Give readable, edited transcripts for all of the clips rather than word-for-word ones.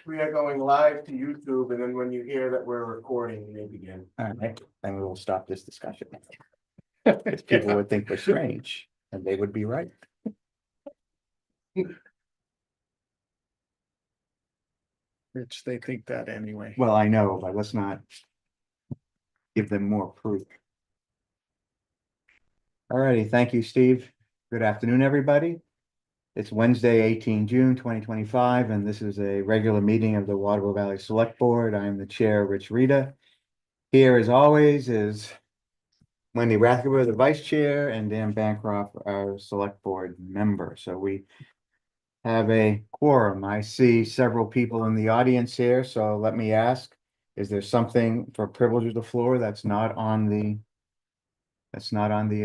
We are going live to YouTube, and then when you hear that we're recording, you may begin. All right, then we will stop this discussion. Because people would think we're strange, and they would be right. Which they think that anyway. Well, I know, but let's not give them more proof. All righty, thank you, Steve. Good afternoon, everybody. It's Wednesday, 18 June 2025, and this is a regular meeting of the Waterville Valley Select Board. I'm the chair, Rich Rita. Here, as always, is Wendy Rathgeber, the vice chair, and Dan Bancroft, our select board member. So we have a quorum. I see several people in the audience here, so let me ask, is there something for privilege of the floor that's not on the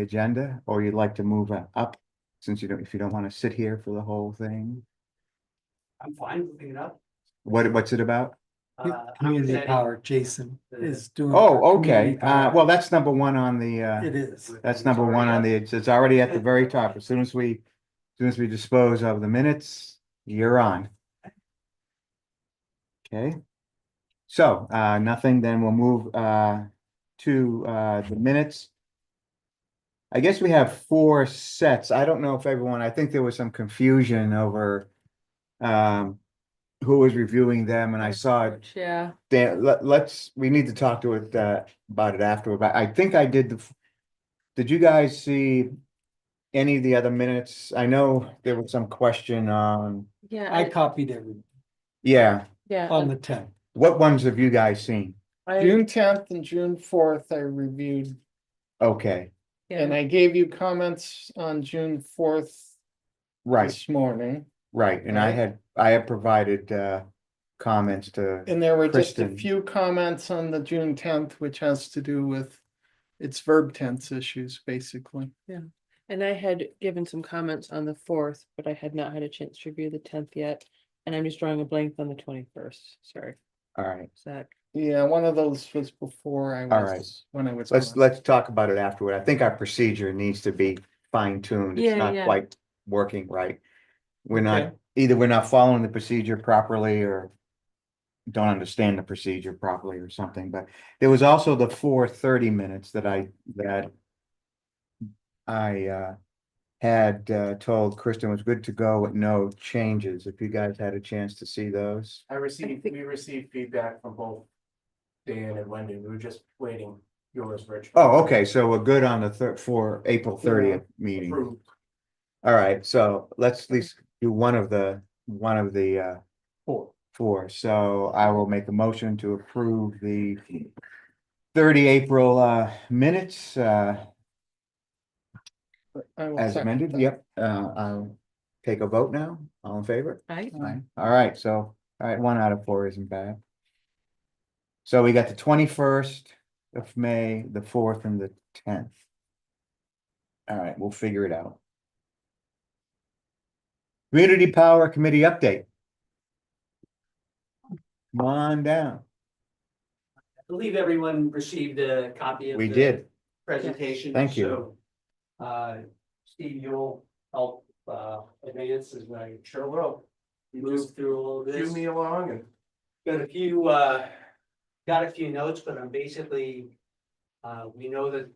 agenda, or you'd like to move up, since if you don't want to sit here for the whole thing? I'm fine moving it up. What's it about? Community presenting power, Jason is doing. Oh, okay. community power. Well, that's number one on the, It is. that's number one on the, it's already at the very top. As soon as we dispose of the minutes, you're on. Okay. So, nothing, then we'll move, to, the minutes. I guess we have 4 sets. I don't know if everyone, I think there was some confusion over, who was reviewing them, and I saw it. Yeah, Dan, we need to talk to it, about it afterward, but I think I did did you guys see any of the other minutes? I know there was some question on, yeah, I copied everything yeah, yeah. on the 10th. what ones have you guys seen? June 10th and June 4th I reviewed, Okay, and I gave you comments on June 4th right, this morning. right, and I had provided, comments to, And there were just a Kristen. few comments on the June 10th, which has to do with its verb tense issues, basically. And I had given some comments on the 4th, but I had not had a chance to review the 10th yet. And I'm just drawing a blank on the 21st. Sorry, all right, Zach. Yeah, one of those was before I All right. was, when I was. let's talk about it afterward. I think our procedure needs to be fine tuned. It's Yeah, not yeah. quite working right. We're Okay. not, either we're not following the procedure properly or don't understand the procedure properly or something, but there was also the 4:30 minutes that I had told Kristen was good to go with no changes. If you guys had a chance to see those. We received feedback from both Dan and Wendy. We were just waiting yours, Rich. Oh, okay, so we're good on the for April 30th meeting. Approved. All right, so let's at least do one of the 4. So I will make a motion to approve the 30 April minutes I will as second amended. that. Yep, I'll take a vote now. All in favor? Aye. Aye. All right, so, all right, 1 out of 4 isn't bad. So we got the 21st of May, the 4th and the 10th. All right, we'll figure it out. Community Power Committee update. Come on down. I believe everyone received a copy of We the did. presentation. Thank you. So, Steve, you'll help advance as I Sure will. move through all of Cue this. me along and Got a few notes, but I'm basically, we know that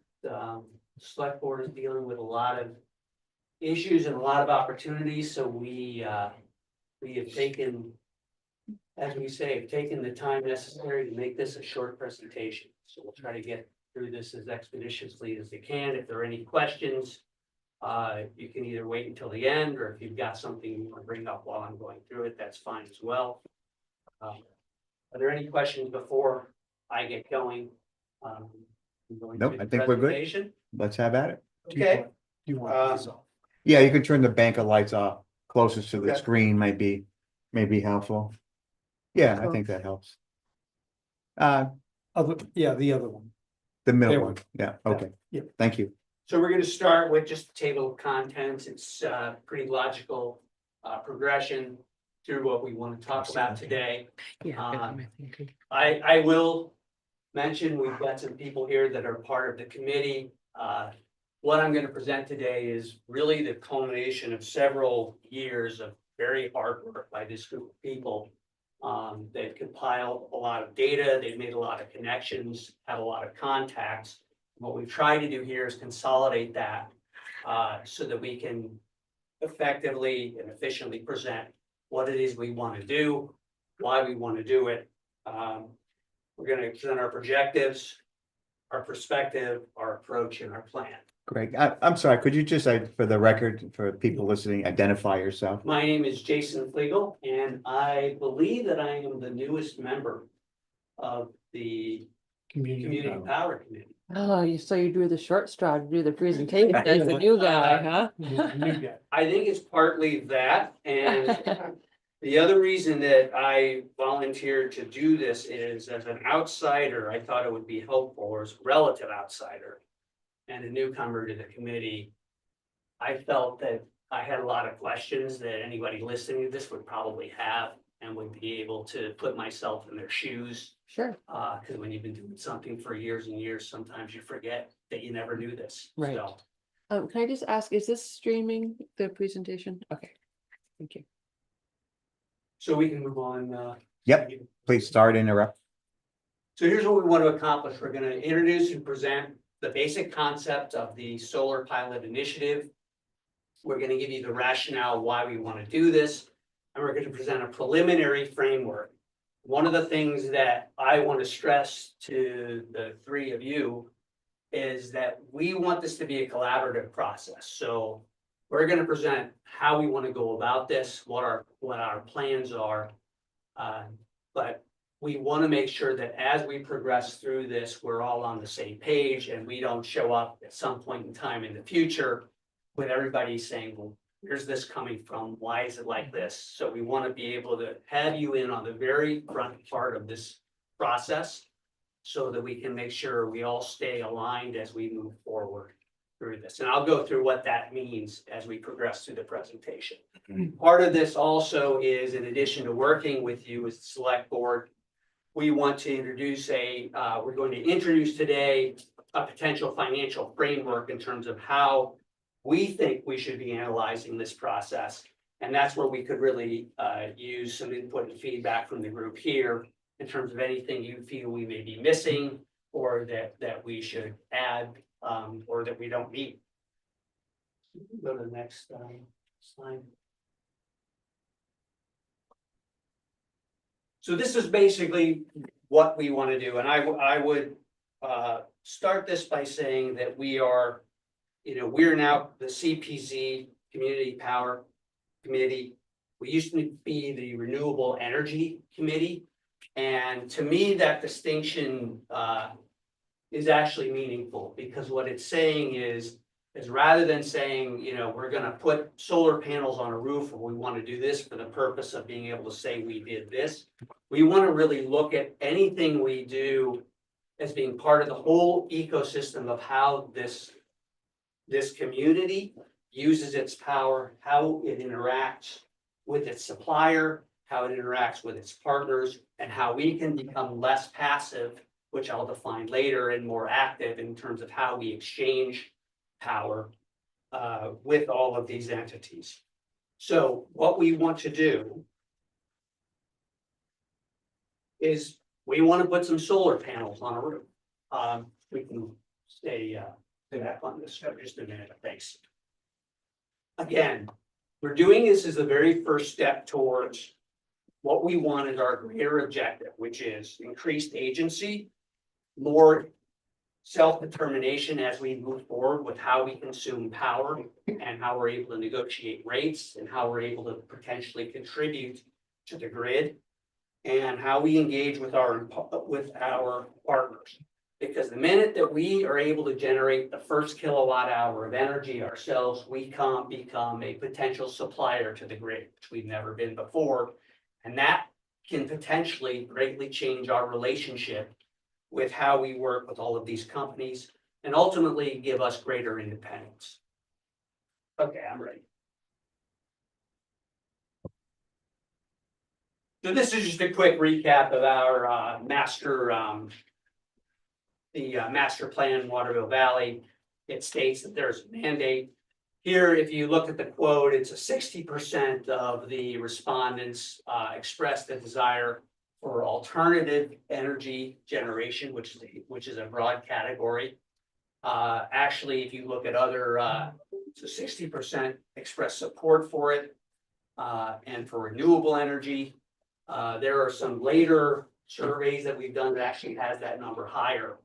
select board is dealing with a lot of issues and a lot of opportunities, so we have taken, as we say, taken the time necessary to make this a short presentation. So we'll try to get through this as expeditiously as we can. If there are any questions, you can either wait until the end, or if you've got something you want to bring up while I'm going through it, that's fine as well. Are there any questions before I get going? Nope, I think we're good. Let's have at it. Okay, Do you want these off? Yeah, you can turn the bank of lights off closest to the Okay. screen might be helpful. Yeah, I think that helps. Yeah, the other one. The middle There we one, go. yeah, okay. Yeah. Thank you. so we're gonna start with just the table of contents. It's pretty logical progression through what we want to talk about today. Yeah. I will mention, we've got some people here that are part of the committee. What I'm gonna present today is really the culmination of several years of very hard work by this group of people They've compiled a lot of data, they've made a lot of connections, have a lot of contacts. What we've tried to do here is consolidate that, so that we can effectively and efficiently present what it is we want to do, why we want to do it. We're going to present our objectives, our perspective, our approach, and our plan. Great. I'm sorry, could you just, for the record, for people listening, identify yourself? My name is Jason Flegel, and I believe that I am the newest member of the Community Power Committee. Oh, so you drew the short straw to do the presentation as the new guy, huh? I think it's partly that, and the other reason that I volunteered to do this is as an outsider, I thought it would be helpful, or as a relative outsider and a newcomer to the committee. I felt that I had a lot of questions that anybody listening to this would probably have and would be able to put myself in their shoes. Sure, Because when you've been doing something for years and years, sometimes you forget that you never knew this. Right. So, can I just ask, is this streaming the presentation? Okay, thank you. so we can move on. Yep. Please start, interrupt. So here's what we want to accomplish. We're going to introduce and present the basic concept of the Solar Pilot Initiative. We're going to give you the rationale why we want to do this, and we're going to present a preliminary framework. One of the things that I want to stress to the three of you is that we want this to be a collaborative process. So we're going to present how we want to go about this, what our plans are. But we want to make sure that as we progress through this, we're all on the same page and we don't show up at some point in time in the future with everybody saying, well, where's this coming from? Why is it like this? So we want to be able to have you in on the very front part of this process so that we can make sure we all stay aligned as we move forward through this. And I'll go through what that means as we progress through the presentation. Part of this also is, in addition to working with you as the select board, we want to introduce we're going to introduce today a potential financial framework in terms of how we think we should be analyzing this process. And that's where we could really use some input and feedback from the group here in terms of anything you feel we may be missing or that we should add or that we don't need. Go to the next slide. So this is basically what we want to do. And I would start this by saying that we are, we're now the CPZ, Community Power Committee. We used to be the Renewable Energy Committee. And to me, that distinction is actually meaningful because what it's saying is rather than saying, we're going to put solar panels on a roof or we want to do this for the purpose of being able to say we did this, we want to really look at anything we do as being part of the whole ecosystem of how this community uses its power, how it interacts with its supplier, how it interacts with its partners, and how we can become less passive, which I'll define later, and more active in terms of how we exchange power with all of these entities. So what we want to do is we want to put some solar panels on a roof. We can stay back on this for just a minute, thanks. Again, we're doing this as the very first step towards what we want as our greater objective, which is increased agency, more self-determination as we move forward with how we consume power and how we're able to negotiate rates and how we're able to potentially contribute to the grid and how we engage with our partners. Because the minute that we are able to generate the first kilowatt hour of energy ourselves, we can become a potential supplier to the grid, which we've never been before. And that can potentially greatly change our relationship with how we work with all of these companies and ultimately give us greater independence. Okay, I'm ready. So this is just a quick recap of our master plan in Waterville Valley. It states that there's a mandate Here, if you look at the quote, it's a 60% of the respondents expressed a desire for alternative energy generation, which is a broad category. Actually, if you look at other, so 60% express support for it, and for renewable energy. There are some later surveys that we've done that actually has that number higher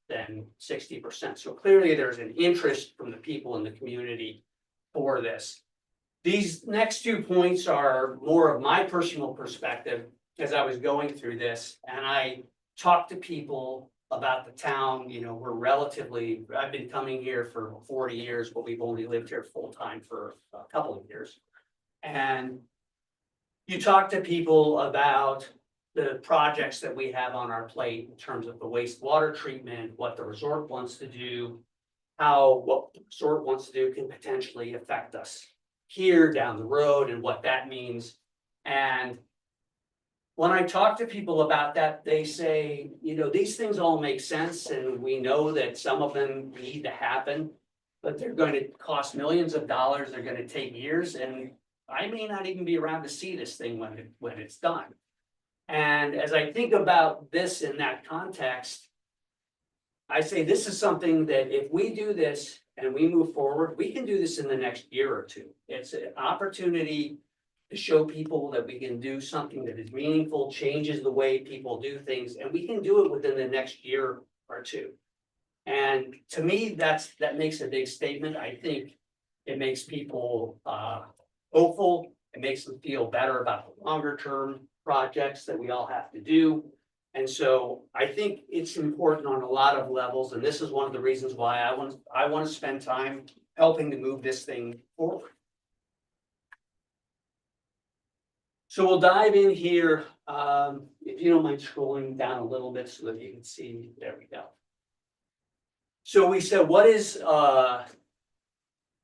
than 60%. So clearly there's an interest from the people in the community for this. These next 2 points are more of my personal perspective as I was going through this, and I talked to people about the town. You know, I've been coming here for 40 years, but we've only lived here full-time for a couple of years. And you talk to people about the projects that we have on our plate in terms of the wastewater treatment, what the resort wants to do, how what the resort wants to do can potentially affect us here down the road and what that means. And when I talk to people about that, they say, you know, these things all make sense and we know that some of them need to happen, but they're going to cost millions of dollars. They're going to take years, and I may not even be around to see this thing when it's done. And as I think about this in that context, I say this is something that if we do this and we move forward, we can do this in the next year or two. It's an opportunity to show people that we can do something that is meaningful, changes the way people do things, and we can do it within the next year or two. And to me, that makes a big statement. I think it makes people hopeful. It makes them feel better about the longer term projects that we all have to do. And so I think it's important on a lot of levels, and this is one of the reasons why I want to spend time helping to move this thing forward. So we'll dive in here, if you don't mind scrolling down a little bit so that you can see, there we go. So we said, what is a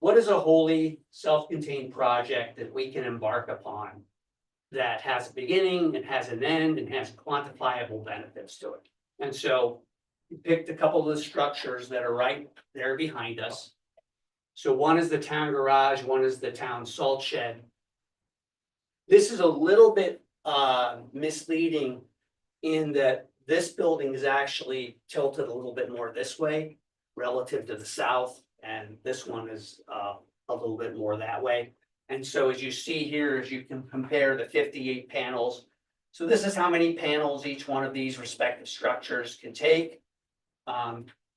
wholly self-contained project that we can embark upon that has a beginning and has an end and has quantifiable benefits to it? And so we picked a couple of the structures that are right there behind us. So one is the town garage, one is the town salt shed. This is a little bit misleading in that this building is actually tilted a little bit more this way relative to the south, and this one is a little bit more that way. And so as you see here, as you can compare the 58 panels, so this is how many panels each one of these respective structures can take.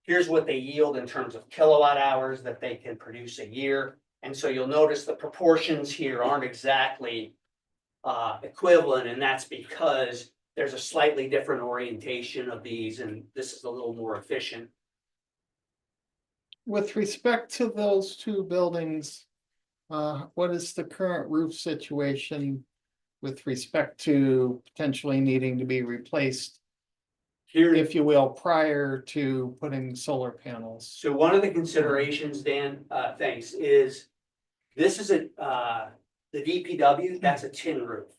Here's what they yield in terms of kilowatt hours that they can produce a year. And so you'll notice the proportions here aren't exactly equivalent, and that's because there's a slightly different orientation of these, and this is a little more efficient. With respect to those two buildings, what is the current roof situation with respect to potentially needing to be replaced, Here, if you will, prior to putting solar panels? so one of the considerations, Dan, thanks, is this is the DPW, that's a tin roof.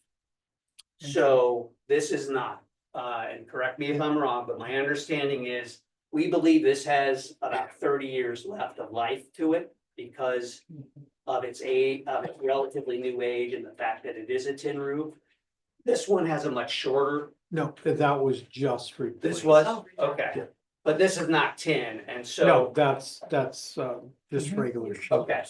So this is not, and correct me if I'm wrong, but my understanding is we believe this has about 30 years left of life to it because of its age, of its relatively new age, and the fact that it is a tin roof. This one has a much shorter. No, that was just replaced. This was, Oh. okay, Yeah. but this is not tin, and so. No, that's just Mhm. regular. sheet. Okay,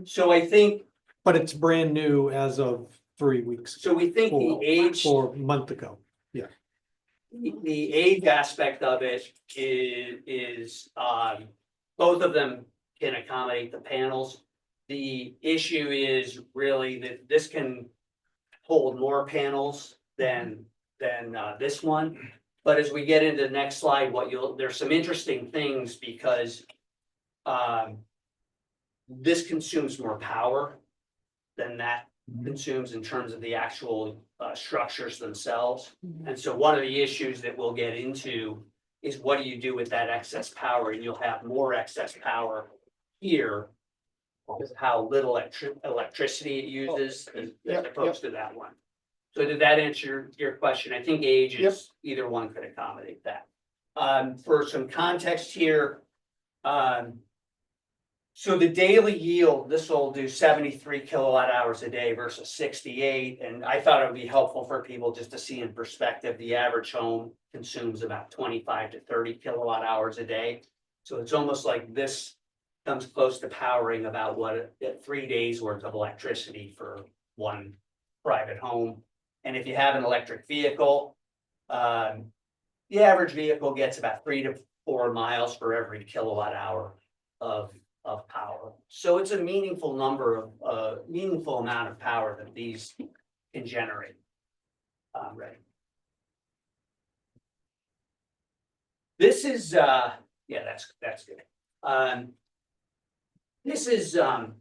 so I think, But it's brand new as of 3 weeks. so we think the Or- age. Or a month ago. The age aspect of it is, both of them can accommodate the panels. The issue is really that this can hold more panels than this one. But as we get into the next slide, there's some interesting things because this consumes more power than that consumes in terms of the actual structures themselves. And so one of the issues that we'll get into is what do you do with that excess power? And you'll have more excess power here because of how little electricity it uses as Yep, opposed to that one. So did that answer your question? I think age is, either one could accommodate that. For some context here, So the daily yield, this will do 73 kilowatt hours a day versus 68, and I thought it would be helpful for people just to see in perspective, the average home consumes about 25 to 30 kilowatt hours a day. So it's almost like this comes close to powering about 3 days worth of electricity for one private home. And if you have an electric vehicle, the average vehicle gets about 3 to 4 miles for every kilowatt hour of power. So it's a meaningful meaningful amount of power that these can generate. Right. This is, yeah, that's good. This is, an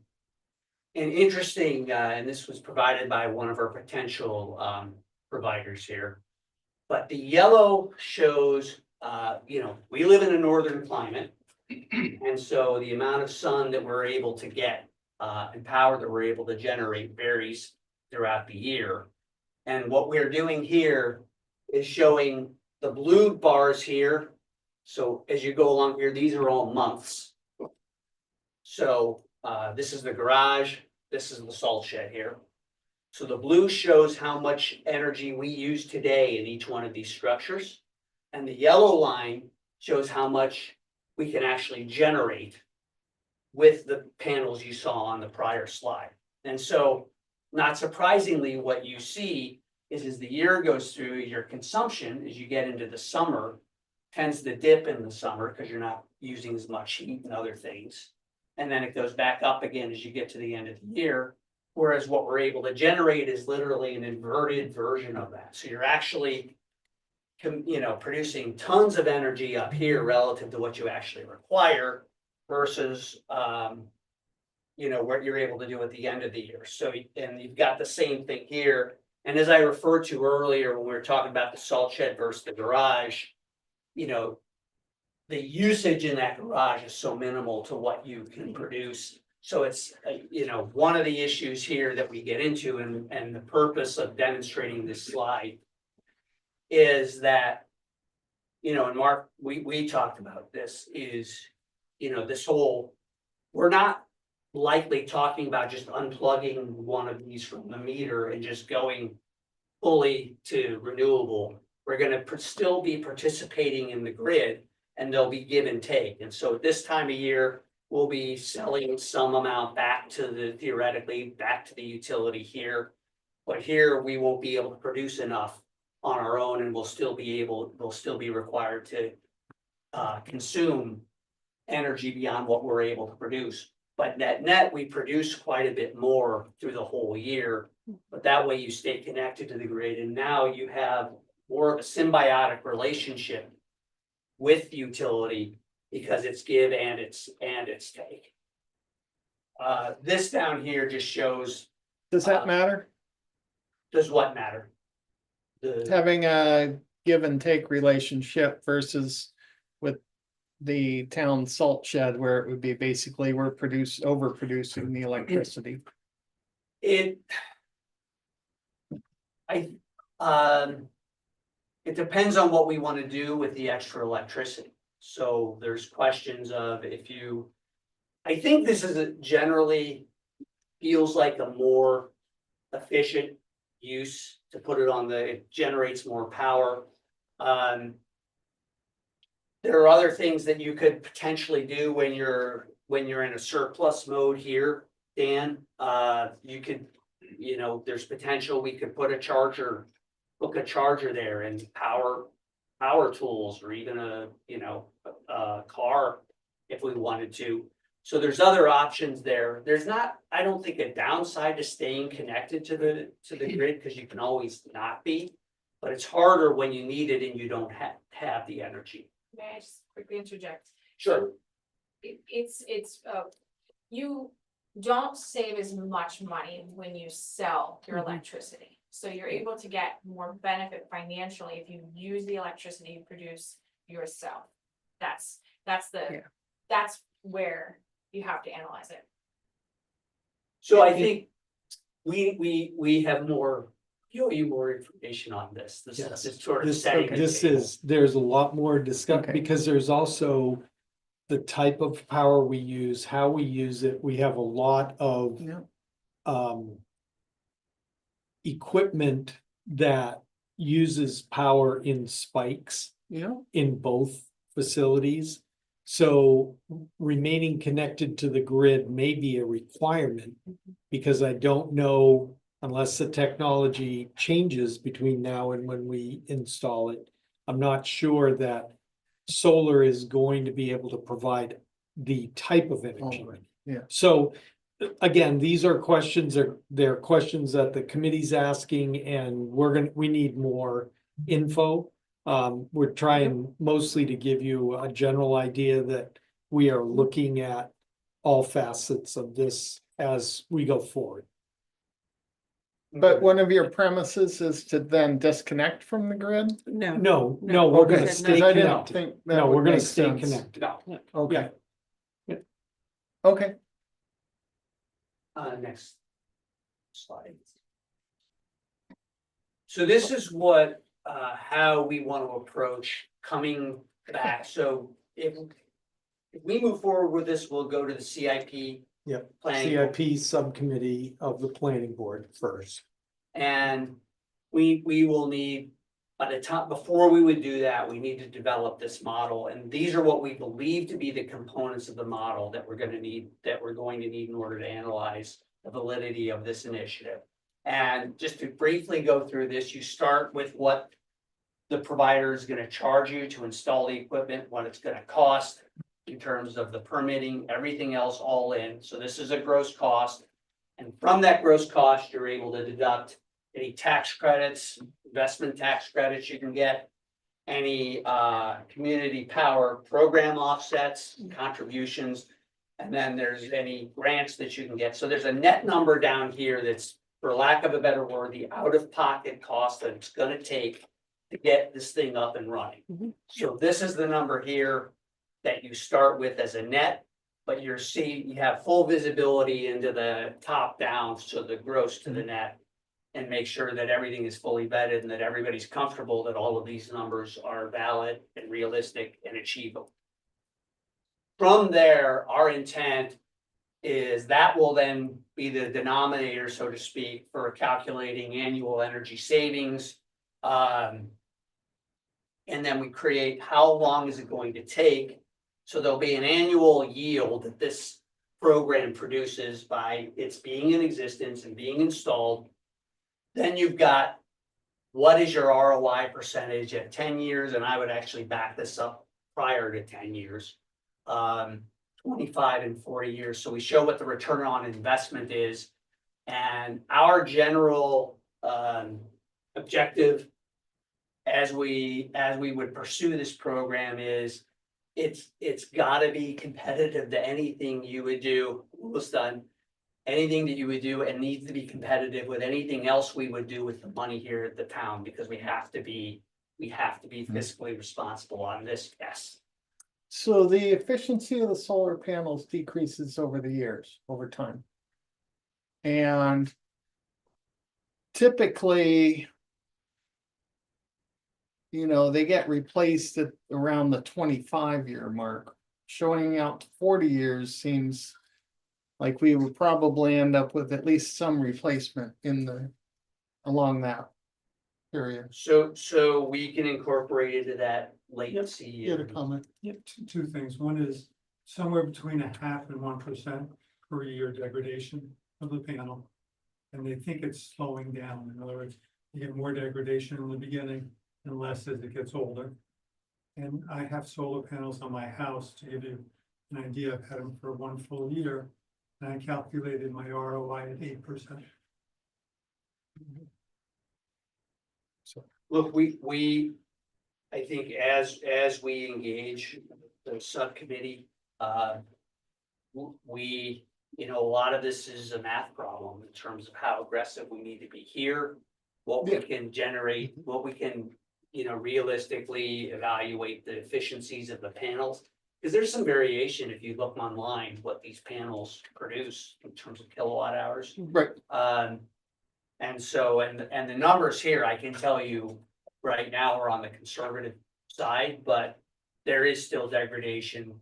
interesting, and this was provided by one of our potential, providers here. But the yellow shows, we live in a northern climate. And so the amount of sun that we're able to get, and power that we're able to generate varies throughout the year. And what we're doing here is showing the blue bars here. So as you go along here, these are all months. So, this is the garage, this is the salt shed here. So the blue shows how much energy we use today in each one of these structures. And the yellow line shows how much we can actually generate with the panels you saw on the prior slide. And so, not surprisingly, what you see is as the year goes through, your consumption, as you get into the summer, tends to dip in the summer because you're not using as much heat and other things. And then it goes back up again as you get to the end of the year. Whereas what we're able to generate is literally an inverted version of that. So you're actually, producing tons of energy up here relative to what you actually require versus, what you're able to do at the end of the year. So, and you've got the same thing here. And as I referred to earlier, when we were talking about the salt shed versus the garage, the usage in that garage is so minimal to what you can produce. So it's, one of the issues here that we get into, and the purpose of demonstrating this slide is that, and Mark, we talked about this, is, this whole, we're not likely talking about just unplugging one of these from the meter and just going fully to renewable. We're gonna still be participating in the grid, and there'll be give and take. And so at this time of year, we'll be selling some amount theoretically back to the utility here. But here, we won't be able to produce enough on our own, and we'll still be required to consume energy beyond what we're able to produce. But net, we produce quite a bit more through the whole year, but that way you stay connected to the grid, and now you have more of a symbiotic relationship with utility because it's give and it's take. This down here just shows. Does that matter? Does what matter? Having a give and take relationship versus with the town salt shed, where it would be basically we're overproducing the electricity. It depends on what we want to do with the extra electricity. So there's questions of I think this is generally feels like a more efficient use to put it on it generates more power. There are other things that you could potentially do when you're in a surplus mode here, Dan. You could, there's potential we could hook a charger there and power tools, or even a car if we wanted to. So there's other options there. There's not, I don't think, a downside to staying connected to the grid, because you can always not be, but it's harder when you need it and you don't have the energy. May I just quickly interject? Sure. You don't save as much money when you sell your electricity. So you're able to get more benefit financially if you use the electricity you produce yourself. That's where you have to analyze it. So I think we have more information on this. This Yes. is sort of setting the This table. there's a lot more discuss, Okay. because there's also the type of power we use, how we use it. We have a lot of Yeah. equipment that uses power in spikes Yeah. in both facilities. So remaining connected to the grid may be a requirement, because I don't know, unless the technology changes between now and when we install it, I'm not sure that solar is going to be able to provide the type of energy. Oh, yeah. So again, these are questions, they're questions that the committee's asking, and we need more info. We're trying mostly to give you a general idea that we are looking at all facets of this as we go forward. But one of your premises is to then disconnect from the grid? No. No, we're Okay, gonna said stay no. I didn't connected. think that No, would we're gonna make stay sense. connected. No, Okay. Yeah. Okay, next slide. So this is what, how we want to approach coming back. So if we move forward with this, we'll go to the CIP. Yep. Planning. CIP subcommittee of the planning board first. And we will need, by the time, before we would do that, we need to develop this model. And these are what we believe to be the components of the model that we're going to need in order to analyze the validity of this initiative. And just to briefly go through this, you start with what the provider is going to charge you to install the equipment, what it's going to cost in terms of the permitting, everything else all in. So this is a gross cost. And from that gross cost, you're able to deduct any tax credits, investment tax credits you can get, any community power program offsets, contributions, and then there's any grants that you can get. So there's a net number down here that's, for lack of a better word, the out-of-pocket cost that it's gonna take to get this thing up and running. Mhm. So this is the number here that you start with as a net, but you have full visibility into the top down, so the gross to the net. And make sure that everything is fully vetted and that everybody's comfortable that all of these numbers are valid and realistic and achievable. From there, our intent is that will then be the denominator, so to speak, for calculating annual energy savings. And then we create how long is it going to take. So there'll be an annual yield that this program produces by its being in existence and being installed. Then you've got, what is your ROI percentage at 10 years? And I would actually back this up prior to 10 years. 25 and 40 years. So we show what the return on investment is. And our general objective as we would pursue this program is it's gotta be competitive to anything you would do, almost done. Anything that you would do, and needs to be competitive with anything else we would do with the money here at the town, because we have to be fiscally responsible on this, yes. so the efficiency of the solar panels decreases over the years, over time. And typically, they get replaced at around the 25-year mark. Showing out to 40 years seems like we would probably end up with at least some replacement along that period. So we can incorporate into that latency. You had a comment? Yeah, two things. One is somewhere between 0.5% and 1% per year degradation of the panel. And they think it's slowing down. In other words, you get more degradation in the beginning and less as it gets older. And I have solar panels on my house to give you an idea. I've had them for 1 full year. And I calculated my ROI at 8%. Look, I think as we engage the subcommittee, a lot of this is a math problem in terms of how aggressive we need to be here. What we can generate, what we can, realistically evaluate the efficiencies of the panels. Because there's some variation if you look online, what these panels produce in terms of kilowatt hours. Right. And so, and the numbers here, I can tell you right now are on the conservative side, but there is still degradation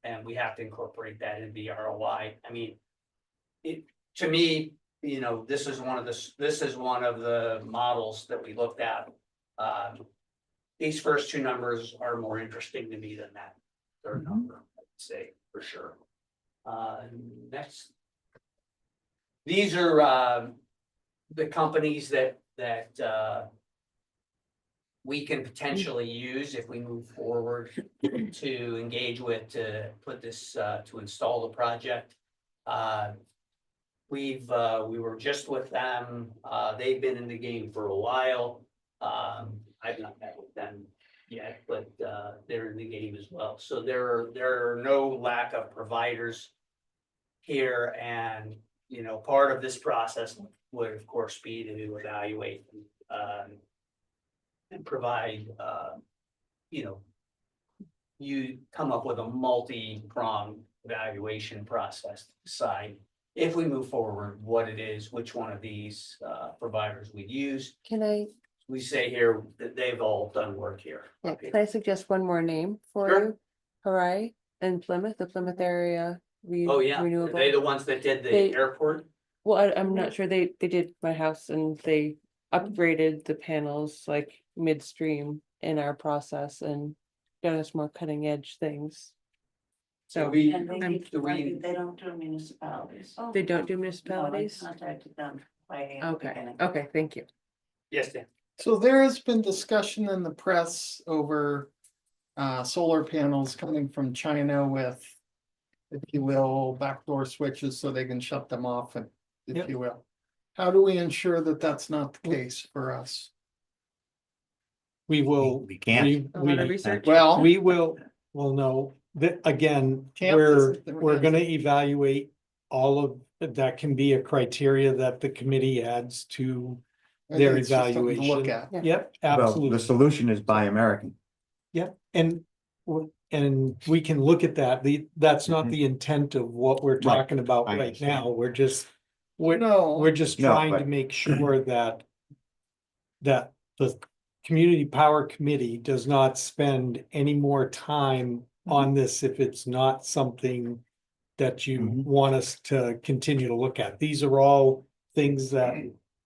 and we have to incorporate that in the ROI. I mean, to me, you know, this is one of the models that we looked at. These first two numbers are more interesting to me than that third number, I'd say, for sure. Next. These are, the companies that we can potentially use if we move forward to engage with, to put this, to install the project. We were just with them, they've been in the game for a while. I've not met with them yet, but, they're in the game as well. So there are no lack of providers here, and, you know, part of this process would of course be to evaluate, and provide, you know, you come up with a multi-pronged evaluation process to decide if we move forward, what it is, which one of these providers we'd use. Can I, We say here that they've all done work here. yeah, Okay. can I suggest one more name for Sure. you? Harai and Plymouth, the Plymouth area. Oh, yeah, are Renewable. they the ones that did the They- airport? Well, I'm not sure. They did my house and they upgraded the panels like midstream in our process and done us more cutting edge things. So we- And they I'm- need to run- they don't do municipalities. they don't do No, I municipalities? contacted them way in the Okay, beginning. okay, thank you. Yes, Dan. So there has been discussion in the press over solar panels coming from China with, if you will, backdoor switches so they can shut them off, and if Yep. you will. How do we ensure that that's not the case for us? We will. We can't. A lot of research. Well, We will, well, no, that, again, Can't we're, visit the we're rest. gonna evaluate all of, that can be a criteria that the committee adds to I their think it's just something to Look evaluation. at. Yep, Well, absolutely. the solution is Buy American. And, and we can look at that, that's not Mhm. the intent of what we're Right, talking about I right understand. now, we're just. We're No, just No, trying to but- make sure that. That the Community Power Committee does not spend any more time on this if it's not something. That you Mhm. want us to continue to look at. These are all things that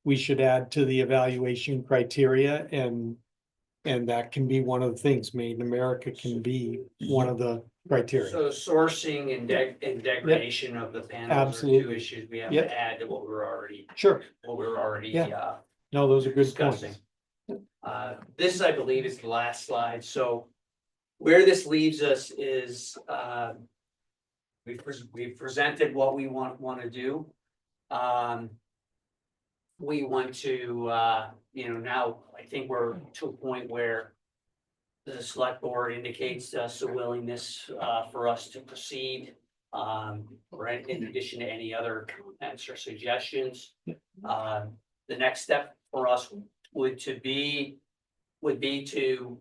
we should add to the evaluation criteria and. And that can be one of the things, Made in America can be one of the criteria. So sourcing and degradation of the panels are two Absolutely. issues we have Yep. to add to what we're already, Sure, yeah. no, those are good Discussing. points. This, I believe, is the last slide, so where this leaves us is, we've presented what we want to do. We want to, you know, now I think we're to a point where the select board indicates to us a willingness, for us to proceed. Right, in addition to any other comments or suggestions. The next step for us would be to,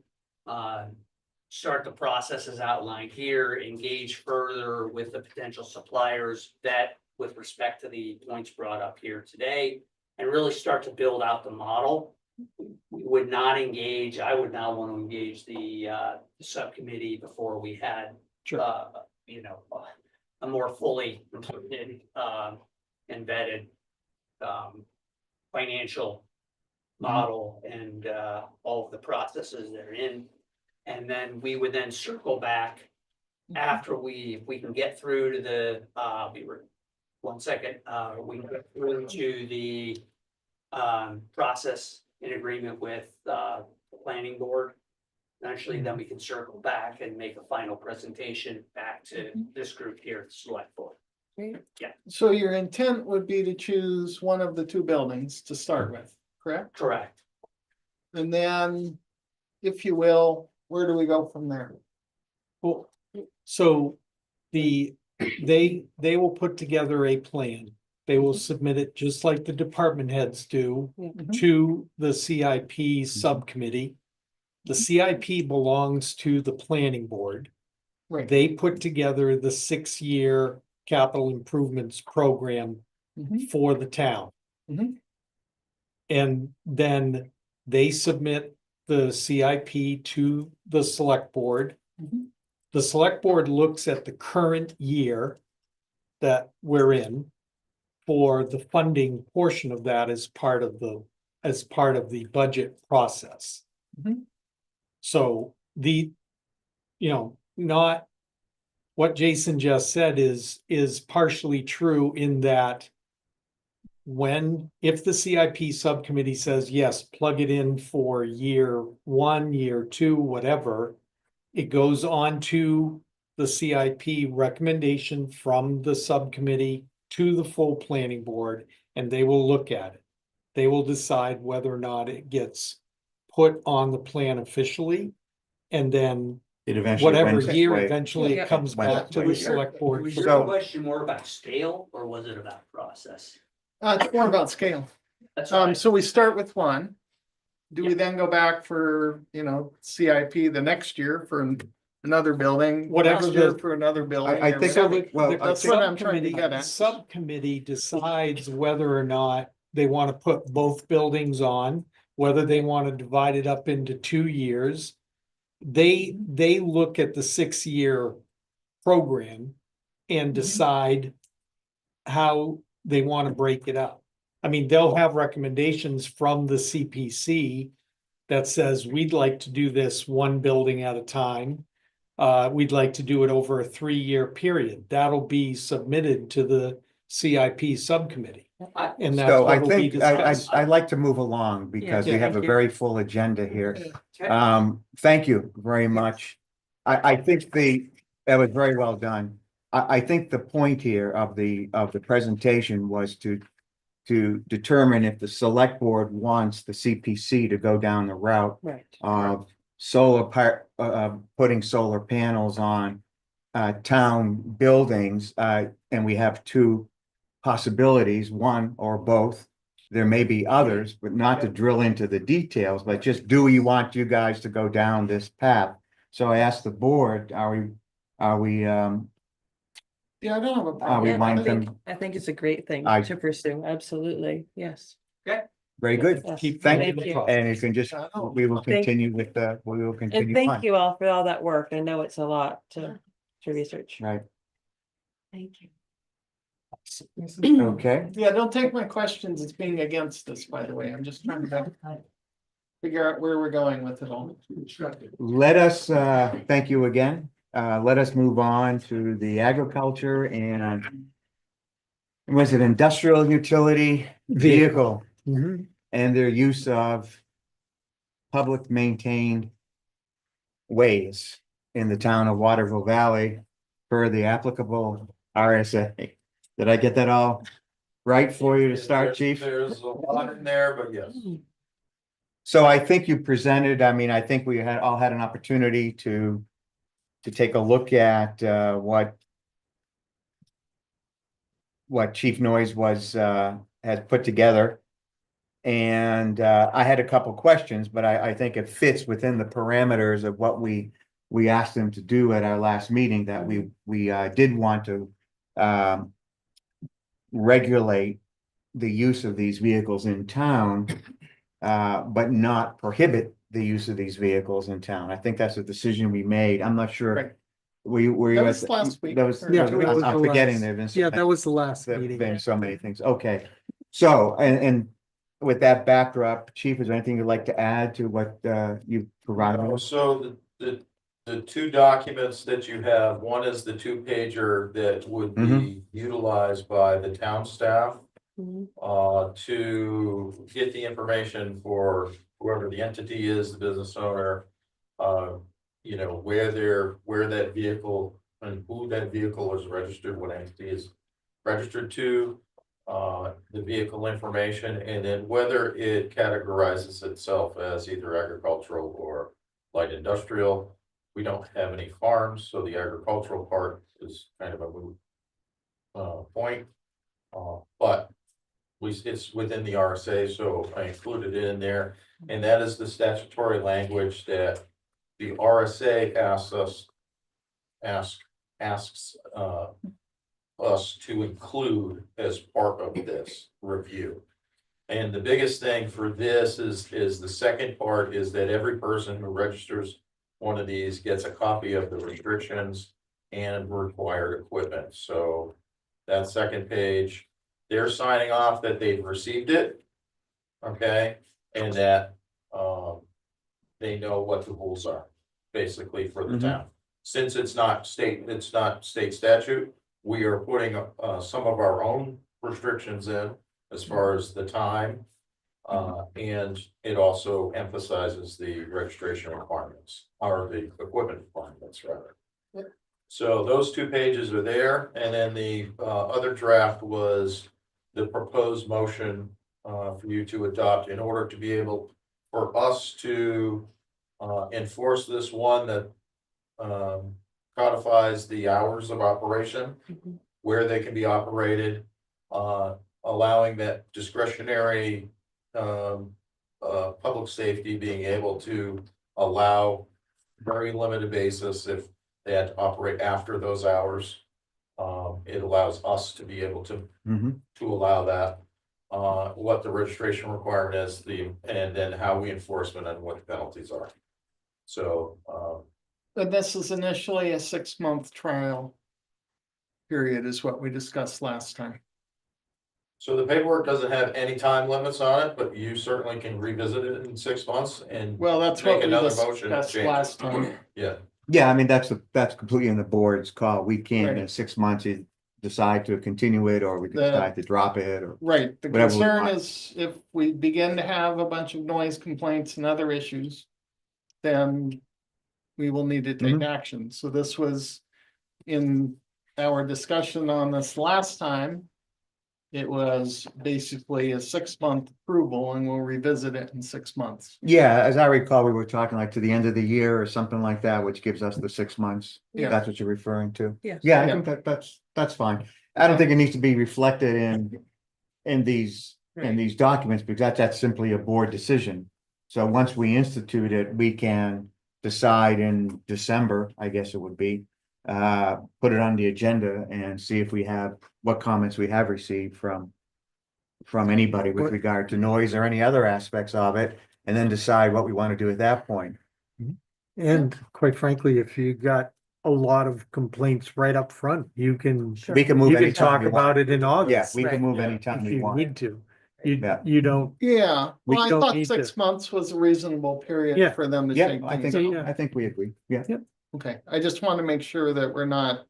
start the process as outlined here, engage further with the potential suppliers that, with respect to the points brought up here today, and really start to build out the model. We would not engage, I would not want to engage the subcommittee before we had, Sure. you know, a more fully embedded financial model and all of the processes they're in. And then we would then circle back after if we can get through to the, one second, we can get through to the process in agreement with the planning board. Actually, then we can circle back and make a final presentation back to this group here at the select board. Great. so your intent would be to choose one of the two buildings to start with, correct? Correct. And then, if you will, where do we go from there? Well, so they will put together a plan. They will submit it just like the department heads do to the CIP subcommittee. The CIP belongs to the planning board. Right. They put together the 6-year capital improvements program Mhm. for the town. Mhm. And then they submit the CIP to the select board. Mhm. the select board looks at the current year that we're in for the funding portion of that as part of the budget process. Mhm. So not what Jason just said is partially true in that if the CIP subcommittee says, yes, plug it in for year 1, year 2, whatever, it goes on to the CIP recommendation from the subcommittee to the full planning board, and they will look at it. They will decide whether or not it gets put on the plan officially, and then It eventually whatever went this year, way. eventually Yeah. it comes back to the select board. Was for- your question more about scale or was it about process? It's more about scale. That's all right. So we start with one. Do we then go back for, CIP the next year for another building? Whatever next year the- For another building? I or think, whatever? well, That's what I'm trying to get The at. subcommittee decides whether or not they want to put both buildings on, whether they want to divide it up into 2 years. They look at the 6-year program and decide how they want to break it up. I mean, they'll have recommendations from the CPC that says, we'd like to do this one building at a time. We'd like to do it over a 3-year period. That'll be submitted to the CIP subcommittee. And that's So I what will be think discussed. I'd like to move along because we Yeah, have a thank you. very full agenda here. Okay. Thank you very much. I think that was very well done. I think the point here of the presentation was to determine if the select board wants the CPC to go down the route Right. of putting solar panels on town buildings, and we have 2 possibilities, one or both. There may be others, but not to drill into the details, but just, do we want you guys to go down this path? So I asked the board, are we, Yeah, I don't have a are we problem. Yeah, I wanting think, them? I think it's a great thing I- to pursue, absolutely, yes. Very good. Yes. Keep Thank going in the you. process. And you can just, we will Thank- continue with And continue on. thank you all for all that work. I know it's a lot to research. Right, Thank you. okay. Yeah, don't take my questions as being against us, by the way. I'm just trying to figure out where we're going with it all. Let us, thank you again. Let us move on to the agriculture and was it industrial utility vehicle Mhm. and their use of public maintained ways in the town of Waterville Valley per the applicable RSA. Did I get that all right for you to start, chief? There's a lot in there, but yes. So I think you presented, I mean, I think we all had an opportunity to take a look at what Chief Noyes has put together. And I had a couple questions, but I think it fits within the parameters of what we asked him to do at our last meeting, that we did want to regulate the use of these vehicles in town, but not prohibit the use of these vehicles in town. I think that's a decision we made. I'm not sure. Right. Were you That at was the- last week. That was, Or- Yeah, I'm that was the forgetting last- there. There's so Yeah, many- that was the last there've meeting. been so many things. Okay. So, and with that backdrop, Chief, is there anything you'd like to add to what you provided us? So the 2 documents that you have, one is the 2-pager that would be utilized by the town staff. Mhm. To get the information for whoever the entity is, the business owner. Where that vehicle and who that vehicle is registered, what entity is registered to. The vehicle information, and then whether it categorizes itself as either agricultural or light industrial. We don't have any farms, so the agricultural part is kind of a moot point. But it's within the RSA, so I included it in there, and that is the statutory language that the RSA asks us to include as part of this review. And the biggest thing for this is the second part is that every person who registers one of these gets a copy of the restrictions and required equipment. So that second page, they're signing off that they've received it. Okay, and that, they know what the rules are, basically for the Mhm. town. Since it's not state statute, we are putting, some of our own restrictions in as far as the time. And it also emphasizes the registration requirements, or the equipment requirements, rather. So those 2 pages are there, and then the, other draft was the proposed motion, for you to adopt in order to be able, for us to, enforce this one that, codifies the hours of operation, where they can be operated, allowing that discretionary, public safety being able to allow very limited basis if they had to operate after those hours. It allows us to be able to Mhm. allow that. What the registration requirement is, and then how we enforce it and what the penalties are. So, But this is initially a 6-month trial period is what we discussed last time. so the paperwork doesn't have any time limits on it, but you certainly can revisit it in 6 months and, Well, that's Make what we another motion, discussed change it. last time. yeah. Yeah, I mean, that's completely in the board's call. We can, in Right. 6 months, decide to continue it, or we can The- decide to drop it, or. Right, the Whatever we concern want. is if we begin to have a bunch of noise complaints and other issues, then we will need to take Mhm. action. So this was in our discussion on this last time. It was basically a 6-month approval and we'll revisit it in 6 months. Yeah, as I recall, we were talking like to the end of the year or something like that, which gives us the 6 months. Yeah. That's what you're referring to. Yes. Yeah, I Yeah. think that's fine. I don't think it needs to be reflected in these documents, because that's simply a board decision. So once we institute it, we can decide in December, I guess it would be, put it on the agenda and see if we have, what comments we have received from anybody with regard to noise or any other aspects of it, and then decide what we want to do at that point. And quite frankly, if you got a lot of complaints right up front, you can, We can move you can anytime talk we want. about it in Yeah, August. we can Right. move Yeah. anytime If we you want. need to. Yeah. You don't, Yeah, We well, I don't thought need 6 to- months was a reasonable period Yeah. for them to Yeah, take I things think, out. I think we agree. Yeah. Okay, I just want to make sure that we're not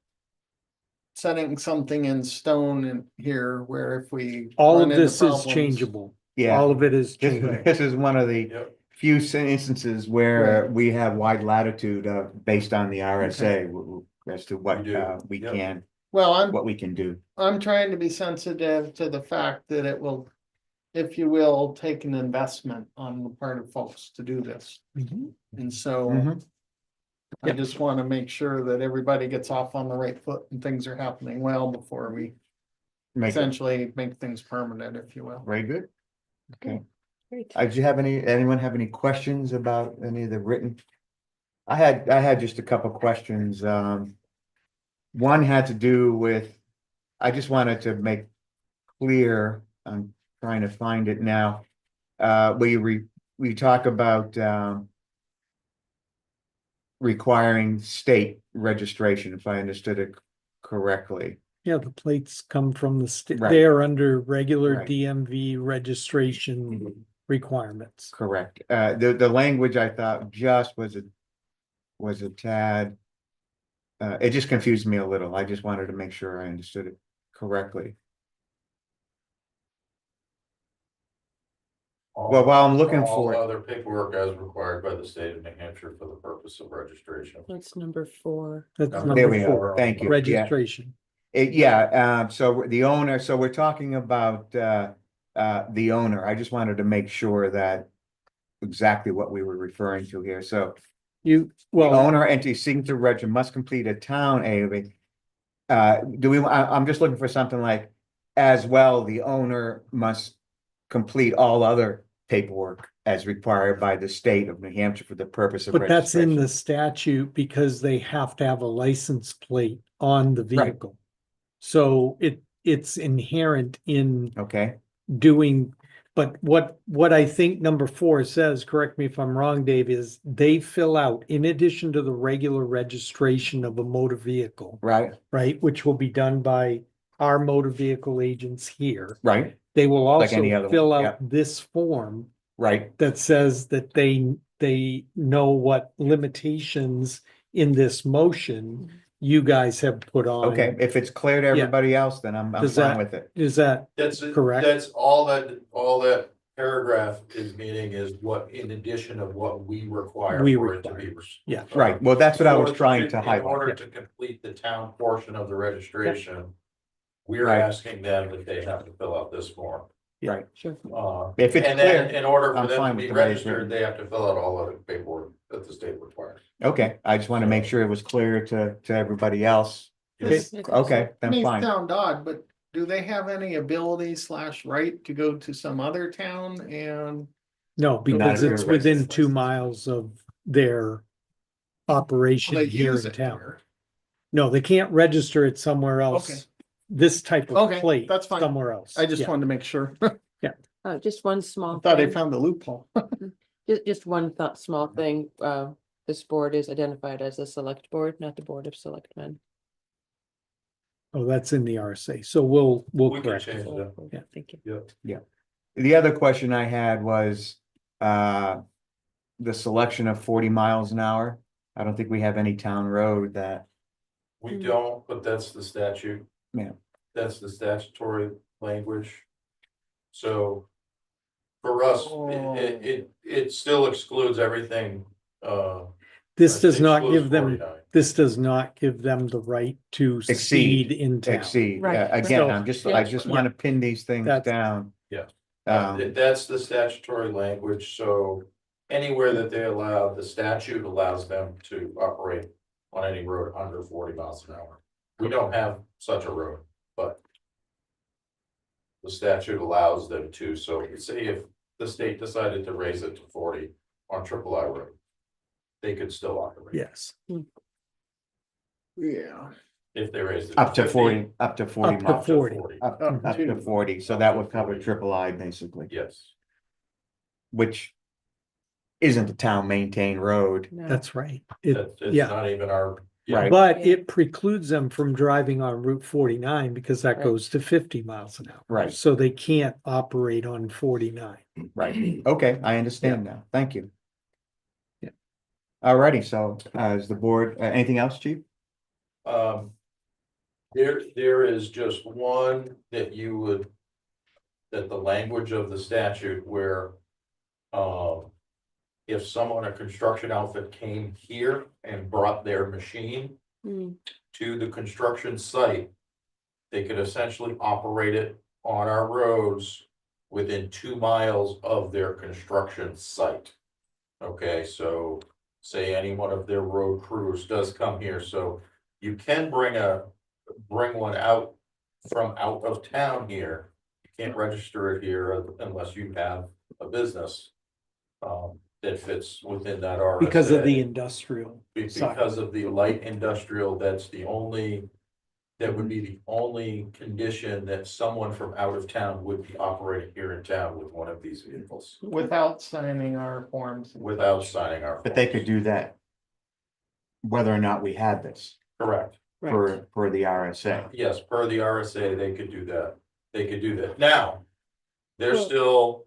setting something in stone in here where if we. all run of into this is problems- changeable. Yeah. All of it is This, changeable. this is one of the Yep. few instances where we have wide latitude based on the RSA as to what We do. we Yep. can, Well, what we can do. I'm trying to be sensitive to the fact that it will, if you will, take an investment on the part of folks to do this. Mhm. And so Mhm. I Yep. just want to make sure that everybody gets off on the right foot and things are happening well before we Make it essentially make things permanent, if you will. very good. Okay. Great. Did you have anyone have any questions about any of the written? I had just a couple questions. One had to do with, I just wanted to make clear, I'm trying to find it now. We talk about, requiring state registration, if I understood it correctly. Yeah, the plates come from the state, Right. they're under regular Right. DMV registration requirements. Correct. The language I thought just was a tad. It just confused me a little. I just wanted to make sure I understood it correctly. Well, while I'm looking for it- All other paperwork as required by the state of New Hampshire for the purpose of registration. That's number 4. That's There number we are. 4. Thank you. Yeah. Registration. So the owner, so we're talking about the owner. I just wanted to make sure that exactly what we were referring to here. So You, the well, owner entity seeking to register must complete a town AOV. I'm just looking for something like, as well, the owner must complete all other paperwork as required by the state of New Hampshire for the purpose of but that's in registration. the statute because they have to have a license plate on the Right. vehicle. So it's inherent in Okay, doing, But what I think number 4 says, correct me if I'm wrong, Dave, is they fill out, in addition to the regular registration of a motor vehicle, Right, right, which will be done by our motor vehicle agents here. right, They will Like any also other fill one, out this form right. that says that they know what limitations in this motion you guys have put on. Okay, if it's clear to everybody else, then I'm Does fine that- with it. Is that That's, correct? that's all that paragraph is meaning is what, in addition of what we require We for it to require. be. Yeah. Right, well, that's what I was In trying order to In highlight. order to complete the town portion of the registration, we're Right. asking them that they have to fill out this form. Right, Sure. if it's And then clear, in order I'm for them fine to with be the way it's registered, written. they have to fill out all of the paperwork that the state requires. okay, I just want to make sure it was clear to everybody else. This Okay, then may fine. sound odd, but do they have any ability / right to go to some other town and? No, because if it's you're within registered. 2 miles of their operation They here use in it town. here? No, they can't register it somewhere Okay. else. This type of Okay, plate, that's fine. somewhere else. I just Yeah. wanted to make sure. Just one I small thought I thing, found the loophole. just one small thing, this board is identified as a select board, not the Board of Selectmen. Oh, that's in the RSA, so we'll We can correct change it. Select that. board. Yeah. Thank you. The other question I had was, the selection of 40 miles an hour. I don't think we have any town road that, We Hmm. don't, but that's the statute. Yeah. That's the statutory language. So for us, it still excludes everything, This does not excludes give them, 49. this does not give them the right to Exceed. succeed in town. exceed. Right, right. Again, So- I just want to pin these things That's- down. Yeah. Um, That's the statutory language, so anywhere that they allow, the statute allows them to operate on any road under 40 miles an hour. We don't have such a road, but the statute allows them to, so say if the state decided to raise it to 40 on Triple I Road, they could still operate. Yes, Yeah. If they raised it. up to 50, 40, up to 40 Up to miles. 40. Up Up up to to. 40, so Up that to would cover 40. triple I basically, Yes, which isn't a town maintained road. No. that's right. It, it's yeah. not even our. Right. but Yeah. it precludes them from driving on Route 49 because that Right. goes to 50 miles an hour. Right. So they can't operate on 49. Right, okay, I understand now, thank you. Yeah. Alrighty, so, is the board, anything else, chief? There is just one that you would. That the language of the statute where. If someone, a construction outfit came here and brought their machine Hmm. to the construction site. They could essentially operate it on our roads within 2 miles of their construction site. Okay, so say any one of their road crews does come here, so you can bring one out from out of town here. You can't register it here unless you have a business that fits within that RSA. Because of the industrial side. Because of the light industrial, that's the only, that would be the only condition that someone from out of town would be operating here in town with one of these vehicles. Without signing our forms. Without signing our. But they forms. could do that. Whether or not we had this Correct. for the RSA. Yes, per the RSA, they could do that. They could do that. Now, they're Well- still,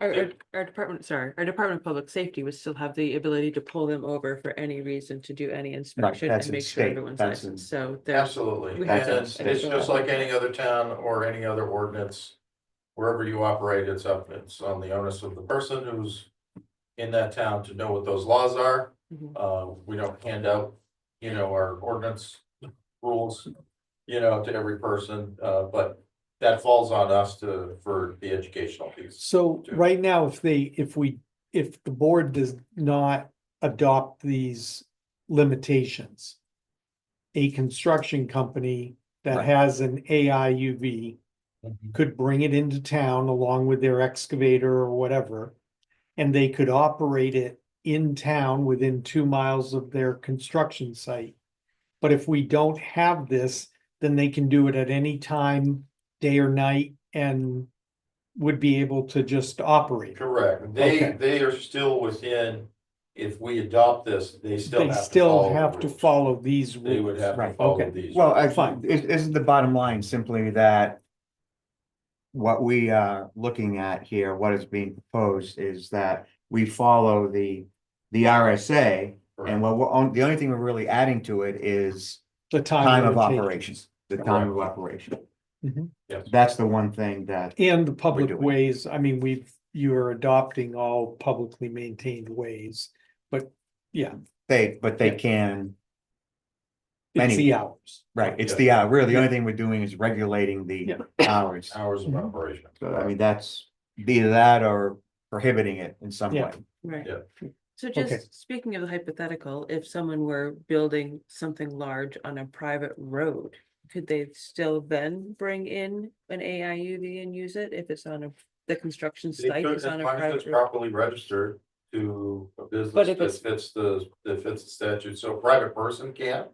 Our department, sorry, our Department of Public Safety would still have the ability to pull them over for any reason to do any inspection that's and in make sure state, everyone's that's licensed, so they're. absolutely, we and have to- it's additional just like level. any other town or any other ordinance. Wherever you operate, it's on the onus of the person who's in that town to know what those laws are. Mhm. We don't hand out, our ordinance rules, to every person, but that falls on us for the educational piece. So too. right now, if the board does not adopt these limitations. A construction company that Right. has an AIUV could bring it into town along with their excavator or whatever. And they could operate it in town within 2 miles of their construction site. But if we don't have this, then they can do it at any time, day or night, and would be able to just operate. Correct. Okay. They are still within, if we adopt this, they still They have to still follow the have to rules. follow these They would rules. have to Right. follow Okay. these. Well, Fine. isn't the bottom line simply that what we are looking at here, what is being proposed is that we follow the RSA, and what the only thing we're really adding to it is The time of limitation. operations, the time of operation. Mhm. Yes. That's the one thing that, And the public doing. ways, I mean, you're adopting all publicly maintained ways, but yeah, but they Yeah. can, it's the Many. hours. right, it's the, really, the only thing we're doing is regulating the Yeah. hours. Hours of Mhm. operation. So I mean, that's either that or prohibiting it in some Yeah. way. Right. Yeah. So Okay. just speaking of the hypothetical, if someone were building something large on a private road, could they still then bring in an AIUV and use it if it's on the construction They site could, is as on a long as it's private road? properly registered to a But business if that it's- fits the statute, so a private person can't.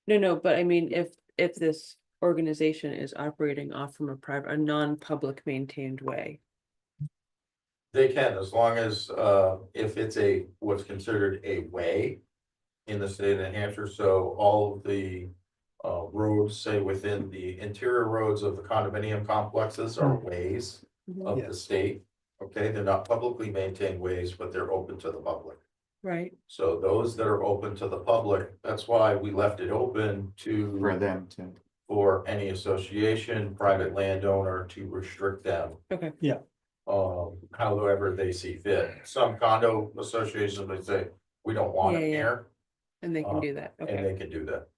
No, but I mean, if this organization is operating off from a non-public maintained way. They can, as long as, if it's what's considered a way in the state of New Hampshire, so all of the roads, say within the interior roads of the condominium complexes are ways Mhm. of the Yes. state. Okay, they're not publicly maintained ways, but they're open to the public. Right, So those that are open to the public, that's why we left it open For to, them to, for any association, private landowner to restrict them. okay, However they see fit. Some condo associations may say, we don't want Yeah, it yeah. here, and they can do that, and okay. they can do that.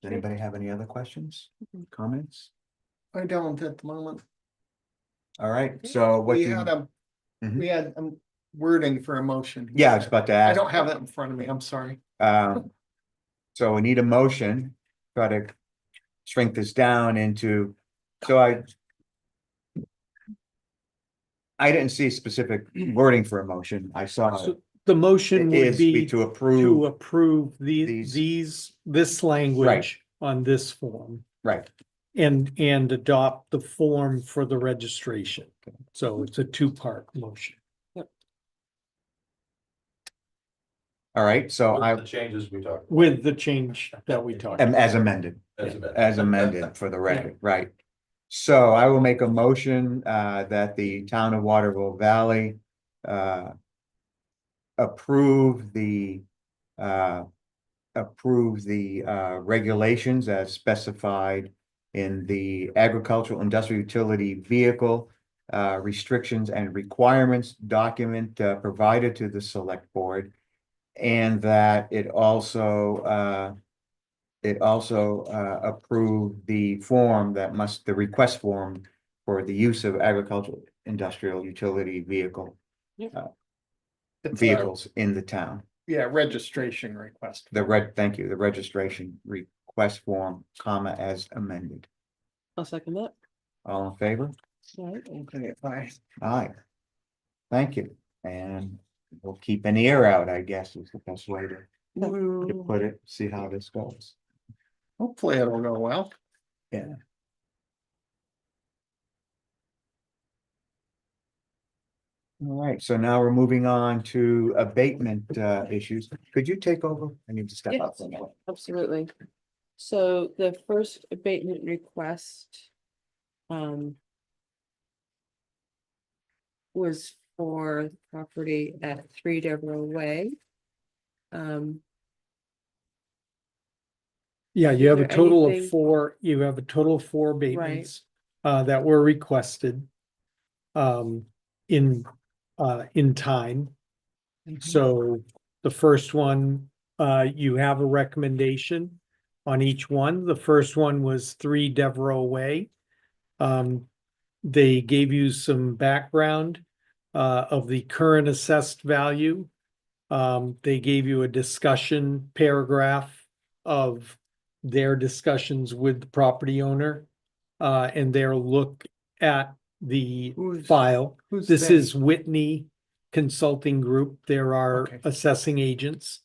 does anybody have any other questions, Mhm. comments? I don't at the moment. All right, so what We you, had a, Mhm. we had wording for a motion. yeah, I was about to I ask. don't have it in front of me, I'm sorry. So we need a motion, try to shrink this down into, so I didn't see specific wording for a motion, I saw So the motion it would is be to to approve, approve these- this language on this form. right, And adopt the form for the registration. So it's a two-part motion. all right, so With the changes we talked. With the change that we talked. as amended. About. As amended for the record, right? So I will make a motion that the town of Waterville Valley approve the regulations as specified in the agricultural industrial utility vehicle restrictions and requirements document provided to the select board. And that it also approved the form the request form for the use of agricultural industrial utility It's a- vehicles in the town. Yeah, registration request. Thank you, the registration request form, comma, as amended. I'll second that. All in favor? All right. Okay, bye. Aye. Thank you, and we'll keep an ear out, I guess, is the best way to put it, see how this goes. Hopefully it'll go well. Yeah. All right, so now we're moving on to abatement issues. Could you take over? I need to step up. Yes, absolutely. So the first abatement request was for property at 3 Deborah Way. Yeah, Is you have a there total of anything- four, abatements that were requested in time. So the first one, you have a recommendation on each one. The first one was 3 Devereaux Way. They gave you some background of the current assessed value. They gave you a discussion paragraph of their discussions with the property owner and their look at the file. Who's This they? is Whitney Consulting Group. There are Okay. assessing agents.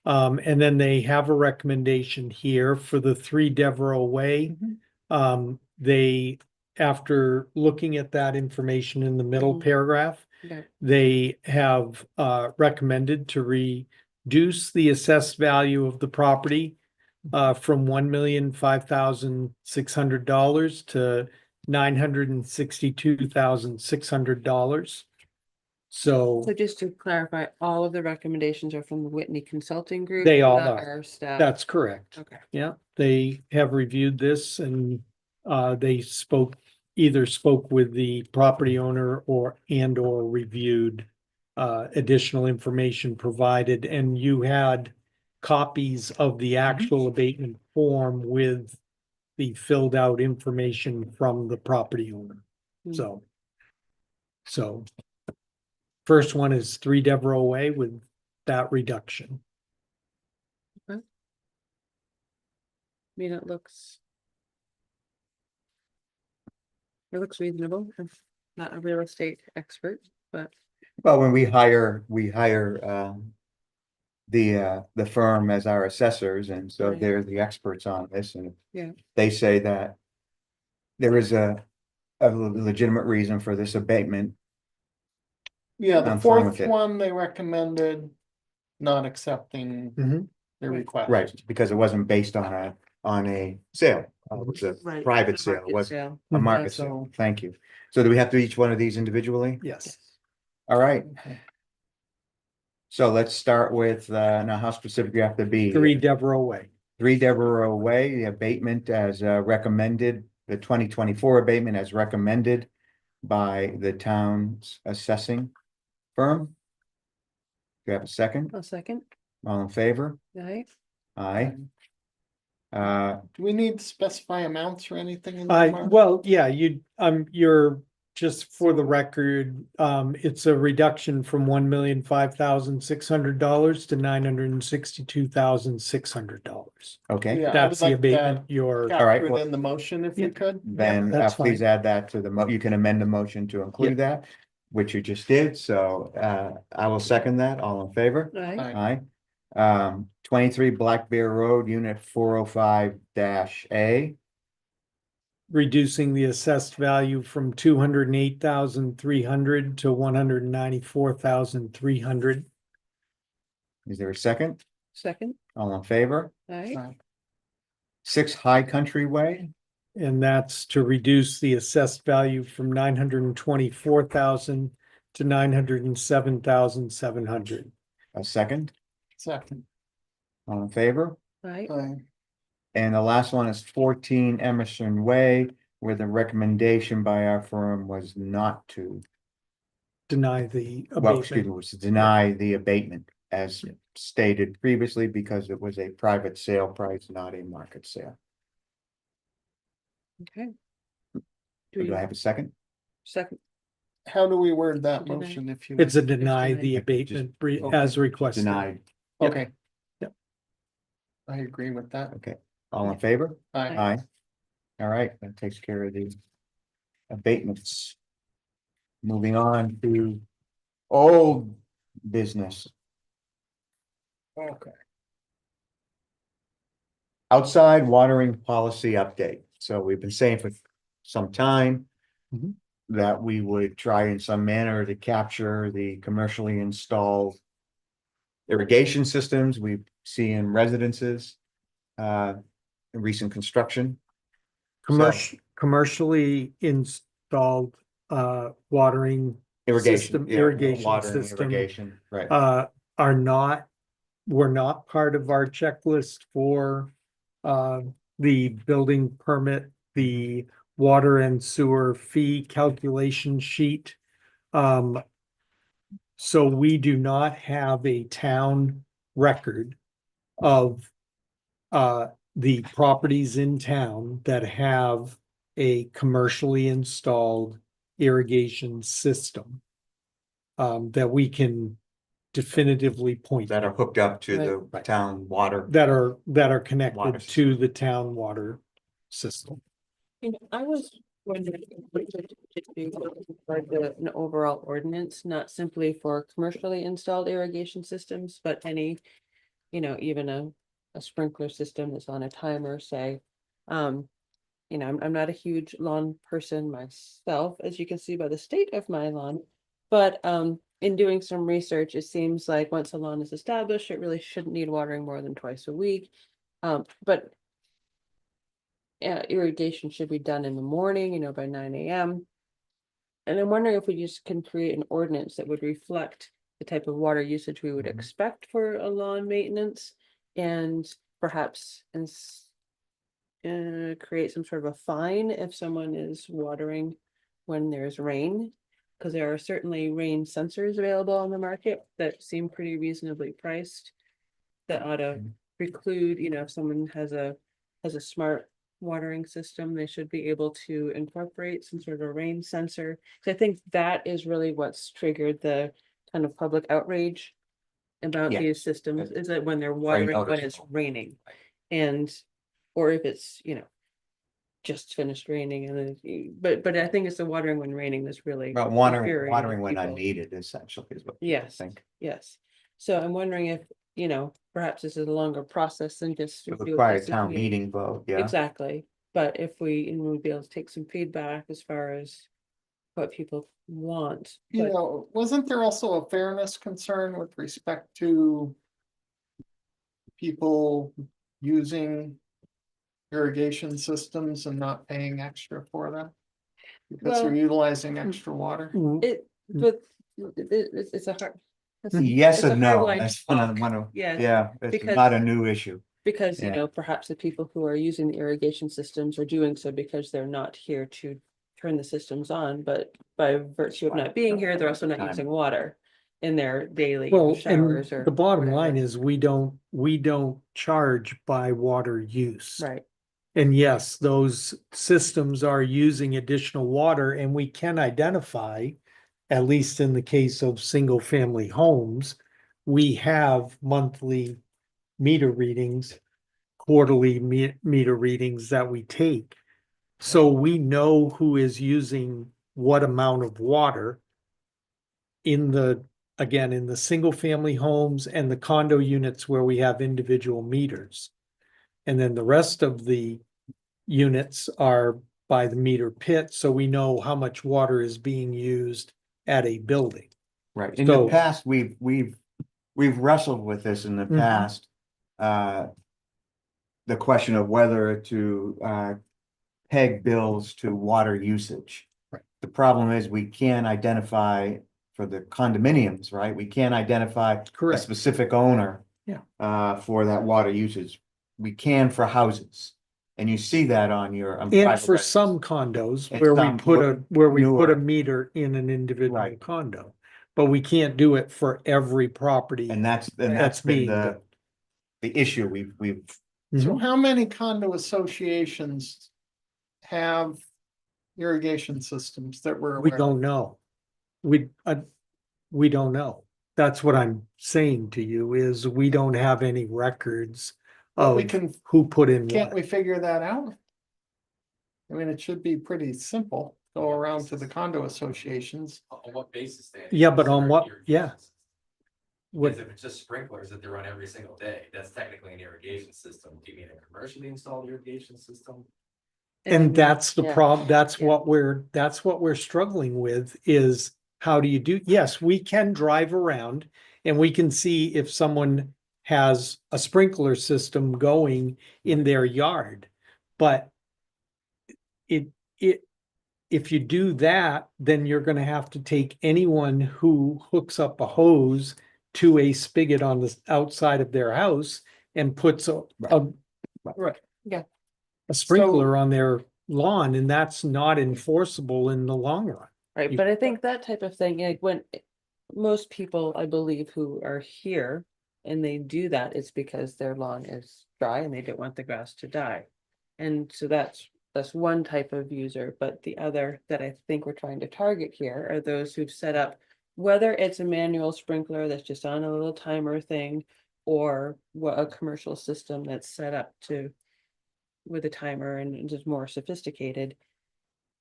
And then they have a recommendation here for the 3 Devereaux Way. They, after looking at that information in the middle Mhm. paragraph, Yeah. they have recommended to reduce the assessed value of the property from $1,005,600 to $962,600. So So just to clarify, all of the recommendations are from the Whitney Consulting Group? They all not are. Our staff? that's correct. Okay. Yeah, they have reviewed this and they either spoke with the property owner or reviewed additional information provided, and you had copies of the actual abatement form with the filled out information from the property owner. Hmm. So first one is 3 Devereaux Way with that reduction. I mean, it looks reasonable. I'm not a real estate expert, but Well, when we hire the firm as our assessors, and so Right. they're the experts on this, and Yeah. they say that there is a legitimate reason for this abatement. Yeah, the I'm fine fourth with it. one, they recommended not accepting Mhm. the request. Right, because it wasn't based on a sale. It was a Right, private a sale, it market was sale. a Mhm. market So- sale. Thank you. So do we have to do each one of these individually? Yes. All right. So let's start with, now how specific you have to be. 3 Devereaux Way. 3 Devereaux Way, the abatement as recommended, the 2024 abatement as recommended by the town's assessing firm. Do you have a second? A second, All in favor? right? Aye. Do we need to specify amounts or anything? in the mark? Well, yeah, you're, just for the record, it's a reduction from $1,005,600 to $962,600. Okay, Yeah, I That's would the like that abatement you're, All right, captured well- in the motion if Yeah. you could. then that's please fine. add that to you can amend the motion to include that, which you just did, so I will second that, all in favor? Right, Aye. 23 Black Bear Road, unit 405-A. reducing the assessed value from 208,300 to 194,300. Is there a second? second, All in favor? right, 6 High Country Way, And that's to reduce the assessed value from 924,000 to 907,700. a second, Second. all in favor? right, And the last one is 14 Emerson Way, where the recommendation by our firm was not to, Deny the well, excuse me, abatement. was to deny the abatement as stated previously, because it was a private sale price, not a market sale. okay. Do I have a second? Second, How do we word that Deny. motion if you? It's a deny deny. the abatement Okay. as requested. Denied, Yep. Okay. Yep. I agree with that. okay, all in favor? Aye. Aye. All right, that takes care of the abatements. Moving on to old business. Okay. Outside watering policy update. So we've been saying for some time Mhm. that we would try in some manner to capture the commercially installed irrigation systems we see in residences, in recent construction. Commercially installed watering Irrigation, System, yeah, irrigation water and system. irrigation, right. were not part of our checklist for the building permit, the water and sewer fee calculation sheet. So we do not have a town record of the properties in town that have a commercially installed irrigation system that we can definitively point That are hooked up to the Right. town water. that are Water connected system. to the town water system. I was wondering if we could do for an overall ordinance, not simply for commercially installed irrigation systems, but any, even a sprinkler system that's on a timer, say. you know, I'm not a huge lawn person myself, as you can see by the state of my lawn. But in doing some research, it seems like once a lawn is established, it really shouldn't need watering more than twice a week. But irrigation should be done in the morning, you know, by 9 AM. And I'm wondering if we just can create an ordinance that would reflect the type of water usage we would Mhm. expect for a lawn maintenance. And perhaps create some sort of a fine if someone is watering when there's rain. Because there are certainly rain sensors available on the market that seem pretty reasonably priced. That ought to preclude, you know, if someone has a smart watering system, they should be able to incorporate some sort of a rain sensor. So I think that is really what's triggered the kind of public outrage about Yeah. these systems, is that when they're watering when it's noticeable. raining. And, or if it's, you know, just finished raining and then, but I think it's the watering when raining that's really. But watering infuriating when people. unneeded essentially is what people Yes, think. yes. So I'm wondering if, you know, perhaps this is a longer process than just. It do it requires this town meeting. meeting vote, yeah. Exactly, but if we, and we'll be able to take some feedback as far as what people want. You but- know, wasn't there also a fairness concern with respect to people using irrigation systems and not paying extra for them? Because they're Well- utilizing extra water? It, but it's a hard. Yes it's a and hard no, line to that's one of, walk. Yeah. yeah, it's because- not a new issue. Because, you Yeah. know, perhaps the people who are using the irrigation systems are doing so because they're not here to turn the systems on, but by virtue of not being here, they're also not Time. using water in their daily Well, and showers or. the bottom whatever. line is we don't charge by water use. Right, And yes, those systems are using additional water and we can identify, at least in the case of single family homes, we have monthly meter readings, quarterly meter readings that we take. So we know who is using what amount of water in the, again, in the single family homes and the condo units where we have individual meters. And then the rest of the units are by the meter pit, so we know how much water is being used at a building. Right, in the So- past, we've wrestled with this in the Mhm. past. The question of whether to peg bills to water usage. Right. The problem is we can't identify for the condominiums, right? We can't identify a Correct. specific owner. Yeah. For that water usage. We can for houses. And you see that on your. And private for residence. some condos And where we some put a newer. meter in an individual Right. condo. But we can't do it for every property. And that's That's been being the issue we've. So Mhm. how many condo associations have irrigation systems that we're We aware of? don't know. We don't know. That's what I'm saying to you is we don't have any records But of we can, who put in can't what. we figure that out? I mean, it should be pretty simple. Go around to the condo associations. On what basis they? Yeah, but on consider what- irrigation yeah. system? What, Because if it's just sprinklers that they run every single day, that's technically an irrigation system. Do you mean a commercially installed irrigation system? and that's the yeah. problem, that's Yeah. what we're struggling with is how do you do, yes, we can drive around and we can see if someone has a sprinkler system going in their yard. But if you do that, then you're gonna have to take anyone who hooks up a hose to a spigot on the outside of their house and puts Right. Yeah. a sprinkler on their lawn, and that's not enforceable in the long run. Right, You- but I think that type of thing, like when most people, I believe, who are here and they do that, it's because their lawn is dry and they don't want the grass to die. And so that's one type of user, but the other that I think we're trying to target here are those who've set up, whether it's a manual sprinkler that's just on a little timer thing, or a commercial system that's set up to with a timer and just more sophisticated.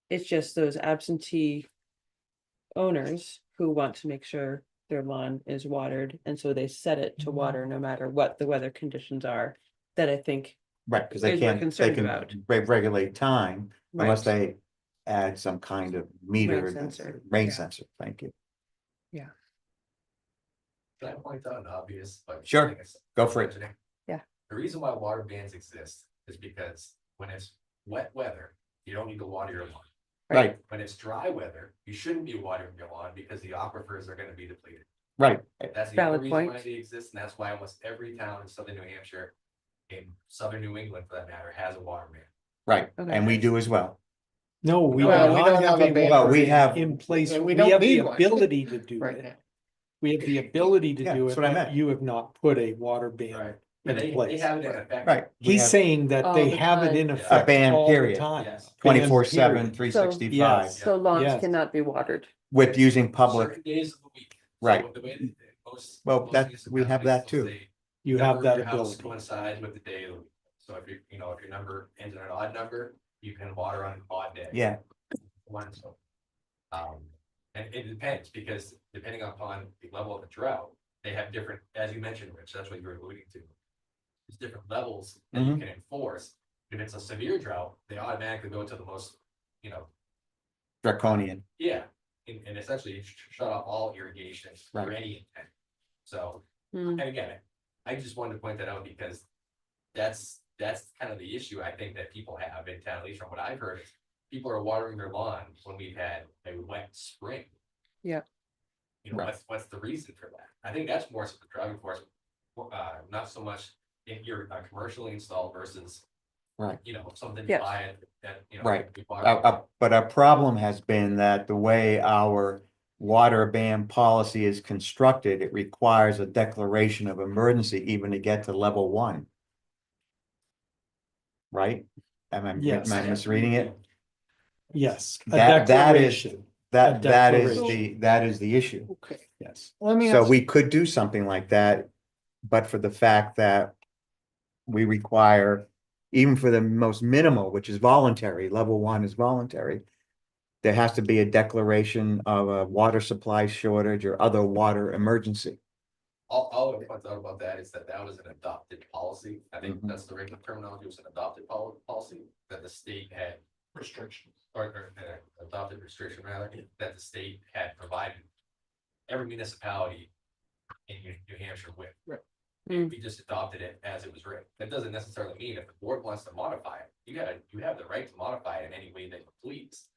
It's just those absentee owners who want to make sure their lawn is watered, and so they set it to water no matter what the weather conditions are, that I think Right, because they guys were can't, they concerned about. can regulate time unless Right. they add some kind of meter. Rain sensor, Rain yeah. sensor, thank you. Can I point out an obvious, but. Sure, I think it's- go for it. Yeah. The reason why water bans exist is because when it's wet weather, you don't need to water your lawn. Right, When it's dry weather, you shouldn't be watering your lawn because the aquifers are gonna be depleted. right, That's the Valid only reason why point. they exist, and that's why almost every town in southern New Hampshire, in southern New England for that matter, has a water ban. right, Okay. and we do as well. No, we do Well, we not don't have have a a ban. Well, we water have- in place. And We we don't have the need one. ability to do Right it. now. We have the ability to Yeah, do that's it, what I but mean. you have not put a water ban Right. in And they place. have it in effect. Right. we He's have saying that All they the have it time. in A effect ban all the period. time. Yes. 24/7, Period. 365 Yes. So lawns Yes. cannot be watered. with using public, Certain days of the week. So Right. the way that most. Well, most that- we have that municipalities will too. say, You have number of that your house ability. Coincides with the day of the week. So if you, if your number ends in an odd number, you can water on an odd day. yeah, One, so. And it depends, because depending upon the level of the drought, they have different, as you mentioned, Rich, that's what you were alluding to. There's different levels that you Mhm. can enforce. If it's a severe drought, they automatically go to the most, draconian, yeah, and essentially shut off all irrigation for Right. any intent. So, Hmm. and again, I just wanted to point that out because that's kind of the issue I think that people have in town, at least from what I've heard. Is people are watering their lawn when we've had a wet spring. Yeah. Right. What's the reason for that? I think that's more so the driving force, not so much if you're commercially installed versus. Right. Something you Yes. buy it that, Right. we water. but our problem has been that the way our water ban policy is constructed, it requires a declaration of emergency even to get to level 1. Right? Yes. Am I misreading it? Yes, a That is, declaration. that declaration. is the issue, Okay, yes. let me So ask, we could do something like that, but for the fact that we require, even for the most minimal, which is voluntary, level 1 is voluntary. There has to be a declaration of a water supply shortage or other water emergency. All I point out about that is that was an adopted policy. I think Mhm. that's the regular terminology, was an adopted policy that the state had restrictions. Or adopted restriction rather, that the state had provided every municipality in New Hampshire with. Right. Mm. We just adopted it as it was written. That doesn't necessarily mean if the board wants to modify it, you have the right to modify it in any way that you please.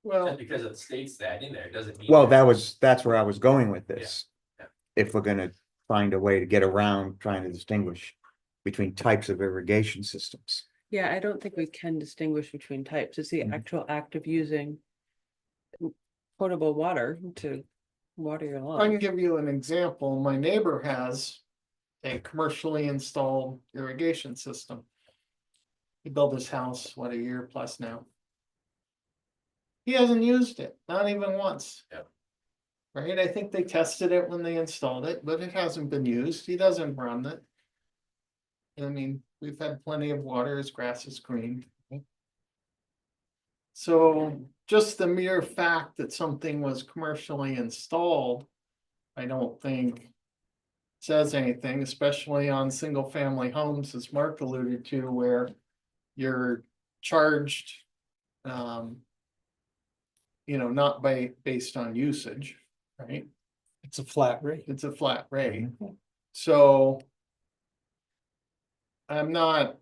well, Just because it states that in there, it doesn't mean. Well, that's where I was going with this. Yeah. If we're gonna find a way to get around trying to distinguish between types of irrigation systems. Yeah, I don't think we can distinguish between types. It's the Mhm. actual act of using potable water to water your I can lawn. give you an example. My neighbor has a commercially installed irrigation system. He built his house, what, a year plus now. He hasn't used it, not even once. Yep. Right, I think they tested it when they installed it, but it hasn't been used. He doesn't run it. I mean, we've had plenty of water, his grass is green. So just the mere fact that something was commercially installed, I don't think says anything, especially on single family homes, as Mark alluded to, where you're charged, not based on usage, right? It's a flat rate. It's a flat rate. So I'm not,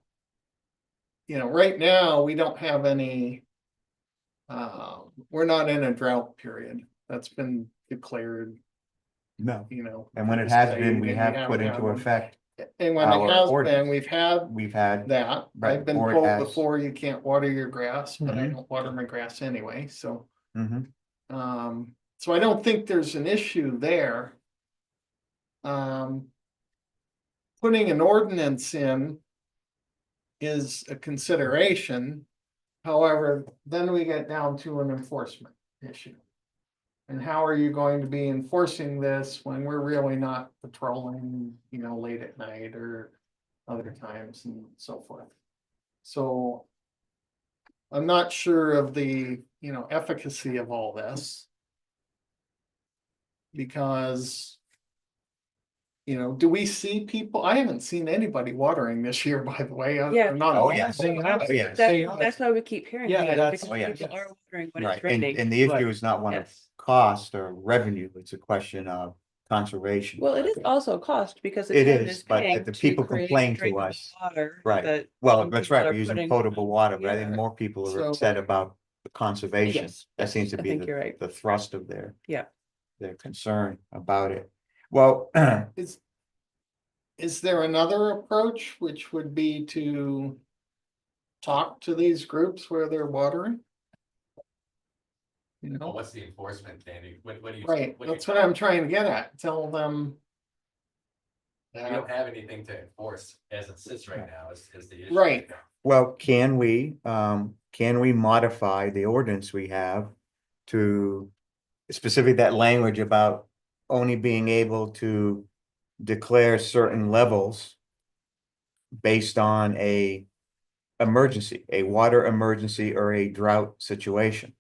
right now, we don't have any, we're not in a drought period. That's been declared, No. And when it it's has vague been, we and have haven't put had into one. effect, And when our it has been, ordinance. we've had we've had, that. Right, I've been or it told has. before you can't water your grass, but I Mhm. don't water my grass anyway, so. Mhm. So I don't think there's an issue there. Putting an ordinance in is a consideration. However, then we get down to an enforcement issue. And how are you going to be enforcing this when we're really not patrolling, late at night or other times and so forth? So I'm not sure of the, efficacy of all this. Because You know, do we see people? I haven't seen anybody watering this year, by the way. Yeah. I'm not. Oh, yes. They have- Oh, yes. they That's, have- that's why we keep hearing Yeah, about it, that's- because oh, yeah. people are wondering when Right, it's raining. and the issue Right. is not one of Yes. cost or revenue, it's a question of conservation. Well, it is also a cost because the It town is, is but paying the to people create complain to drinkable us. water Right. that Well, some that's people right, are we're using putting- potable water, but I think Yeah. more people are So- upset about the conservation. Yes, That yes, seems to I be think you're right. the thrust of their. Yeah. Their concern about it. Well, Is there another approach which would be to talk to these groups where they're watering? You Well, know, what's the enforcement, Danny? What do you? right, what do you- that's what I'm trying to get at, tell them. We don't have anything to enforce as it sits right now is the issue. Right. well, can we modify the ordinance we have to specifically that language about only being able to declare certain levels based on a emergency, a water emergency or a drought situation?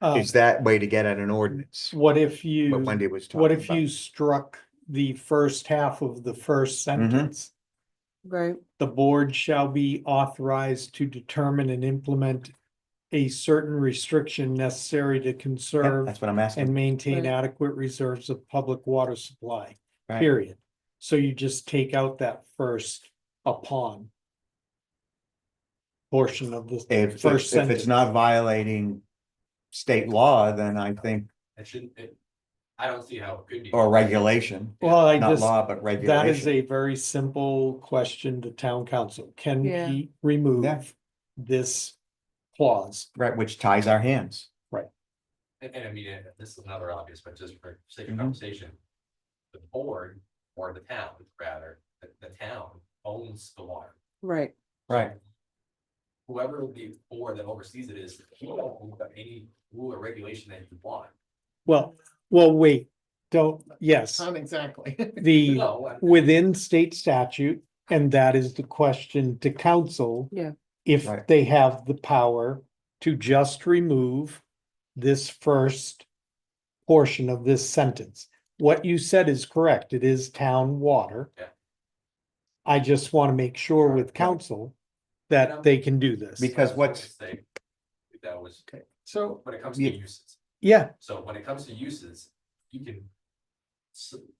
Is that way to get at an ordinance? What if you? What Wendy was What talking if about. you struck the first half of the first sentence? Right, The board shall be authorized to determine and implement a certain restriction necessary to Yep, conserve that's what I'm and asking. maintain Right. adequate reserves of public water supply, Right. period. So you just take out that first upon portion of the If first it's sentence. not violating state law, then I think, It shouldn't, I don't see how it could be. or regulation, Well, I not just, law, but that is regulation. a very simple question to town council. Can Yeah. we Yeah. remove this clause? Right, which ties our hands. And I mean, this is another obvious, but just for sake of Mhm. conversation. The board or the town, rather, the town owns the water. right. Right. Whoever the board that oversees it is, you don't move any rule or regulation that you want. Well, wait, don't, yes, Not exactly. the, No, I- within state statute, and that is the question to council. Yeah. If Right. they have the power to just remove this first portion of this sentence. What you said is correct, it is town water. Yeah. I just want to make sure with council that they can do this. Because I was what's- gonna say, that was, So, when it comes to Yeah. uses, Yeah, so when it comes to uses, you can.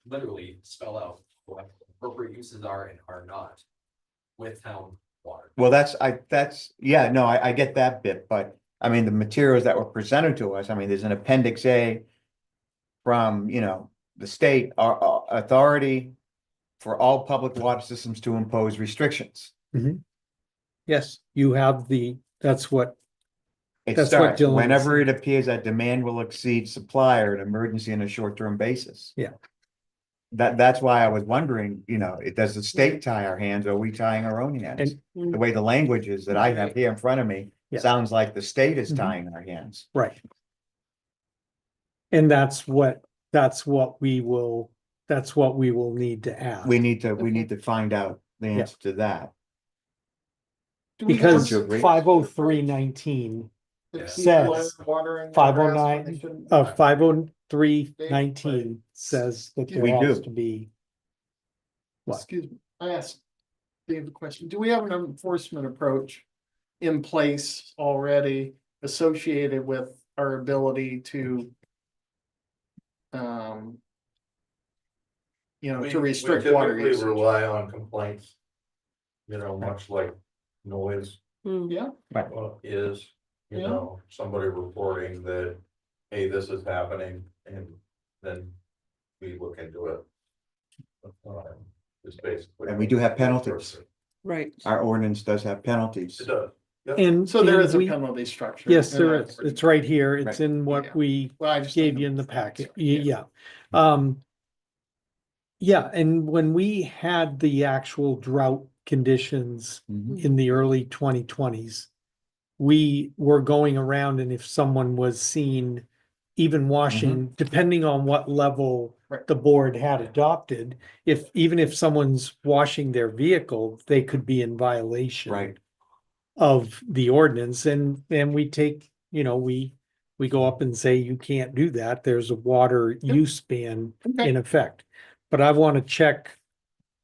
Literally spell out what appropriate uses are and are not with town water. Well, yeah, no, I get that bit, but I mean, the materials that were presented to us, I mean, there's an appendix A from, the state, authority for all public water systems to impose restrictions. yes, you have that's what, It That's what starts, Dylan was whenever saying. it appears that demand will exceed supply or an emergency on a short-term basis. Yeah. That's why I was wondering, does the state tie our hands or are we tying our own hands? And- The way the language is that I have here in front of me, Yeah. sounds like the state is Mhm. tying our hands. right. And that's what we will need to add. We need to find out the Yeah. answer to that. do we Because Don't you agree? 50319, have Yeah. people says watering their grass when 509 they shouldn't? 50319 says that there We has do. to be. What? Excuse me, I asked Dave a question. Do we have an enforcement approach in place already associated with our ability to to restrict water We typically usage? rely on complaints. Much like noise Hmm. is, Yeah. somebody reporting that, hey, this is happening, and then we look into it. It's basically. And we do have penalties. Right. Our ordinance does have penalties. It does. And So there and is a we- penalty structure. Yes, in there that is. agreement. It's right here. It's Right. in what Yeah. we Well, I just gave didn't you in the know. packet. Yeah. Yeah. Yeah, and when we had the actual drought conditions Mhm. in the early 2020s, we were going around, and if someone was seen even washing, depending on what level Right. the board had adopted, even if someone's washing their vehicle, they could be in violation Right. of the ordinance, and we take, we we go up and say, you can't do that. There's a water use ban Okay. in effect. But I want to check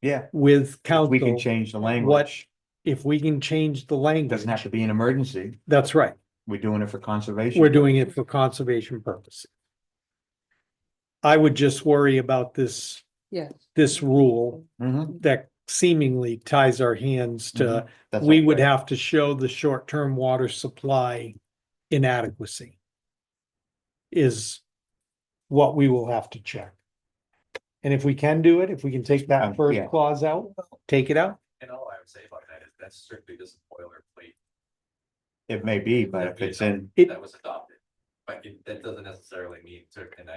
Yeah, with we can council, change the what, language. if we can change the It language. doesn't have to be an emergency. That's right. We're doing it for conservation. We're doing it for conservation purposes. I would just worry about this Yes. rule Mhm, that seemingly ties our hands to, mhm. That's we would okay. have to show the short-term water supply inadequacy. Is what we will have to check. And if we can do it, if we can take that first Yeah. clause out, take it out. And all I would say about that is that's strictly just boilerplate. It may be, but if it's in, It- That was adopted, but that doesn't necessarily mean to, and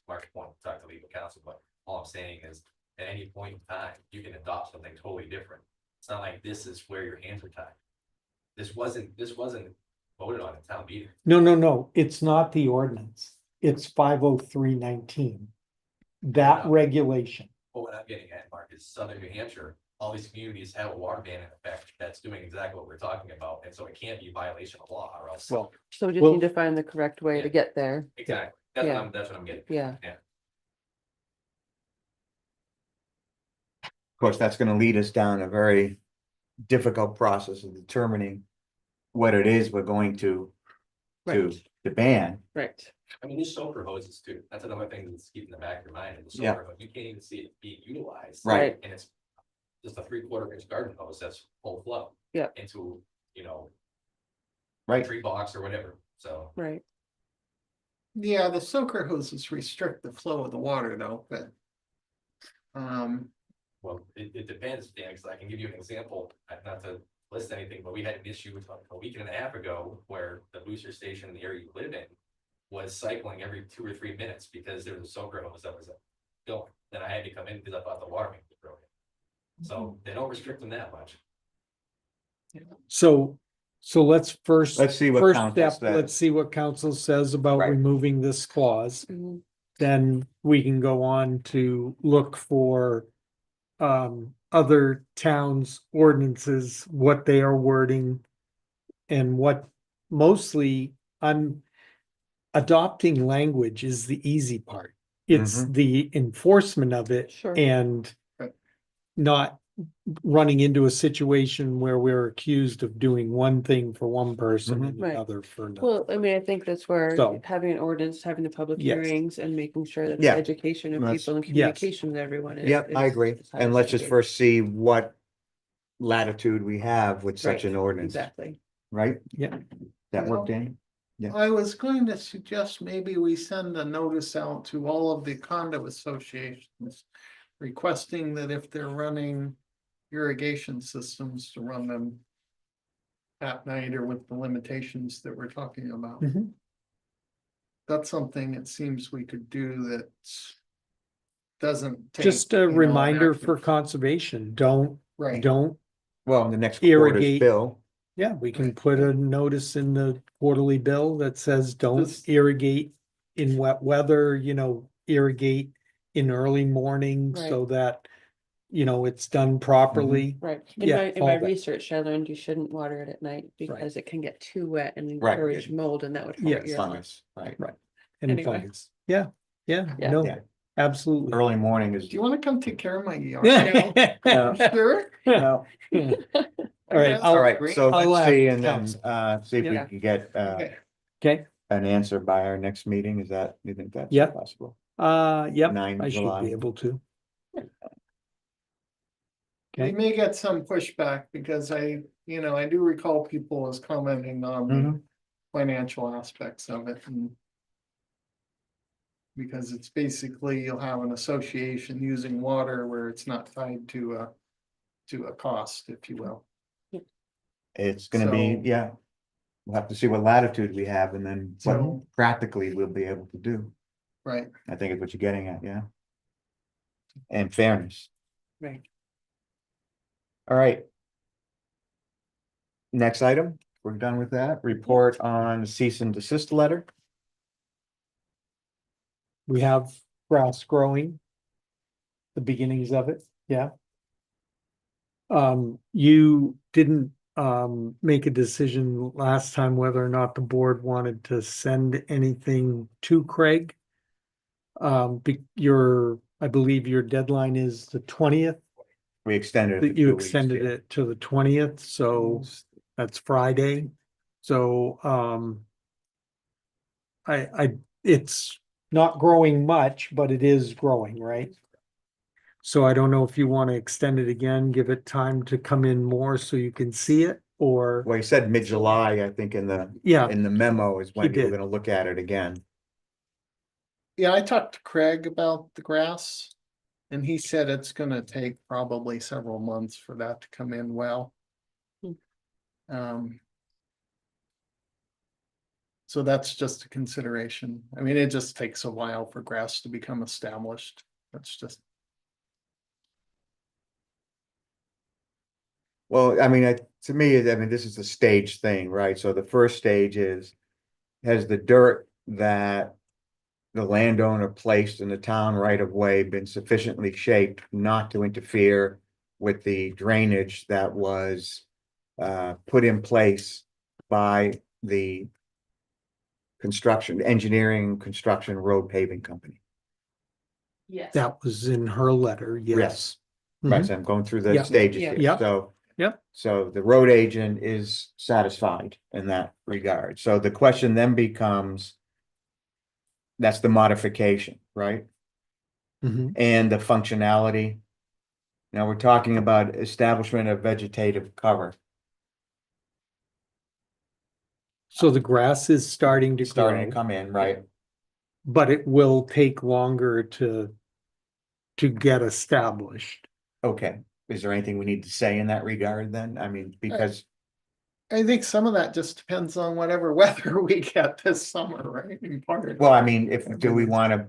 Mark's point, talk to legal counsel, but all I'm saying is, at any point in time, you can adopt something totally different. It's not like this is where your hands are tied. This wasn't voted on at town meeting. No, it's not the ordinance. It's 50319. That regulation. But what I'm getting at, Mark, is Southern New Hampshire, all these communities have a water ban in effect that's doing exactly what we're talking about, and so it can't be a violation of law or else. Well, So we just Well- need to find the correct way to get there. Exactly, Yeah. that's what I'm getting. Yeah. of course, that's gonna lead us down a very difficult process of determining what it is we're going to Right. ban. Right. I mean, there's soaker hoses too. That's another thing that's keeping in the back of your mind. And the Yeah. soaker hose, you can't even see it being utilized. Right. And it's just a 3/4 inch garden hose that's full flow. Yeah. Into, Right. tree box or whatever. So Right. Yeah, the soaker hoses restrict the flow of the water though, but. well, it depends, Dan, because I can give you an example, not to list anything, but we had an issue a week and a half ago where the booster station in the area you live in was cycling every 2 or 3 minutes because there was a soaker hose that was going. Then I had to come in because I thought the water main was broken. So they don't restrict them that much. So let's first. Let's see what first council step, says. let's see what council says about Right. removing this clause. Mhm. Then we can go on to look for other towns' ordinances, what they are wording. And what mostly adopting language is the easy part. It's the enforcement of it Sure. and Right. not running into a situation where we're accused of doing one thing for one person and Right. another for another. Well, I mean, I think that's where So- having an ordinance, having the public Yes. hearings and making sure that the Yeah. education of That's- people and yes. communication with everyone is. Yep, I agree. is how And it let's should just be. first see what latitude we have with such Right, an ordinance, Exactly. right? Yeah. That work, Well- Danny? Yeah. I was going to suggest maybe we send a notice out to all of the condo associations. Requesting that if they're running irrigation systems to run them. At night or with the limitations that we're talking about. Mhm. That's something it seems we could do that. Doesn't. take, Just you a know, reminder active- for conservation, don't Right, Well, in the next quarter's Irrigate. bill, Yeah, we can Right. put a notice in the quarterly bill that says don't This- irrigate in wet weather, irrigate in early morning so that, it's done properly. Right. Yeah, In all my that. research, I learned you shouldn't water it at night because it can get too wet and Right. encourage mold and that would hurt Yes. your. fungus, right? And Anyway. fungus. Yeah, Yeah. no, Yeah. absolutely. Early morning is. do you wanna come take care of my yard? No. Sure. No. All right, All right, Great. so I'll let's see and counsel. then see if we Yeah. can get Okay. okay, an answer by our next meeting. Is that, you think that's Yeah. possible? yep, 9 I should July. be able to. We Okay. may get some pushback because I do recall people as commenting on the Mhm. financial aspects of it and. Because it's basically you'll have an association using water where it's not tied to a cost, if you will. It's gonna be, So- yeah. We'll have to see what latitude we have and then what So- practically we'll be able to do. Right, I think is what you're getting at, yeah. And fairness. Right. All right. Next item, we're done with that. Report on the cease and desist letter. We have grass growing. The beginnings of it, yeah. You didn't make a decision last time whether or not the board wanted to send anything to Craig. I believe your deadline is the 20th, We extended it. that for you 2 weeks, extended yeah. it to the 20th, so that's Friday. So, it's not growing much, but it is growing, right? So I don't know if you want to extend it again, give it time to come in more so you can see it, or, Well, he said mid-July, I think in yeah, the memo is when He you were did. gonna look at it again. Yeah, I talked to Craig about the grass. And he said it's gonna take probably several months for that to come in well. Um. So that's just a consideration. I mean, it just takes a while for grass to become established. That's just, Well, I mean, to me, I mean, this is a stage thing, right? So the first stage is, has the dirt that the landowner placed in the town right of way been sufficiently shaped not to interfere with the drainage that was put in place by the engineering, construction, road paving company? Yes. that was in her letter, yes. Right, so I'm going through the Yeah. stages Yeah. here, Yeah. so. Yep. So the road agent is satisfied in that regard, so the question then becomes. That's the modification, right? Mhm. And the functionality. Now we're talking about establishment of vegetative cover, So the grass is starting to starting to grow, come in, right? but it will take longer to get established. Okay, is there anything we need to say in that regard then? I mean, because, I think some of that just depends on whatever weather we get this summer, right? In part of- well, I mean, do we wanna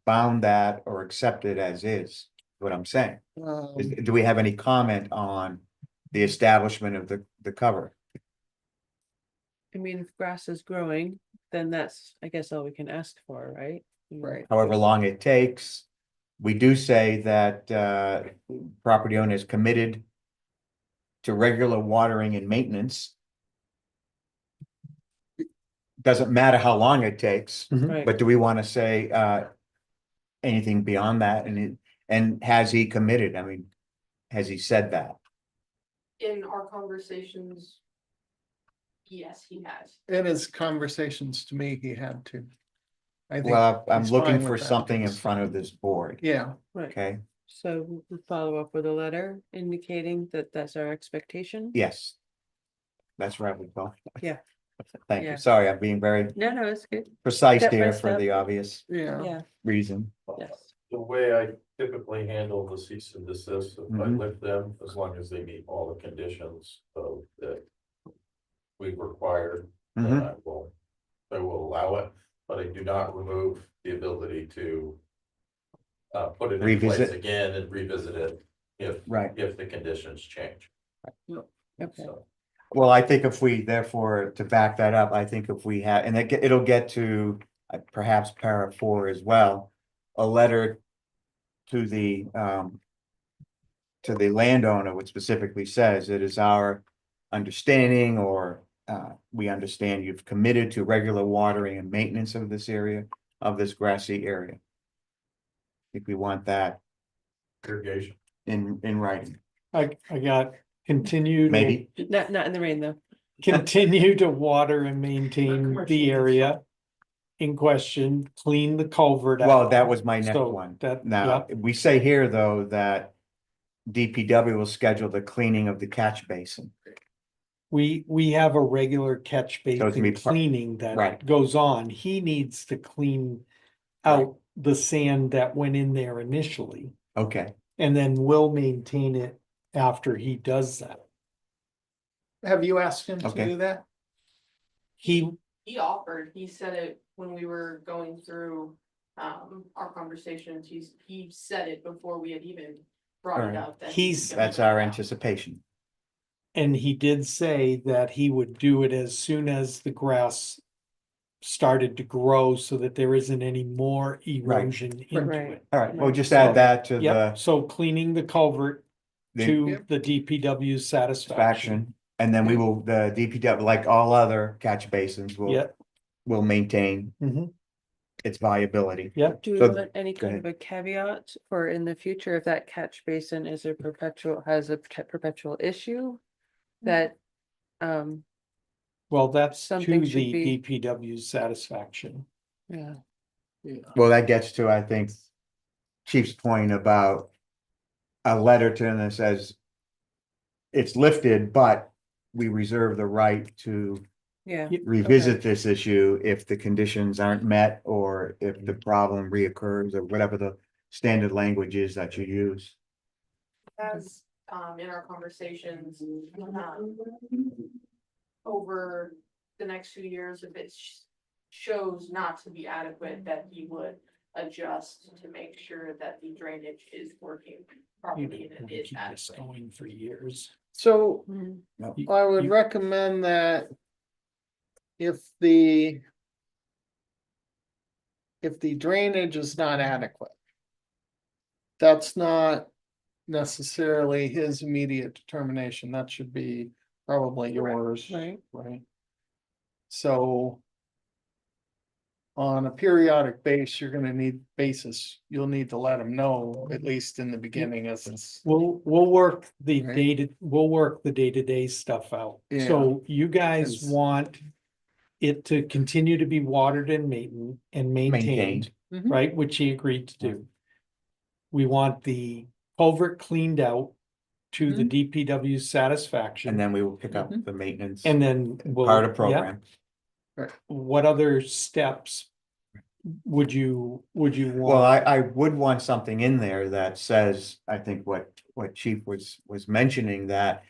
bound that or accept it as is? What I'm saying, do we have any comment on the establishment of the cover? I mean, if grass is growing, then that's, I guess, all we can ask for, right? Right. However long it takes. We do say that property owner is committed to regular watering and maintenance. Doesn't matter how long it takes, Right, but do we want to say anything beyond that? And has he committed? I mean, has he said that? In our conversations, yes, he has. In his conversations to me, he had to. I think Well, I'm he's looking fine for with that, something in because- front of this board, Yeah, right. okay? So we follow up with a letter indicating that that's our expectation? Yes. That's right, we go. Yeah. Thank Yeah. you, sorry, I'm being very No, no, it's good. precise Step by here for step. the obvious yeah. Yeah, reason. yes. The way I typically handle the cease and desist, if I Mhm. lift them, as long as they meet all the conditions of that we required, then Mhm. I will allow it, but I do not remove the ability to put it in place Revisit. again and revisit it Right. if the conditions change. Okay. So, Well, I think if we, therefore, to back that up, I think if we have, and it'll get to perhaps para 4 as well, a letter to the landowner, which specifically says it is our understanding, or we understand you've committed to regular watering and maintenance of this area, of this grassy area. I think we want that irrigation. in writing, I got continue. maybe. Not in the rain, though. Continue to water and maintain the area in question, clean the culvert out. Well, that was my next So one. that- Now, we say here, though, that DPW will schedule the cleaning of the catch basin. We have a regular catch it's gonna be basin cleaning that right. goes on. He needs to clean out the sand that went in there initially, Okay, and then we'll maintain it after he does that. Have you asked him to Okay. do that? He, He offered, he said it when we were going through our conversations, he said it before we had even brought it Alright. up. That He's- gonna that's bring it our out. anticipation. and he did say that he would do it as soon as the grass started to grow so that there isn't any more erosion into Right. it. All right, we'll Right. just add that to Yep, so cleaning the culvert, to the DPW satisfaction. Faction, and then we will, the DPW, like all other catch basins, Yeah. will maintain Mhm. its viability. Yep, Do we So, want any go kind of a caveat for in the future if that catch basin is a perpetual, has a perpetual issue? That, well, that's to Something should the be- DPW satisfaction. yeah, Well, that gets to, I think, Chief's point about a letter to them that says it's lifted, but we reserve the right to yeah. revisit this issue if the conditions aren't met or if the problem reoccurs or whatever the standard language is that you use. As, in our conversations, over the next few years, if it shows not to be adequate, that he would adjust to make sure that the drainage is working You properly don't and wanna it is keep this adequate. going for years. So Mhm. I would You- recommend that if the drainage is not adequate, that's not necessarily his immediate determination. That should be probably yours. Right. Right. So on a periodic basis, you'll need to let him know, at least in the beginning, as it's. We'll work the Right. we'll work the day-to-day stuff out. So you guys Yes. want it to continue to be watered and maintained, Maintained. Mhm. right, which he agreed to do. We want the culvert cleaned out to the DPW satisfaction. And then we will pick up Mhm. the maintenance And then we'll. part of yeah. program. What other steps would you want? Well, I would want something in there that says, I think what Chief was mentioning that,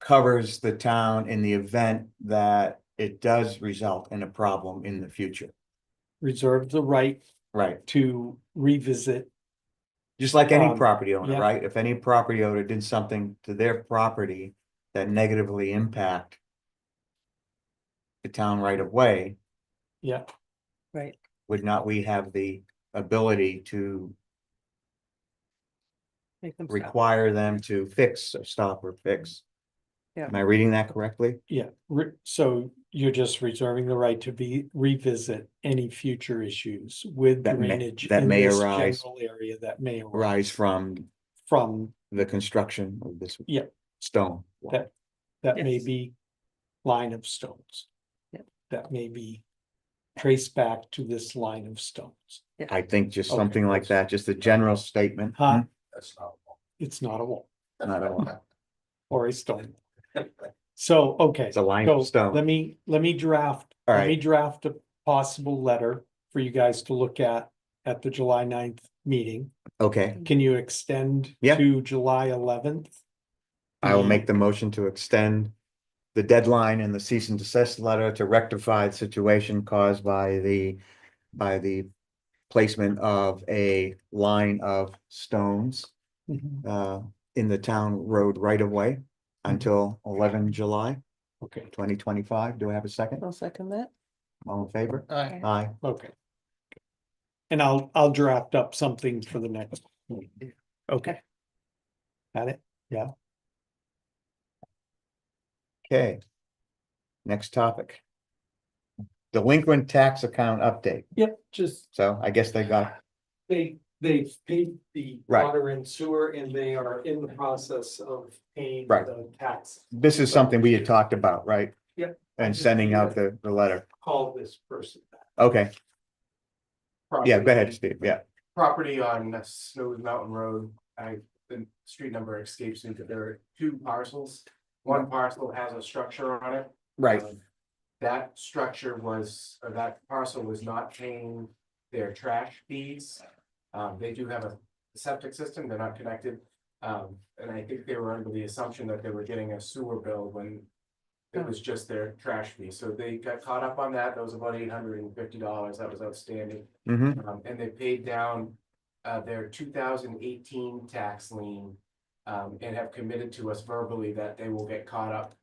covers the town in the event that it does result in a problem in the future. Reserve the right Right, to revisit. just like any Um, property owner, yeah. right? If any property owner did something to their property that negatively impact the town right of way, Yeah, Right, would not we have the ability to make them stop. require them to fix or stop or fix? Yeah. Am I reading that correctly? yeah. So you're just reserving the right to revisit any future issues with That may- drainage that in may this arise. general area that may Rise arise from from the construction of this. Yeah. Stone. wall. that may Yes. be line of stones. Yep. That may be traced back to this line of stones. I think just Okay. something like that, just a general statement. Huh? That's not. It's not a wall Not at all. or a stone. So, okay. It's a line So of stone. let me draft, All let me right. draft a possible letter for you guys to look at the July 9th meeting. Okay, Can you extend Yeah. to July 11th? I will make the motion to extend the deadline in the cease and desist letter to rectify the situation caused by the placement of a line of stones in the town road right of way until 11 July Okay, 2025. Do I have a second? I'll second that. All in favor? Aye. Aye. okay. And I'll draft up something for the next meeting. Okay. Got it? Yeah. Okay. Next topic. Delinquent tax account update. Yep, just So I guess they got, they paid the Right. water and sewer and they are in the process of paying Right. the tax. this is something we had talked about, right? Yep. And sending out the letter. Call this person back. Okay, yeah, go ahead, Property- Steve. Yeah, Property on Snows Mountain Road, the street number escapes me, but there are two parcels. One parcel has a structure on it. right. That structure was, or that parcel was not paying their trash fees. They do have a septic system, they're not connected. And I think they were under the assumption that they were getting a sewer bill when it was just their trash fee. So they got caught up on that. That was about $850. That was outstanding. Mm-hmm. And they paid down their 2018 tax lien. And have committed to us verbally that they will get caught up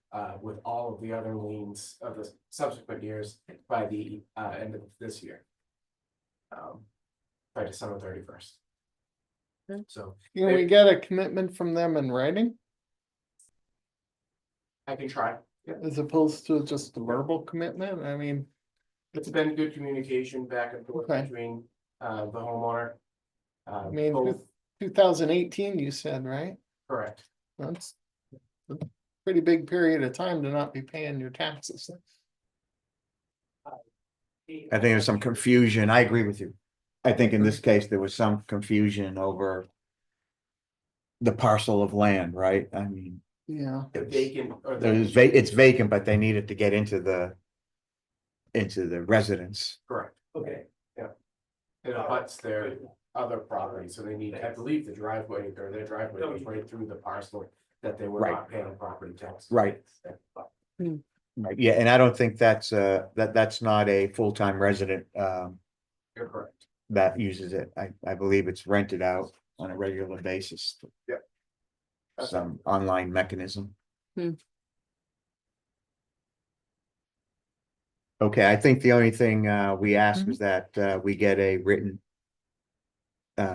with all of the other liens of the subsequent years by the end of this year. By December 31st. So Can we get a commitment from them in writing I can try. Yeah. as opposed to just a verbal commitment? I mean, It's been good communication back and forth Okay. between the homeowner. I mean, Both, 2018, you said, right? correct. That's a pretty big period of time to not be paying your taxes. I think there's some confusion. I agree with you. I think in this case, there was some confusion over the parcel of land, right? I mean, Yeah. The vacant or it's vacant, but they needed to get into the residence. Correct. Okay. Yeah. It abuts their other property, so they need, I believe the driveway or their driveway was right through the parcel that they were Right. not paying property tax. Right. Right, yeah, and I don't think that's that's not a full-time resident You're correct. that uses it. I believe it's rented out on a regular basis. Yep. Some online mechanism. Hmm. Okay, I think the only thing we ask is that we get a written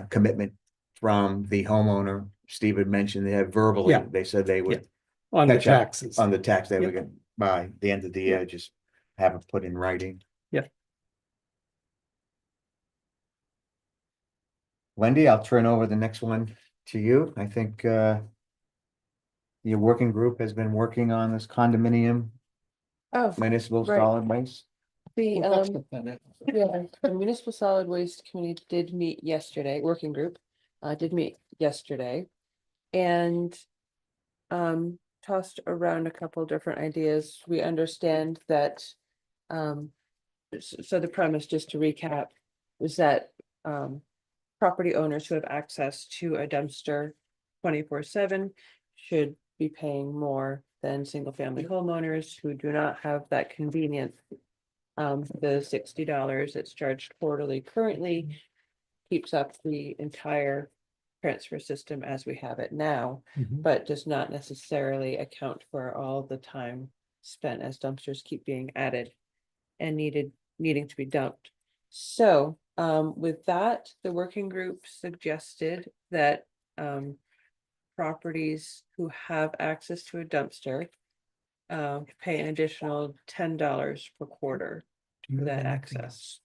commitment from the homeowner. Steve had mentioned they had verbally, Yeah. they said they would On the catch up taxes. on the tax they would Yep. get by the end of the year, just have it put in writing. Yep. Wendy, I'll turn over the next one to you. I think your working group has been working on this condominium Oh, municipal Right. solid waste. the, Well, that's what that is. yeah, the Municipal Solid Waste Committee did meet yesterday, working group, did meet yesterday. And tossed around a couple different ideas. We understand that, so the premise, just to recap, was that, property owners who have access to a dumpster 24/7 should be paying more than single-family homeowners who do not have that convenience. The $60 that's charged quarterly currently keeps up the entire transfer system as we have it now, Mhm. but does not necessarily account for all the time spent as dumpsters keep being added and needing to be dumped. So, with that, the working group suggested that, properties who have access to a dumpster pay an additional $10 per quarter for that access.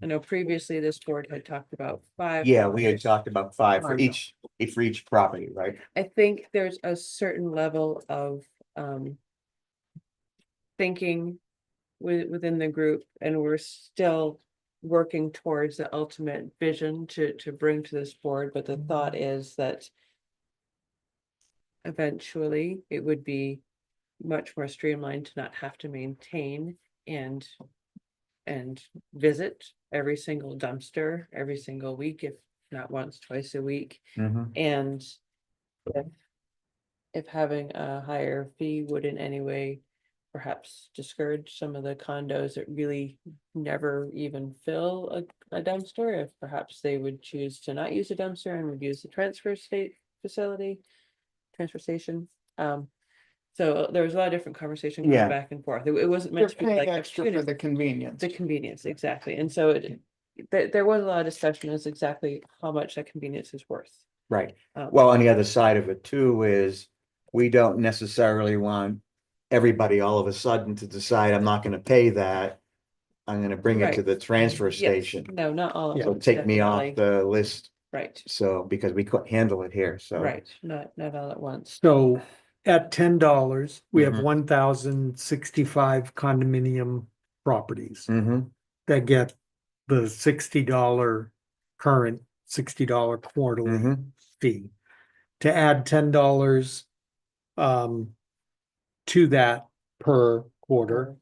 I know previously this board had talked about $5. Yeah, we had talked about five for each property, right? I think there's a certain level of thinking within the group, and we're still working towards the ultimate vision to bring to this board, but the thought is that eventually it would be much more streamlined to not have to maintain and visit every single dumpster every single week, if not once, twice a week. Mhm. And if having a higher fee would in any way perhaps discourage some of the condos that really never even fill a dumpster, if perhaps they would choose to not use a dumpster and would use the transfer station. So there was a lot of different conversation Yeah. going back and forth. It wasn't You're meant to be paying like a extra for punitive- the convenience. the convenience, exactly. And so there was a lot of discussion as exactly how much that convenience is worth. Right. Um, Well, on the other side of it too is we don't necessarily want everybody all of a sudden to decide, I'm not gonna pay that. I'm gonna bring it to Right. the transfer yes, station. No, not all at So once, take me off definitely. the list. Right, So, because we couldn't handle it here, so. right, not all at once. So at $10, we have Mhm. 1,065 condominium properties Mhm. that get the $60 current $60 quarterly Mhm. fee. To add $10 to that per quarter,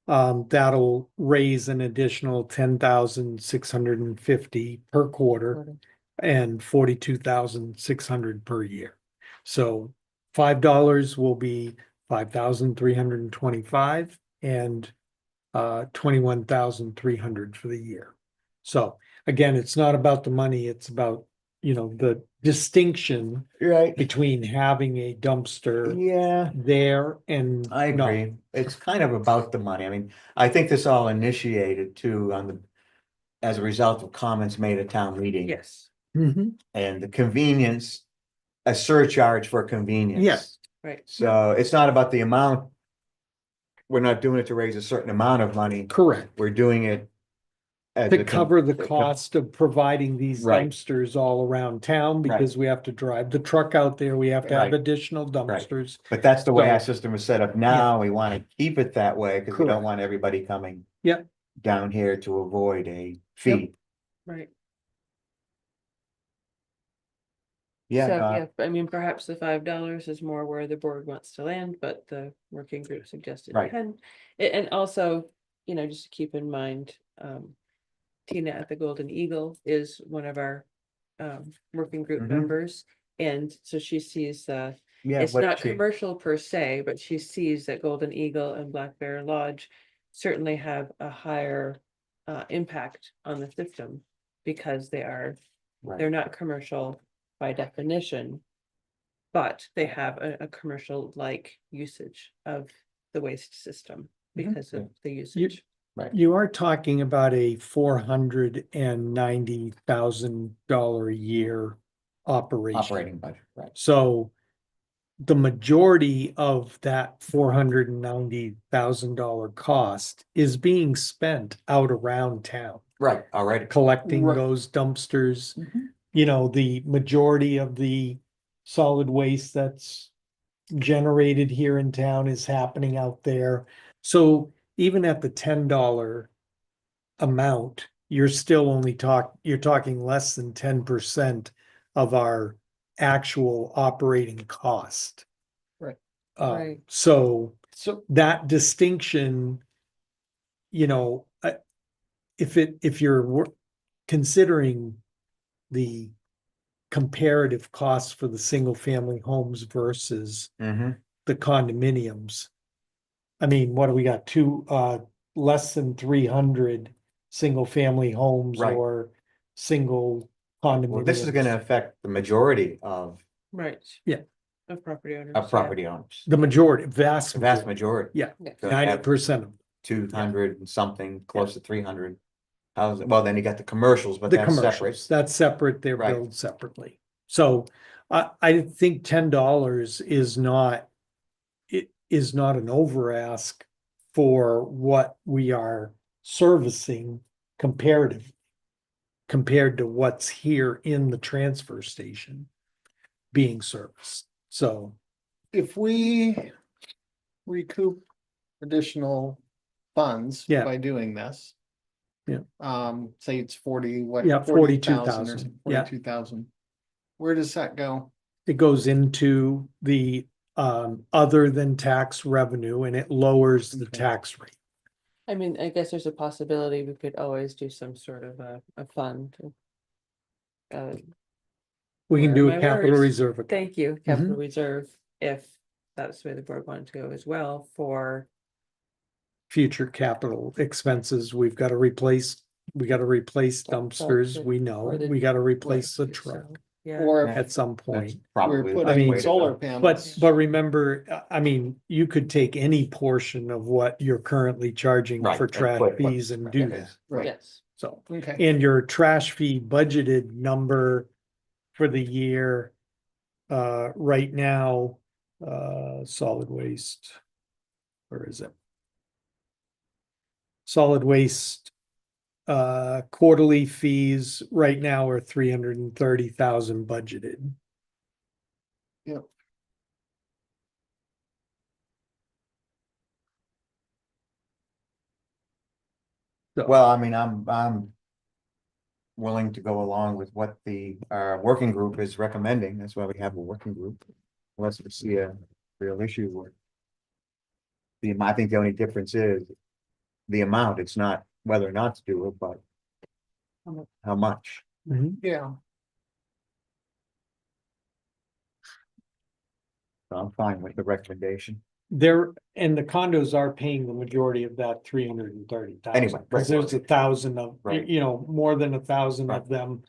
that'll raise an additional 10,650 per quarter and 42,600 per year. So $5 will be 5,325 and 21,300 for the year. So again, it's not about the money, it's about, the distinction Right. between having a dumpster Yeah, there and I not. agree. It's kind of about the money. I mean, I think this all initiated too as a result of comments made at town meeting. Yes, and the convenience, a surcharge for convenience. Yes. Right. So it's not about the amount. We're not doing it to raise a certain amount of money. Correct. We're doing it as To a cover the to co- cost of providing these Right. dumpsters all around town, because we have to drive the truck out there, we have to have Right. additional dumpsters. But that's the way our So- system is set up now. We want to keep it that way because we don't Correct. want everybody coming Yep. down here to avoid a fee. Right. Yeah, So, yeah, I mean, perhaps the $5 is more where the board wants to land, but the working group suggested Right. 10. And also, you know, just to keep in mind, Tina at the Golden Eagle is one of our working group Mhm. members. And so she sees yeah. it's what not she- commercial per se, but she sees that Golden Eagle and Black Bear Lodge certainly have a higher impact on the system because they're Right. not commercial by definition, but they have a commercial-like usage of the waste system because of the usage. You are talking about a $490,000 a year operation. Operating budget, right? So the majority of that $490,000 cost is being spent out around town, Right, already. collecting Right. those dumpsters. Mhm. You know, the majority of the solid waste that's generated here in town is happening out there. So even at the $10 amount, you're still only you're talking less than 10% of our actual operating cost. Right. Right. So So, that distinction, you know, if you're considering the comparative costs for the single family homes versus Mhm. the condominiums. I mean, what do we got? Less than 300 single family homes Right. or single condominiums. Well, this is gonna affect the majority of Right. Yeah. Of property owners. yeah. property owners. The majority, vast The vast majority, majority. yeah, So 90% of them. 200 and something, close to 300 houses. Well, then you got the commercials, but The that's separate. commercials, that's separate, they're Right. billed separately. So I think $10 is not, it is not an over ask for what we are servicing comparative compared to what's here in the transfer station being serviced. So if we recoup additional funds Yeah. by doing this. Yeah. Say it's 40, what? Yeah, 42,000 or 42,000, yeah. 42,000. Where does that go? it goes into the other than tax revenue and it lowers the Okay. tax rate. I mean, I guess there's a possibility we could always do some sort of a fund. We can Where do are a my capital words? reserve account. Thank you, capital reserve, if that's the way the board wanted to go as well for, Future capital expenses. We gotta replace dumpsters, we know, or the- we gotta replace the so, truck yeah. Or at some That's point. if probably. we're the best putting way to solar go. panels. But remember, I mean, you could take any portion of what you're currently charging Right, for and trash put- fees and do yeah. that. Right. Yes, So, Okay, and your trash fee budgeted number for the year, right now, solid waste. Where is it? Solid waste, quarterly fees right now are 330,000 budgeted. Yep. So- Well, I mean, I'm willing to go along with what the working group is recommending. That's why we have a working group. Unless we see a real issue with. I think the only difference is the amount. It's not whether or not to do it, but how much. yeah, So I'm fine with the recommendation. And the condos are paying the majority of that 330,000. Anyway, right. Cause there's 1,000 of, Right. you know, more than 1,000 Right. of them.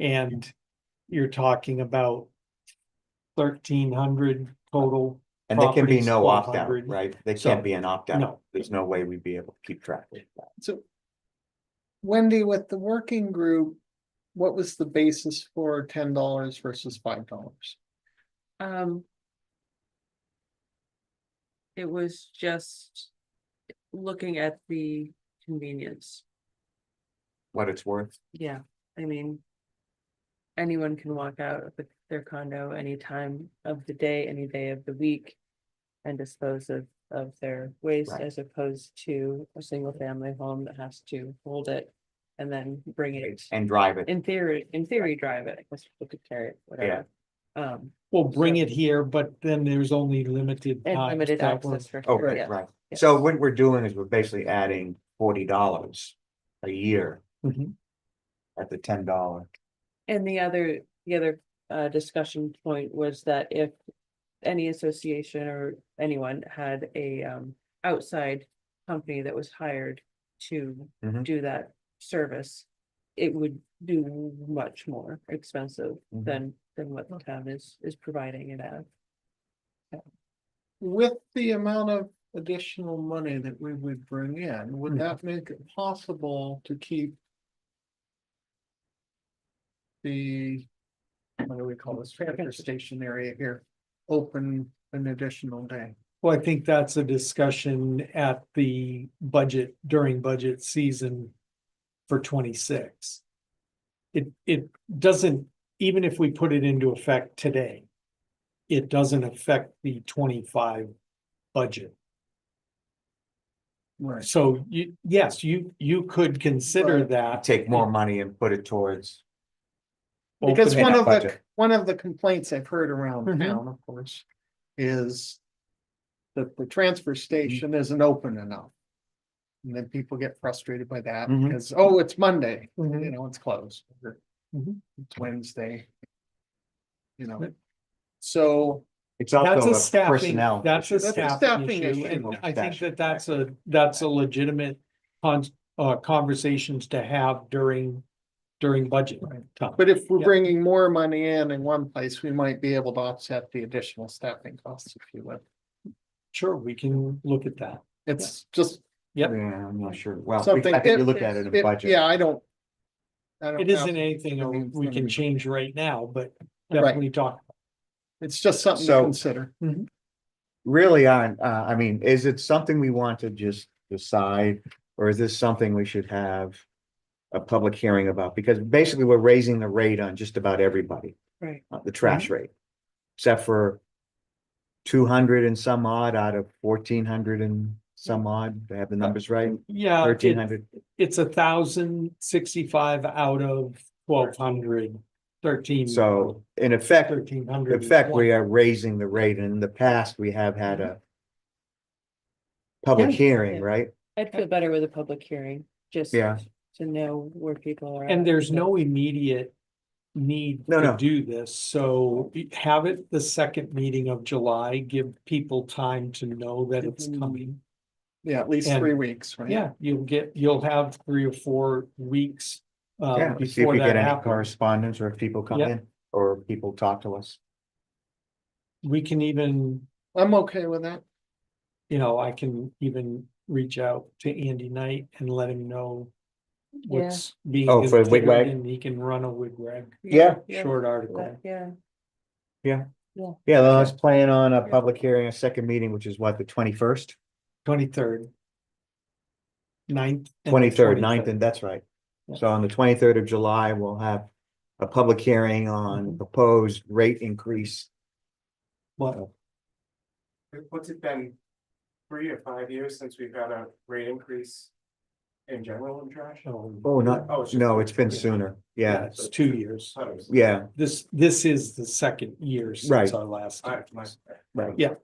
And you're talking about 1,300 total. And there can be Properties, no opt out, 1,200. right? There So, can't be an opt out. no. There's no way we'd be able to keep track of that. so. Wendy, with the working group, what was the basis for $10 versus $5? Um. It was just looking at the convenience. What it's worth. Yeah, I mean. Anyone can walk out of their condo any time of the day, any day of the week. And dispose of their waste Right. as opposed to a single family home that has to hold it. And then bring it, And drive it. in theory, drive it, I guess people could carry it, whatever. Well, bring it here, but then there's only limited And times limited that we're- access for. Oh, yeah, right. yes. So what we're doing is we're basically adding $40 a year Mhm. at the $10. And the other discussion point was that if any association or anyone had a outside company that was hired to Mhm. do that service, it would do much more expensive Mhm. than what the town is providing it at. With the amount of additional money that we would bring in, would that make it possible to keep the, what do we call this, transfer station area here, open an additional day? Well, I think that's a discussion at the budget, during budget season for 26. It doesn't, even if we put it into effect today, it doesn't affect the 25 budget. Right. So yes, you could consider Right. that. Take more money and put it towards. Because open one that of the, budget. one of the complaints I've heard around Mhm. town, of course, is that the transfer station isn't open enough. And then people get frustrated by that Mhm. because, oh, it's Monday, you Mhm. know, it's closed. Or Mhm. It's Wednesday. You know, Yep. so, It's That's also a a staffing, personnel. that's a issue. staffing issue, and I think that that's a legitimate conversations to have during budget time. but if we're Yeah. bringing more money in one place, we might be able to offset the additional staffing costs, if you will. Sure, we can look at that. It's just Yep. Yeah, I'm not sure. Well, something. I think you look at it in budget. Yeah, I don't. I don't It isn't have- anything I mean, it's we gonna can be- change right now, but Right. definitely talk. It's just something to So- consider. Really I mean, is it something we want to just decide? Or is this something we should have a public hearing about? Because basically we're raising the rate on just about everybody, Right. the trash rate. Except for 200 and some odd out of 1,400 and some odd, do I have the numbers right? Yeah, 1,300. it's 1,065 out of 1,200, 13. So in effect, 1,300. we are raising the rate, and in the past, we have had a public Yeah. hearing, Yeah. right? I'd feel better with a public hearing, just Yeah. to know where people are. And at. there's no immediate need No, to no. do this, so have it the second meeting of July, give people time to know that it's coming. Yeah, at least And- 3 weeks, right? Yeah, you'll have 3 or 4 weeks. Yeah, see if Before we that get any happens, correspondence or if people come Yeah. in or people talk to us. we can even, I'm okay with that. I can even reach out to Andy Knight and let him know what's being Oh, for considered, wigwag? and he can run a wigwag Yeah. short article. Yeah, Yeah, then let's plan on a public hearing, a second meeting, which is what, the 21st? 23rd. 9th. and the 23rd, 9th, 23rd. and that's right. Yeah. So on the 23rd of July, we'll have a public hearing on proposed rate increase. What? What's it been, 3 or 5 years since we've had a rate increase in general in trash? Oh, not, Oh, it's just- no, it's been Yeah. sooner. Yeah, Yeah, it's 2 years. Thought it was- yeah, This is the second year since Right. our last. All right, increase. right. Yeah.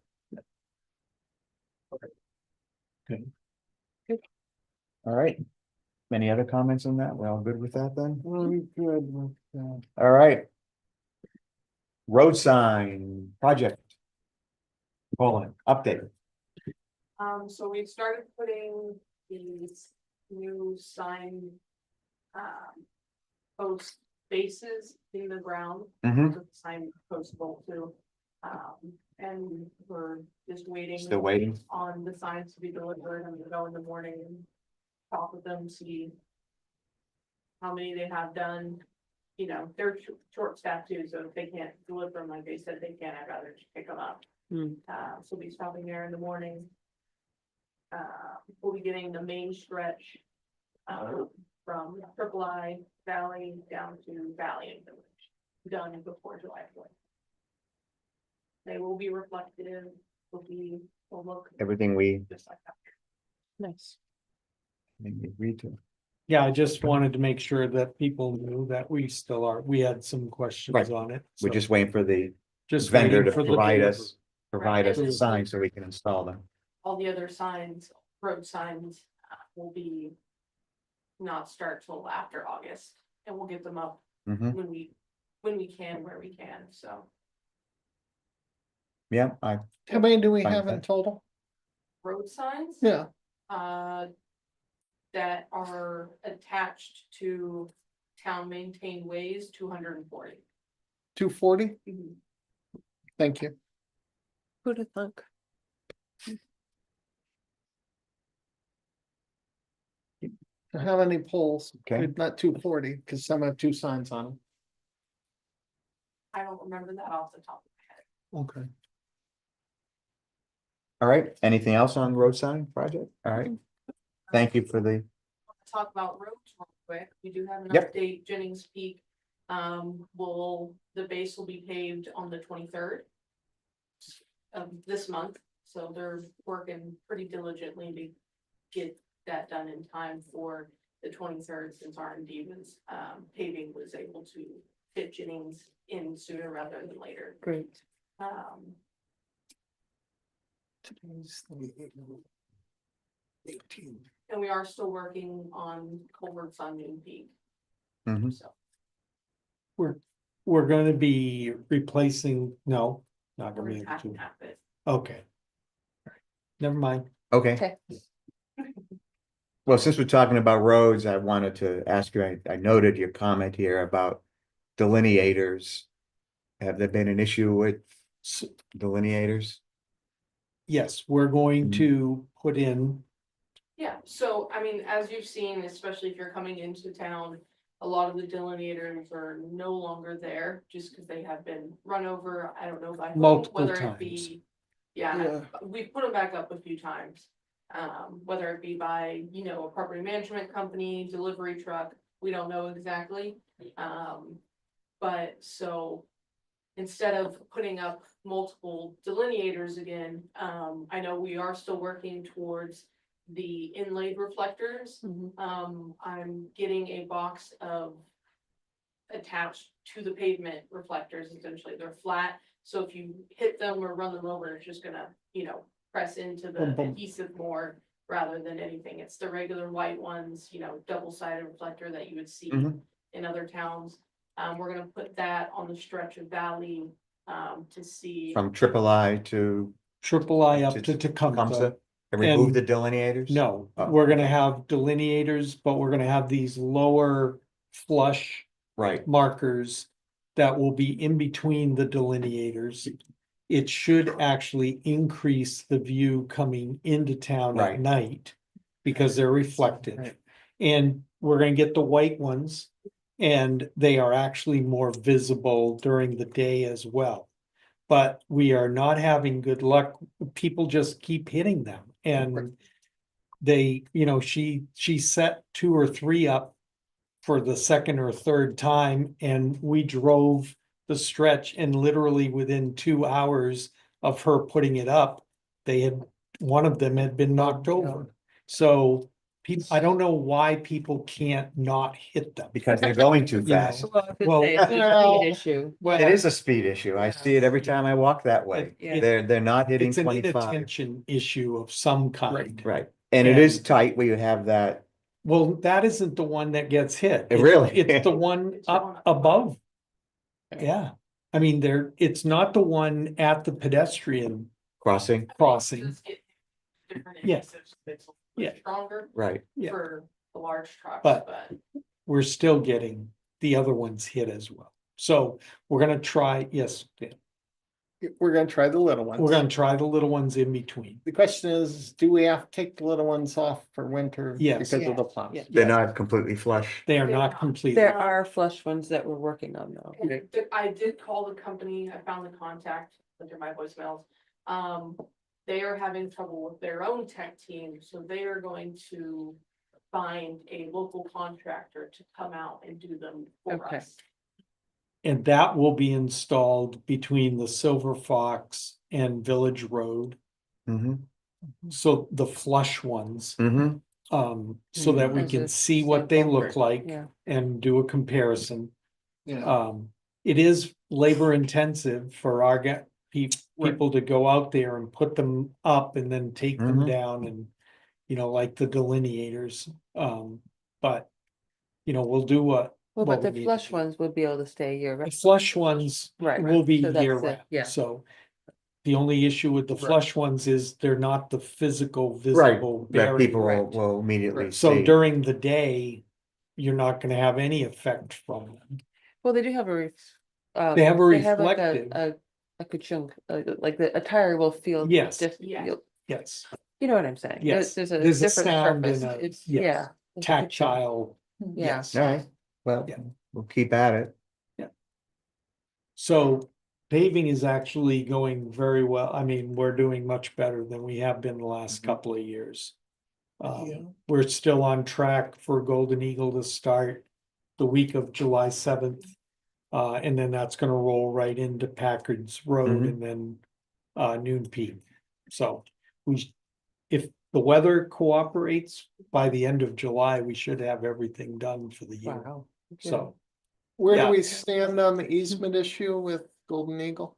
All right. Any other comments on that? We're all good with that then? Really good with that. All right. Road sign project. Colin, update. So we started putting these new sign. Post bases in the ground. Mhm. So the sign post bolt too. And we're just waiting. Still waiting? On the signs to be delivered. I'm gonna go in the morning and talk with them, see. How many they have done. you know, they're short staffed too, so if they can't deliver them, like they said they can, I'd rather just pick them up. Hmm. So we'll be stopping there in the morning. We'll be getting the main stretch, from Triple I Valley down to Valley and Village, done before July 4th. They will be reflective, will look Everything we just like that. Nice. read to. Yeah, I just wanted to make sure that people knew that we still are, we had some questions Right. on it. We're so just waiting for the just vendor waiting to for the provide delivery. us, provide us the sign so we can install them. All the other signs, road signs, will be not start till after August, and we'll get them up Mhm. when we can, where we can, so. Yeah, How many do we Fine, have in okay. total? Road signs? Yeah, That are attached to town maintained ways, 240. 240. Thank you. Who'd have thunk? How many poles? Okay. Not 240, because some have two signs on them. I don't remember that off the top of my head. Okay. all right. Anything else on road sign project? All right. Thank you for the, Talk about roads real quick. We do have an Yep. update, Jennings Peak. The base will be paved on the 23rd of this month, so they're working pretty diligently to get that done in time for the 23rd, since R&D was, paving was able to fit Jennings in sooner rather than later. Great. Today's the 18th. And we are still working on culverts on Noon Peak, Mhm. so. We're gonna be replacing, no, not gonna We're be able attacking to, that bit. okay. Never mind. okay. Okay. Well, since we're talking about roads, I wanted to ask you, I noted your comment here about delineators. Have there been an issue with delineators? Yes, we're going Mhm. to put in, Yeah, so I mean, as you've seen, especially if you're coming into town, a lot of the delineators are no longer there just because they have been run over. I don't know by whom, Multiple whether it times. be. Yeah, Yeah. we've put them back up a few times. Whether it be by, you know, a property management company, delivery truck, we don't know exactly. But so instead of putting up multiple delineators again, I know we are still working towards the inlaid reflectors. I'm getting a box of attached to the pavement reflectors, essentially. They're flat, so if you hit them or run them over, it's just gonna, you know, press into the Boom, boom. adhesive more rather than anything. It's the regular white ones, you know, double-sided reflector that you would see Mhm. in other towns. We're gonna put that on the stretch of Valley, to see. From Triple I to triple I up to Tecumseh. Tecumseh? And remove And- the delineators? No, Oh, we're gonna have delineators, but we're gonna have these lower flush Right, markers that will be in between the delineators. It should actually increase the view coming into town at Right. night because they're reflective. Right. And we're gonna get the white ones, and they are actually more visible during the day as well. But we are not having good luck. People just keep hitting them and they, you know, she set 2 or 3 up for the second or third time, and we drove the stretch, and literally within 2 hours of her putting it up, one of them had been knocked over. So I don't know why people can't not hit them. because they're going too You know, fast. Well, It's a well, speed issue. It is a speed issue. I see it every time I walk that way. Yeah. They're not hitting It's an 25. inattention issue of some kind. Right, and it is And- tight where you have that, Well, that isn't the one that gets hit. It It's- really? It's the one It's the one up up above. Yeah, I mean, it's not the one at the pedestrian crossing, crossing. Just get different Yeah. adhesives, it's a Yeah. little stronger right. Yeah. for the large trucks, But- but. We're still getting the other ones hit as well. So we're gonna try, yes, Dan. We're gonna try the little ones. We're gonna try the little ones in between. The question is, do we have to take the little ones off for winter? Yes. Because of the plows? Yeah. They're not completely flush. They are They're not not. complete. There are flush ones that we're working on though. I did call the company, I found the contact under my voicemails. They are having trouble with their own tech team, so they are going to find a local contractor to come out and do them for Okay. us. And that will be installed between the Silver Fox and Village Road. Mm-hmm, So the flush ones, mm-hmm. so that we As can a see what they sample. look like Yeah. and do a comparison. Yeah, It is labor intensive for our Right. people to go out there and put them up and then take them Mhm. down and, you know, like the delineators, but. You know, we'll do what. Well, what but we the need flush to do. ones will be able to stay year The round. flush ones Right, will be so that's year it, round, yeah. so. The only issue with the Right. flush ones is they're not the physical Right, visible that barrier. people will, Right. will immediately Right. So see. during the day, you're not gonna have any effect from them. Well, they do have a They have a like reflective. like a chunk, like a tire will feel. Yes. Yeah. Yes, You know what I'm saying? Yes, There's a there's a different sound surface. and a- It's, yes, yeah. there's a good chunk. tactile, Yeah. yes. All right, well, Yeah. we'll keep at it. So paving is actually going very well. I mean, we're doing much better than we have been the last Mhm. couple of years. Yeah. We're still on track for Golden Eagle to start the week of July 7th. And then that's gonna roll right into Packard's Road Mhm. and then Noon Peak. So if the weather cooperates, by the end of July, we should have everything done for the year. Wow. So, Where do Yeah. we stand on the easement issue with Golden Eagle?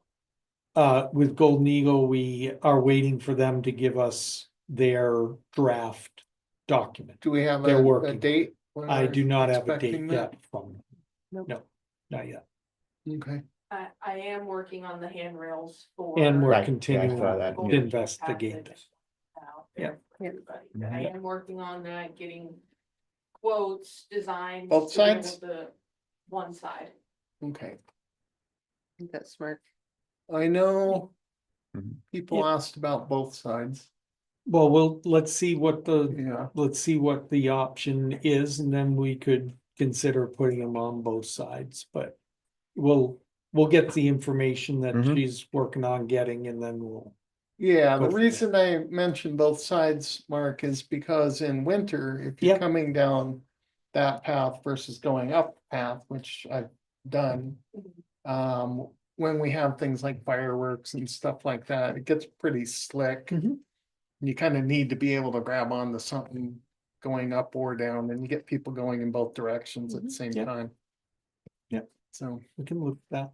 with Golden Eagle, we are waiting for them to give us their draft document. Do we have They're a working. date? when I we're do not have a expecting date that? yet from them. Nope. No, not yet. Okay, I am working on the handrails for. And we're Right, yeah, I continuing saw that, to yeah. investigate. Out Yeah. there for Yeah. everybody. But I Mhm. am working on that, getting quotes, designs. Both to be able sides? to- one side. okay. I think that's smart. I know Mhm. people Yeah. asked about both sides. Well, let's see what Yeah, let's see what the option is, and then we could consider putting them on both sides, but. We'll get the information that Mhm. she's working on getting, and then we'll. yeah, the Go for it. reason I mentioned both sides, Mark, is because in winter, if you're Yeah. coming down that path versus going up the path, which I've done. When we have things like fireworks and stuff like that, it gets pretty slick. Mhm. You kind of need to be able to grab onto something going up or down, and you get people going in both directions at the same Yep. time. Yep. So, We can look at that.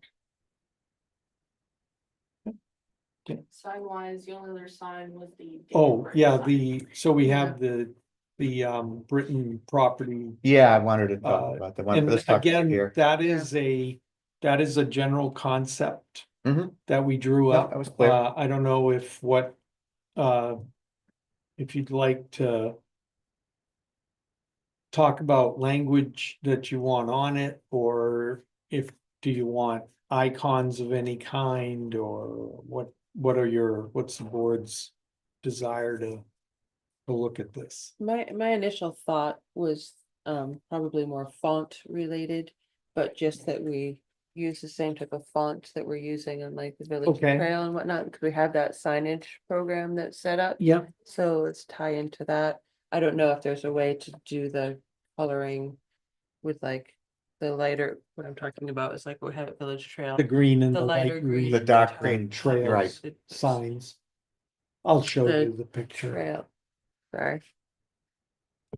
Sign wise, the only other sign was the. Oh, Danbury yeah, sign. so we Yeah. have the Britain property. Yeah, I wanted to Uh, talk about the one, And let's talk again, here. that is a general concept. Mhm. That we drew No, up. that was clear. I don't know if if you'd like to. Talk about language that you want on it, or do you want icons of any kind, or what's the board's desire to look at this? My initial thought was probably more font related, but just that we use the same type of font that we're using on like the village Okay. trail and whatnot, because we have that signage program that's set up. Yeah, So let's tie into that. I don't know if there's a way to do the coloring with like the lighter, what I'm talking about is like we have at Village Trail. the green and The the lighter light green. green. The dark green, Trails, right. It's signs. I'll show The you the picture. Trail, sorry.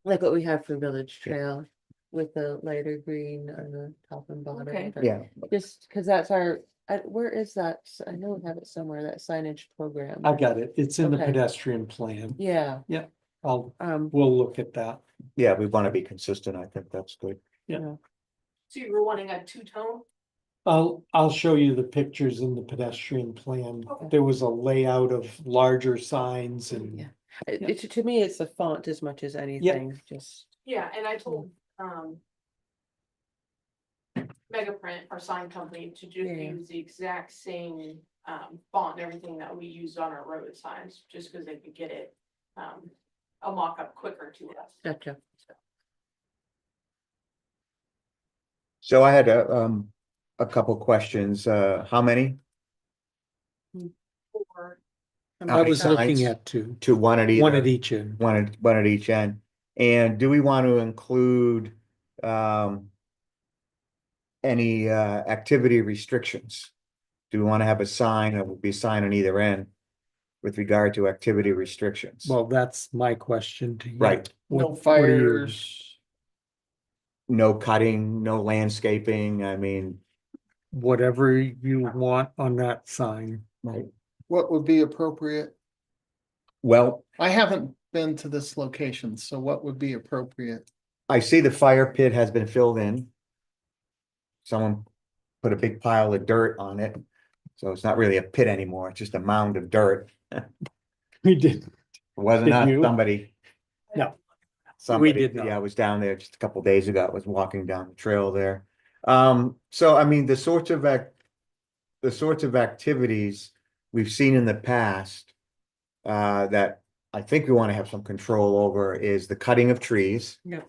Like what we have for Village Yeah. Trail with the lighter green on the top and bottom. Okay. or- Yeah, Just because that's where is that? I know we have it somewhere, that signage program. I got it. It's in the Okay. pedestrian plan. Yeah, We'll look at that. yeah, we want to be consistent. I think that's good. So you were wanting a two-tone? I'll show you the pictures in the pedestrian plan. Okay. There was a layout of larger signs and. Yeah. To me, it's the font as much as anything, just. Yeah, and I told, Megaprint, our sign company, to just Yeah. use the exact same, font and everything that we used on our road signs, just because they could get it, a mock-up quicker to us. Gotcha. So I had a couple questions. How many? Or How I many was looking signs? at two, To one at either. one at each end. One at each end. And do we want to include any activity restrictions? Do we want to have a sign, or would be a sign on either end with regard to activity restrictions? Well, that's my question to you. Right. No What do you- fires. No cutting, no landscaping, I mean, Whatever you want on that sign. right, What would be appropriate? well, I haven't been to this location, so what would be appropriate? I see the fire pit has been filled in. Someone put a big pile of dirt on it, so it's not really a pit anymore, it's just a mound of dirt. It We did. wasn't Did us, you? somebody. No. Somebody, did not. yeah, I was down there just a couple days ago, I was walking down the trail there. So I mean, the sorts of activities we've seen in the past. That I think we want to have some control over is the cutting of trees. Yeah.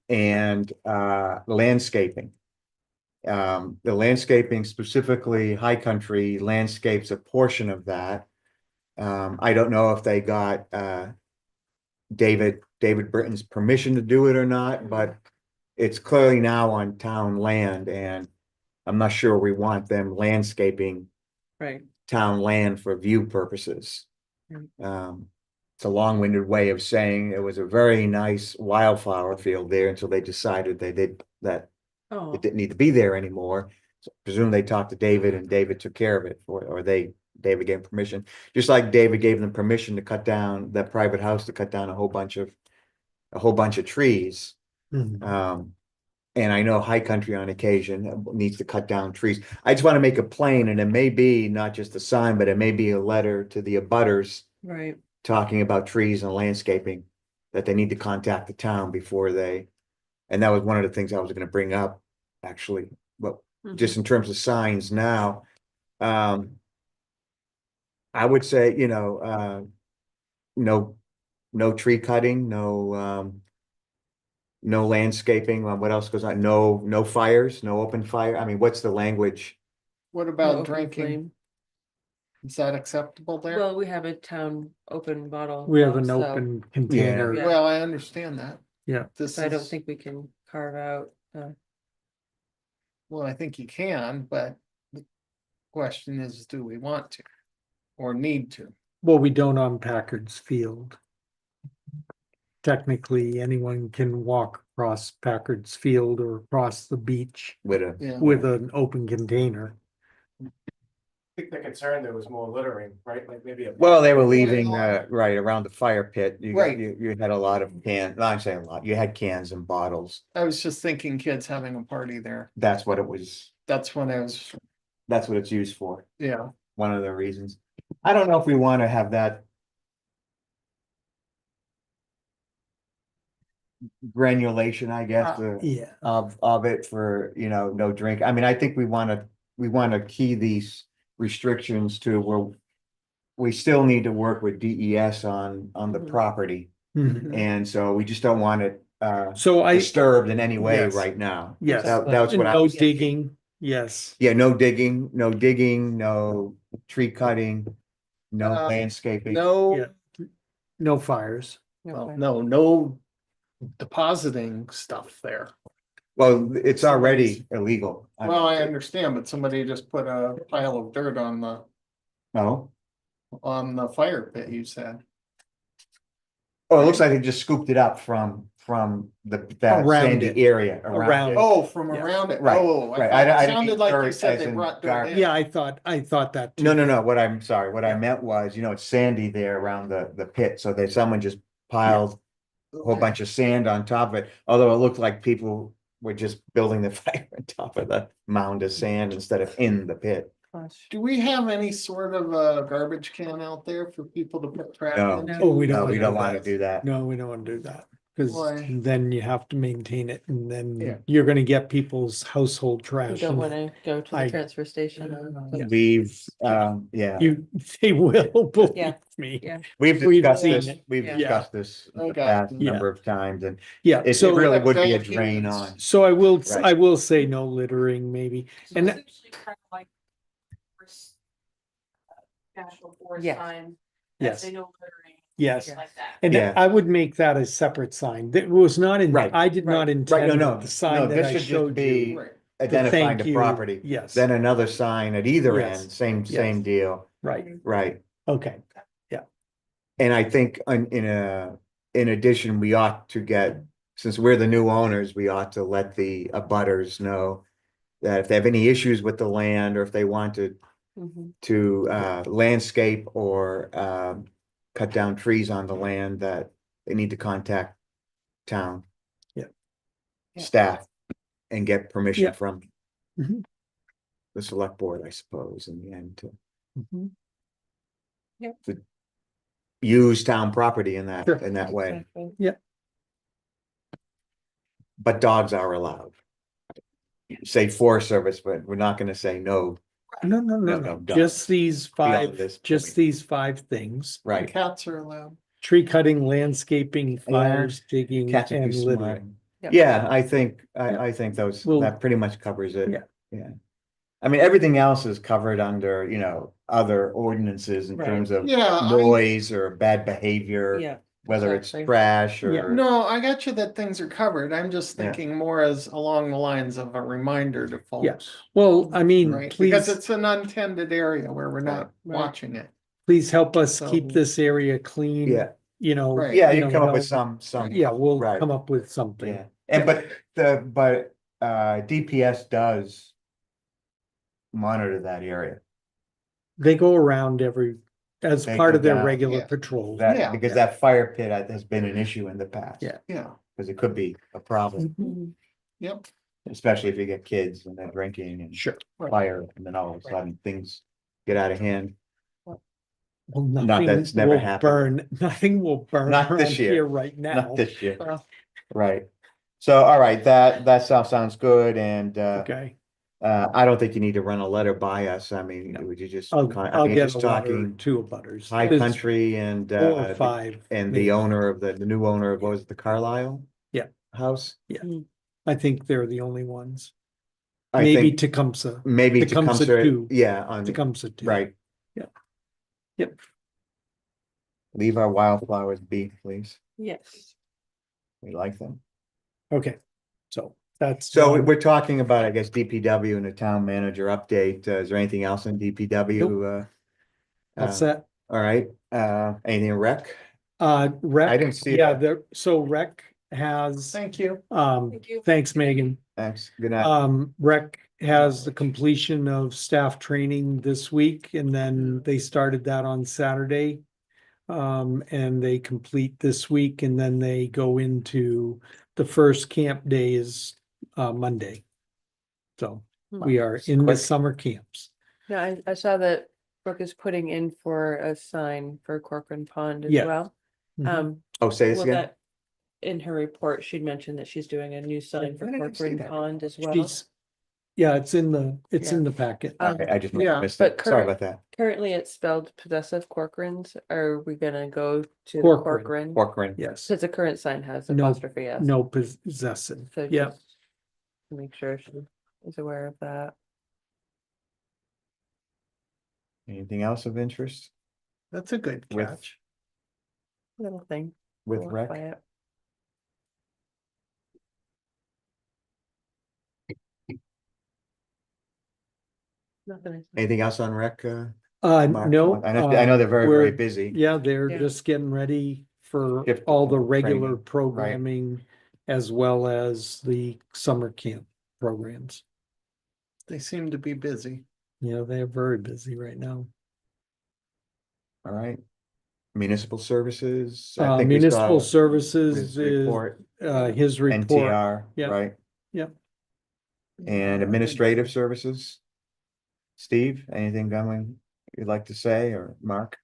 And landscaping. The landscaping, specifically High Country landscapes a portion of that. I don't know if they got David Britton's permission to do it or not, but it's clearly now on town land, and I'm not sure we want them landscaping Right. town land for view purposes. Right. It's a long-winded way of saying it was a very nice wildflower field there until they decided that Oh, it didn't need to be there anymore. So presume they talked to David and David took care of it, or David gave permission. Just like David gave them permission to cut down that private house, to cut down a whole bunch of trees. Mhm. And I know High Country on occasion needs to cut down trees. I just want to make it plain, and it may be not just a sign, but it may be a letter to the abutters right. talking about trees and landscaping, that they need to contact the town before they, and that was one of the things I was gonna bring up, actually, but just in terms of signs now. I would say, no tree cutting, no landscaping, what else goes on? No fires, no open fire. I mean, what's the language? What No about open drinking? flame. Is that acceptable there? Well, we have a town open bottle. We have law, an so- open container. Yeah. Well, I understand that. Yeah. This So I don't is, think we can carve out, well, I think you can, but the question is, do we want to? Or need to? Well, we don't on Packard's Field. Technically, anyone can walk across Packard's Field or across the beach Yeah. with an open container. I think the concern there was more littering, right? Like maybe a. Well, they were leaving, right around the fire pit. Right. You had a lot of cans, I'm saying a lot, you had cans and bottles. I was just thinking kids having a party there. That's what it was, That's when I was, that's what it's used for, yeah. one of the reasons. I don't know if we want to have that granulation, I guess, Yeah. of it for, no drink. I mean, I think we want to key these restrictions to where we still need to work with DES on the Mhm. property. Mhm. And so we just don't want it So disturbed in any way Yes. right now. Yes. That's what I, No digging, yes. yeah, no digging, no tree cutting, no Uh, landscaping. No, Yeah. No fires. well, no depositing stuff there. Well, it's already illegal. Well, I understand, but somebody just put a pile of dirt on No, the fire pit, you said. oh, it looks like they just scooped it up from that Around sandy it. area Around around it. Oh, from Yeah. around it. Right, Oh, right. I I thought, it didn't sounded mean like you dirt said as they in brought dirt garbage. in. Yeah, I thought that. too. No, what I'm sorry, what I meant was, it's sandy there around the pit, so that someone just piled a whole bunch of sand on top of it, although it looked like people were just building the fire on top of the mound of sand instead of in the pit. gosh. Do we have any sort of a garbage can out there for people to put trash No. into? Oh, we No, don't. we don't want to do that. No, we don't want to do that. cause Why? then you have to maintain it and Yeah. then you're gonna get people's household You trash. don't and wanna go to I- the transfer station. and- We've, yeah, You, they will, believe Yeah. me. Yeah. we've We've discussed seen this, it. we've Yeah. discussed this the Okay. past Yeah. number of times, and Yeah, it so, really would be a Thank you. drain on. so Right. I will say no littering maybe. So And it's actually kind of like forest, National forest Yes. sign. Yes. Say no littering, Yes, things like that. and Yeah. I would make that a separate sign. That was not in, Right. I did not Right, intend no, the no, sign that this I should just showed be you. to identifying thank the you. property. Yes, Then another sign at either Yes. end, same Yes. deal, right, right? okay, And I think in addition, we ought to get, since we're the new owners, we ought to let the abutters know that if they have any issues with the land, or if they want Mhm. to landscape or cut down trees on the land, that they need to contact town. Yeah. Yeah. Staff and get permission Yeah. from Mhm. the select board, I suppose, in the end, to Mhm. use town property in Sure. that way. Exactly. But dogs are allowed. Say Forest Service, but we're not gonna say no, No, don't. just these Beyond this just point. these 5 things. right? Cats are allowed. Tree cutting, landscaping, fires, digging, Cats would be and smart. littering. Yep. Yeah, I think, Yeah. I think those, Well- that pretty much covers it. Yeah. Yeah. I mean, everything else is covered under, other ordinances in Right. terms of Yeah, noise or bad behavior, Yeah, whether it's exactly. trash Yeah. or. no, I got you that things are covered. I'm just Yeah. thinking more as along the lines of a reminder to folks. Well, I mean, Right, because please, it's an untended area where we're not Right. watching it. please help us keep So- this area clean. Yeah. Right. Yeah, you you know, can come up with don't- some. Yeah, we'll Right. come up with something. Yeah, and but DPS does monitor that area. They go around as They part go of their down, regular yeah. patrol. Yeah. Because that fire pit has been an issue in the past. Yeah. Yeah, Because it could be a problem, Mhm. yep. especially if you get kids and they're drinking and Sure. fire, and then all of a sudden things get out of hand. Well, Not that it's nothing never will happened. burn, nothing will burn Not this around year. here right now. Not this year, Well, right? So, all right, that stuff sounds good, and Okay, I don't think you need to run a letter by us. I mean, No. would you just? I'll I mean, get just a letter talking to a butters. High There's Country and 4 or 5. and maybe. the owner of the new owner of, what was it, the Carlisle? Yeah. House? I think they're the only ones. I Maybe think Tecumseh, maybe Tecumseh Tecumseh, too. yeah, on, Tecumseh too. right. Yeah. Yep. Leave our wildflowers be, please. yes. We like them. Okay, so that's. So done. we're talking about, I guess, DPW and the town manager update. Is there anything else in DPW? That's that. All right, anything in rec? Rec. I didn't see Yeah, that. so rec has, Thank you. Thank you. thanks, Megan. Thanks, good night. Rec has the completion of staff training this week, and then they started that on Saturday. And they complete this week, and then they go into the first camp day is Monday. So we are in the Quick. summer camps. Yeah, I saw that Brooke is putting in for a sign for Corcoran Pond as Yeah. well. Mhm. Oh, say this Well, again? that, in her report, she'd mentioned that she's doing a new sign for I didn't see Corcoran that. Pond as well. She's, yeah, it's in the packet. Okay, I just Yeah. missed But it. Sorry current- about that. Currently, it's spelled possessive Corcorans. Are we gonna go to Corcoran. Corcoran? Corcoran. Yes, Since the current sign has No, apostrophe S. no possessive. So Yeah, just to make sure she is aware of that. Anything else of interest That's a good With- catch. Little thing. with Walk rec? by it. Nothing. Anything else on rec? Mark? no. I know they're very, we're- very busy. Yeah, they're Yeah. just getting ready for Shift all the training, regular right. programming as well as the summer camp programs. They seem to be busy. Yeah, they're very busy right now. All right. Municipal services. I think we Municipal saw services his is, report, his report. NTR, Yeah. right? Yep. And administrative services? Steve, anything going you'd like to say, or Mark?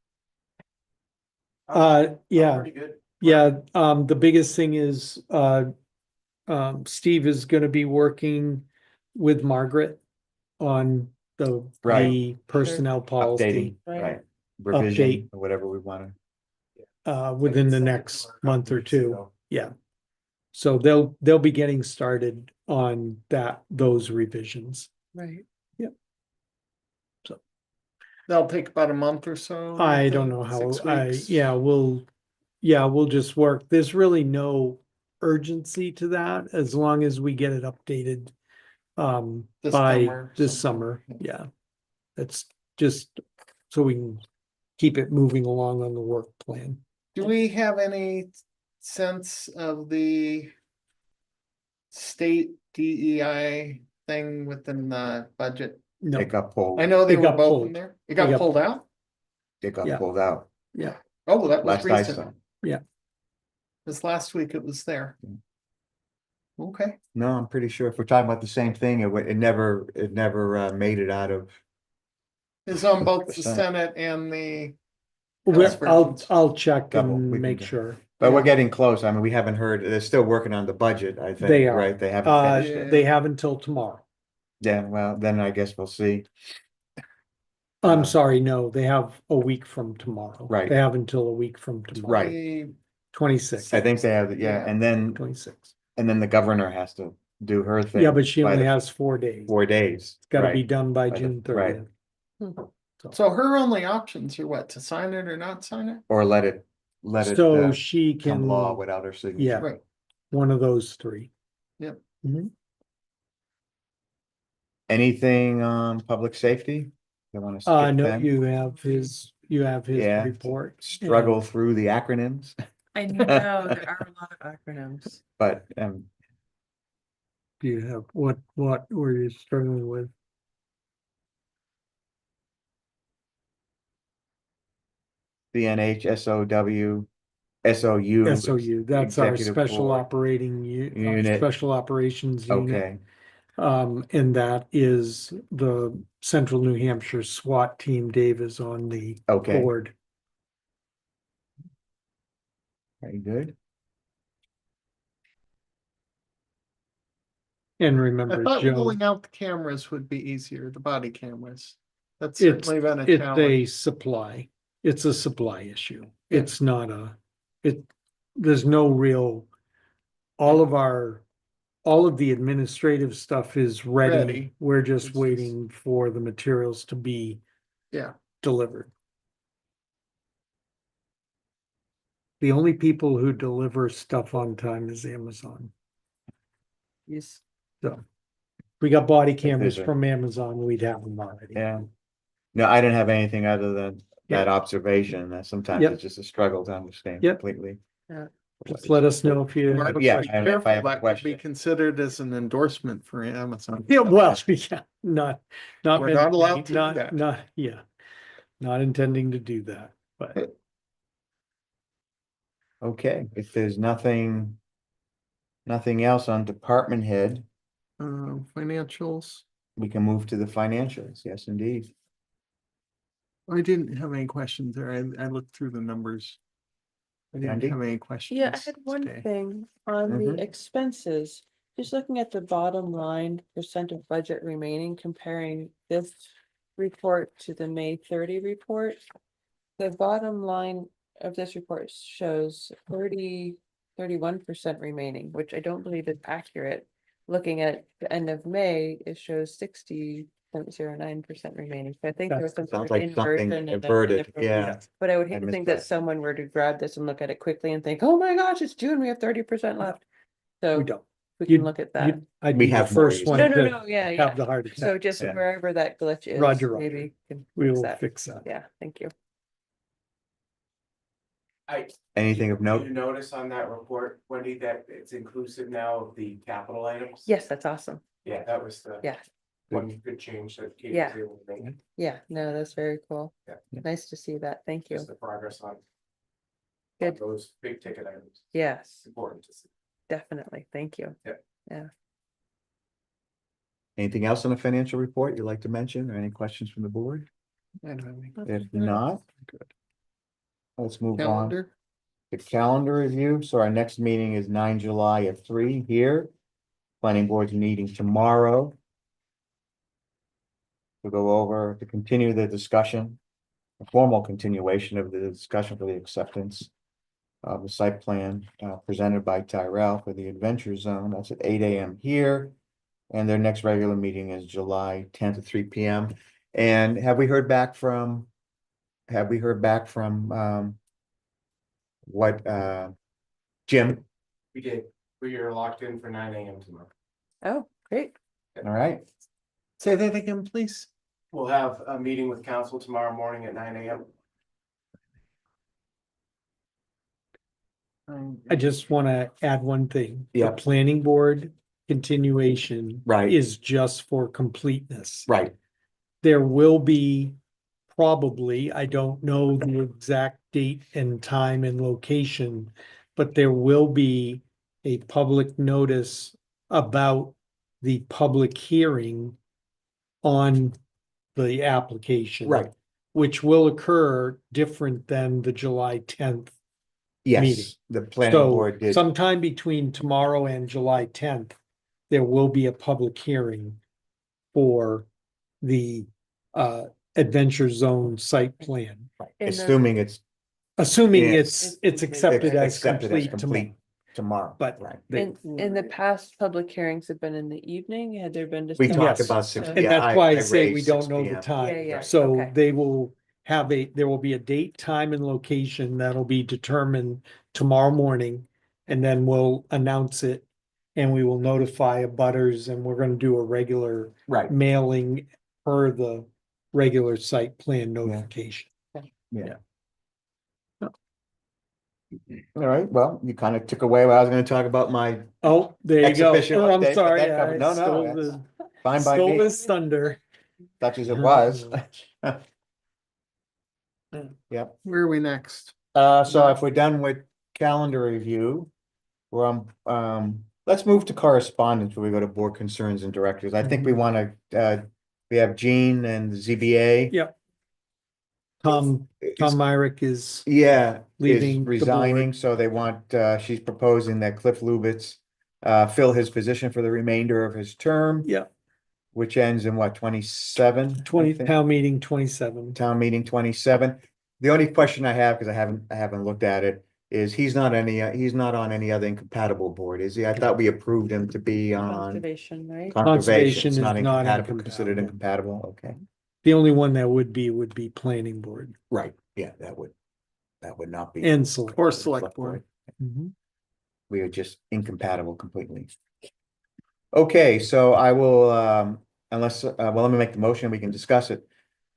Yeah, Pretty good. Yeah, the biggest thing is, Steve is gonna be working with Margaret on the Right. personnel policy, Updating, right, Right. revision, or whatever we wanna. within the next month or two. Yeah. So they'll be getting started on those revisions. Right. They'll take about a month or so. you I don't think? know how, 6 weeks? we'll just work. There's really no urgency to that as long as we get it updated. This By summer, this sometime. summer, yeah. It's just so we can keep it moving along on the work plan. Do we have any sense of the state DEI thing within the budget? No, It got pulled, I know they It were got both in pulled. there. It got got- pulled out? it got Yeah. pulled out, yeah, Oh, that was last I recent. saw. This last week it was there. Okay, No, I'm pretty sure if we're talking about the same thing, it never made it out of. it's on both the Percent. Senate and the, I'll, I'll check Double, we and can make get- sure. But we're Yeah. getting close. I mean, we haven't heard, they're still working on the budget, I think, They are. right? They haven't finished it. They have until tomorrow. Yeah, well, then I guess we'll see. I'm Uh, sorry, no, they have a week from tomorrow. Right. They have until a week from tomorrow. Right. the- 26. I think they have, yeah, Yeah. and then, 26. the governor has to do her thing. Yeah, but she by only the has 4 days. 4 days. It's gotta be right. done by By the- June right. 30th. so her only options are what, to sign it or not sign it? Or let it So she become can, law without her signature. yeah, Right. one of those three. Yep. Mhm. Anything on public safety? You wanna skip No, them? you have his Yeah. report. Struggle through the acronyms, I know, there are a lot of acronyms. but, Do you have, what were you struggling with? CNH, SOW, SOU. SOU, that's our Executive special Board. operating our Unit. special operations unit. Okay, And that is the Central New Hampshire SWAT team. Dave is on the okay, board. very good. And I remember, thought Joe, rolling out the cameras would be easier, the body cameras. That's It's- certainly been a it's challenge. it's a supply issue. Yeah. It's not there's no real, all of the administrative stuff is ready. Ready. We're It's just just- waiting for the materials to be Yeah, delivered. The only people who deliver stuff on time is Amazon. Yes. So we got body cameras there's a- from Amazon, we'd have them already. Yeah. No, I didn't have anything other than that observation, that sometimes Yep. it's just a struggle to understand Yep. completely. Just let us know if you. Well, have a Yeah, question. and if careful, I have a that could be question. considered as an endorsement for Amazon. Yeah, well, yeah, not. We're meant not to be, allowed to do not- that. Not, yeah, not intending to do that, but Okay, if there's nothing else on department head, Financials, we can move to the financials. Yes, indeed. I didn't have any questions there. I looked through the numbers. I didn't Andy? have any questions. Yeah, I had one today. thing on Mhm. the expenses, just looking at the bottom line, percent of budget remaining, comparing this report to the May 30 report. The bottom line of this report shows 31% remaining, which I don't believe is accurate. Looking at the end of May, it shows 60.09% remaining. So I think there was some Sounds sort of like something inversion. in the- in the inverted, pro- yeah. But I would I hate to missed think that that. someone were to grab this and look at it quickly and think, oh my gosh, it's June, we have 30% left. So we don't. we You- can look at that. I'd We be the have more first easy. one No, no, to no, yeah, have yeah. the heart So attack. just Yeah. wherever that glitch is, Roger, maybe. can We fix will that. fix that. Yeah, thank you. Anything of Did note? you notice on that report, Wendy, that it's inclusive now of the capital items? Yes, that's awesome. Yeah, that was the Yeah, one good change that Kate Yeah. was able to make. yeah, no, that's very cool. Yeah. Nice to see that. Thank you. Just the progress on Good. those big ticket items. Yes, It's important to see. definitely. Thank you. Anything else on the financial report you'd like to mention, or any questions from the board? I don't have any. If not, Good. let's move on. Calendar, the calendar review. So our next meeting is 9 July at 3 here. Planning board's meeting tomorrow. To go over, to continue the discussion, a formal continuation of the discussion for the acceptance of the site plan presented by Tyrell for the Adventure Zone. That's at 8 AM here. And their next regular meeting is July 10th at 3 PM. And have we heard back from what Jim? We did, we are locked in for 9 AM tomorrow. Oh, great. All right, Say that again, please. We'll have a meeting with council tomorrow morning at 9 AM. I just want to add one thing. The Yeah. planning board continuation. Right. Is just for completeness. right, There will be probably, I don't know the exact date and time and location, but there will be a public notice about the public hearing on the application. right, Which will occur different than the July 10th. yes, Meeting. the planning So board did, sometime between tomorrow and July 10th, there will be a public hearing for the Adventure Zone site plan, In the- assuming it's assuming Yeah. it's accepted as accepted as complete tomorrow. complete tomorrow. But- Right, In the past, public hearings have been in the evening. Had there been we discussion? talked Yes. about 6. And And yeah, that's why I I say we raised don't 6 know the PM. time. Yeah, yeah, So okay. they will have there will be a date, time and location that'll be determined tomorrow morning. And then we'll announce it and we will notify abutters and we're gonna do a regular Right, mailing per the regular site plan notification. yeah. All right, well, you kind of took away what I was gonna talk about, my Oh, there you go. Ex-officio Oh, I'm update, but sorry. that covered- I no, stole that's the- fine by Stole me, his thunder. such as it was. Where are we next? So if we're done with calendar review, we're on, let's move to correspondence before we go to board concerns and directors. I think we wanna, we have Jean and the ZBA. Yep. Tom Myrick is, Yeah, is leaving the resigning, board. so they want, she's proposing that Cliff Lubitz fill his position for the remainder of his term. Yeah. Which ends in what, 27? I 20, think? town meeting 27. Town meeting 27. The only question I have, because I haven't looked at it, is he's not on any other incompatible board, is he? I thought we approved him to be on Conservation, right? conservation. It's Conservation not is not incompatible, considered incompatible. incompatible, okay. The only one that would be planning board Right, yeah, that would not be. and select. Or board. select board. Mhm. We are just incompatible completely. Okay, so I will, unless, well, let me make the motion, we can discuss it.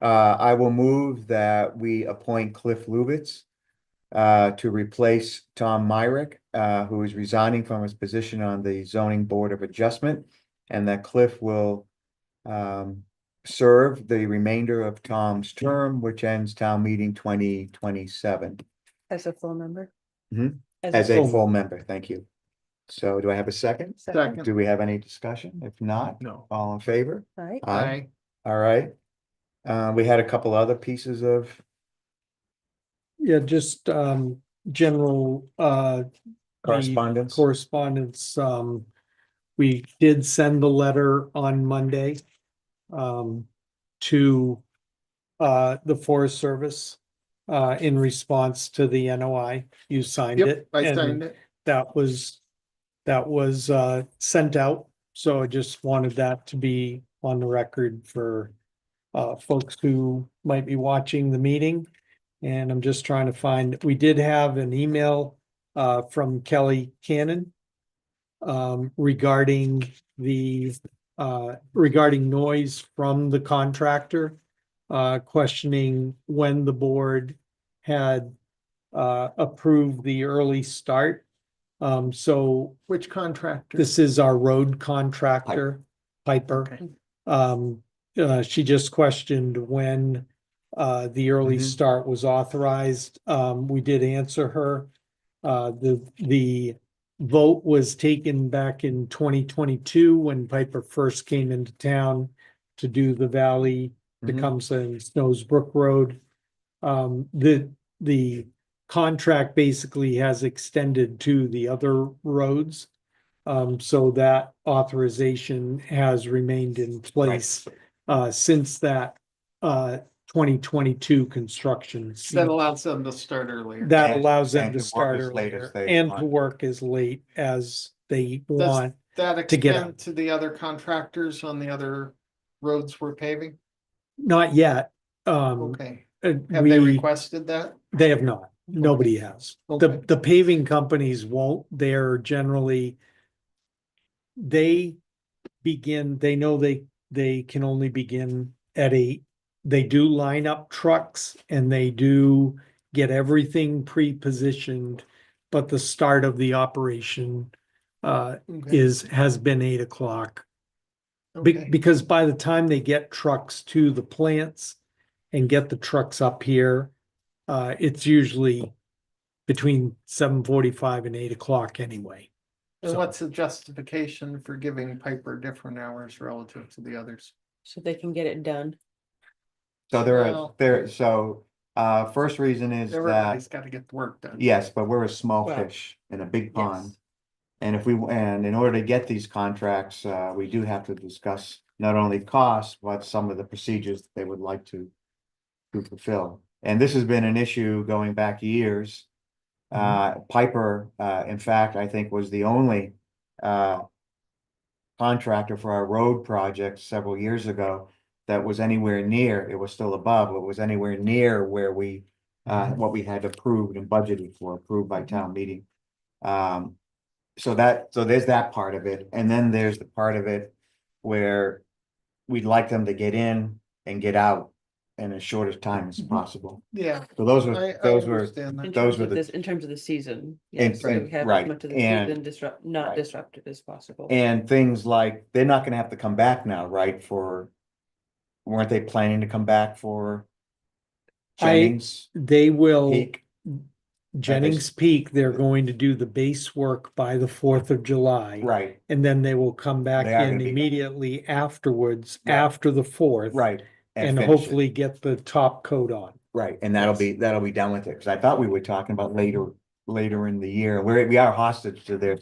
I will move that we appoint Cliff Lubitz to replace Tom Myrick, who is resigning from his position on the zoning board of adjustment, and that Cliff will serve the remainder of Tom's term, which ends town meeting 2027. As a full member? Mhm. As As a full full member, thank you. So do I have a second? second, Do we have any discussion? If not, No. all in favor? right? Aye. All right. We had a couple other pieces of, Yeah, just general the correspondence. correspondence. We did send the letter on Monday to the Forest Service in response to the NOI. You signed Yep, it. I and signed it. That was sent out. So I just wanted that to be on the record for folks who might be watching the meeting. And I'm just trying to find, we did have an email from Kelly Cannon regarding regarding noise from the contractor, questioning when the board had approved the early start. So Which contractor? this is our road contractor, Piper. Okay. She just questioned when the early Mhm. start was authorized. We did answer her. The vote was taken back in 2022 when Piper first came into town to do the Valley, Mhm. Tecumseh and Snows Brook Road. The contract basically has extended to the other roads. So that authorization has remained in place since that 2022 construction. That season. allows them to start earlier. That And- allows them and to to work start as late as earlier they and to want. work as late as they Does want. that to get extend to the other contractors on the other roads we're paving? Not yet. Okay, have they We, requested that? they have not. Nobody has. The, Okay. the paving companies won't. They're generally, they begin, they know they can only begin at 8. They do line up trucks and they do get everything pre-positioned, but the start of the operation Okay, has been 8 o'clock. okay. Because by the time they get trucks to the plants and get the trucks up here, it's usually between 7:45 and 8 o'clock anyway. And So- what's the justification for giving Piper different hours relative to the others? So they can get it done. So Well- first reason is that, Everybody's gotta get the work done. yes, but we're a small Well, fish in a big pond. Yes. And in order to get these contracts, we do have to discuss not only costs, but some of the procedures that they would like to fulfill. And this has been an issue going back years. Piper, in fact, I think was the only contractor for our road project several years ago that was anywhere near, it was still above, but was anywhere near where we what we had approved and budgeted for, approved by town meeting. So there's that part of it, and then there's the part of it where we'd like them to get in and get out in as short a time as possible. Yeah, So those I were, understand that. In those terms were of the- this, in terms of the season. And- Yes, so we and- have right, as much of the and- season disrupt, not right. disrupted as possible. and things like, they're not gonna have to come back now, right, weren't they planning to come back for Jennings They will, Peak? Jennings Peak, they're going to do the base work by the 4th of July. Right, And then they will come back They are in gonna be- immediately afterwards, Right. after the 4th. right. And finish it. hopefully get the top coat on. Right, and that'll be done with it, because I thought we were talking about later in the year, we are hostage to their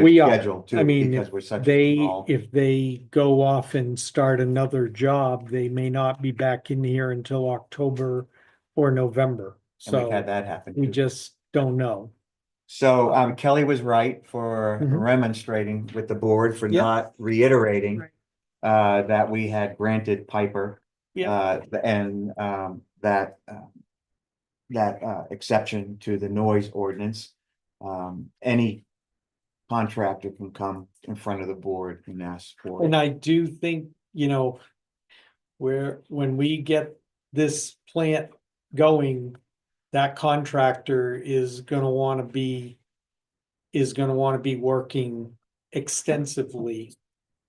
We are. schedule too, I mean, because we're such a They, small. if they go off and start another job, they may not be back in here until October or November. And we've had So that happen. we too. just don't know. So, Kelly was right for Mhm. remonstrating with the board for Yep. not reiterating. Right. That we had granted Piper. Yep. And, that exception to the noise ordinance. Any contractor can come in front of the board and ask for. And I do think, when we get this plant going, that contractor is gonna wanna be working extensively.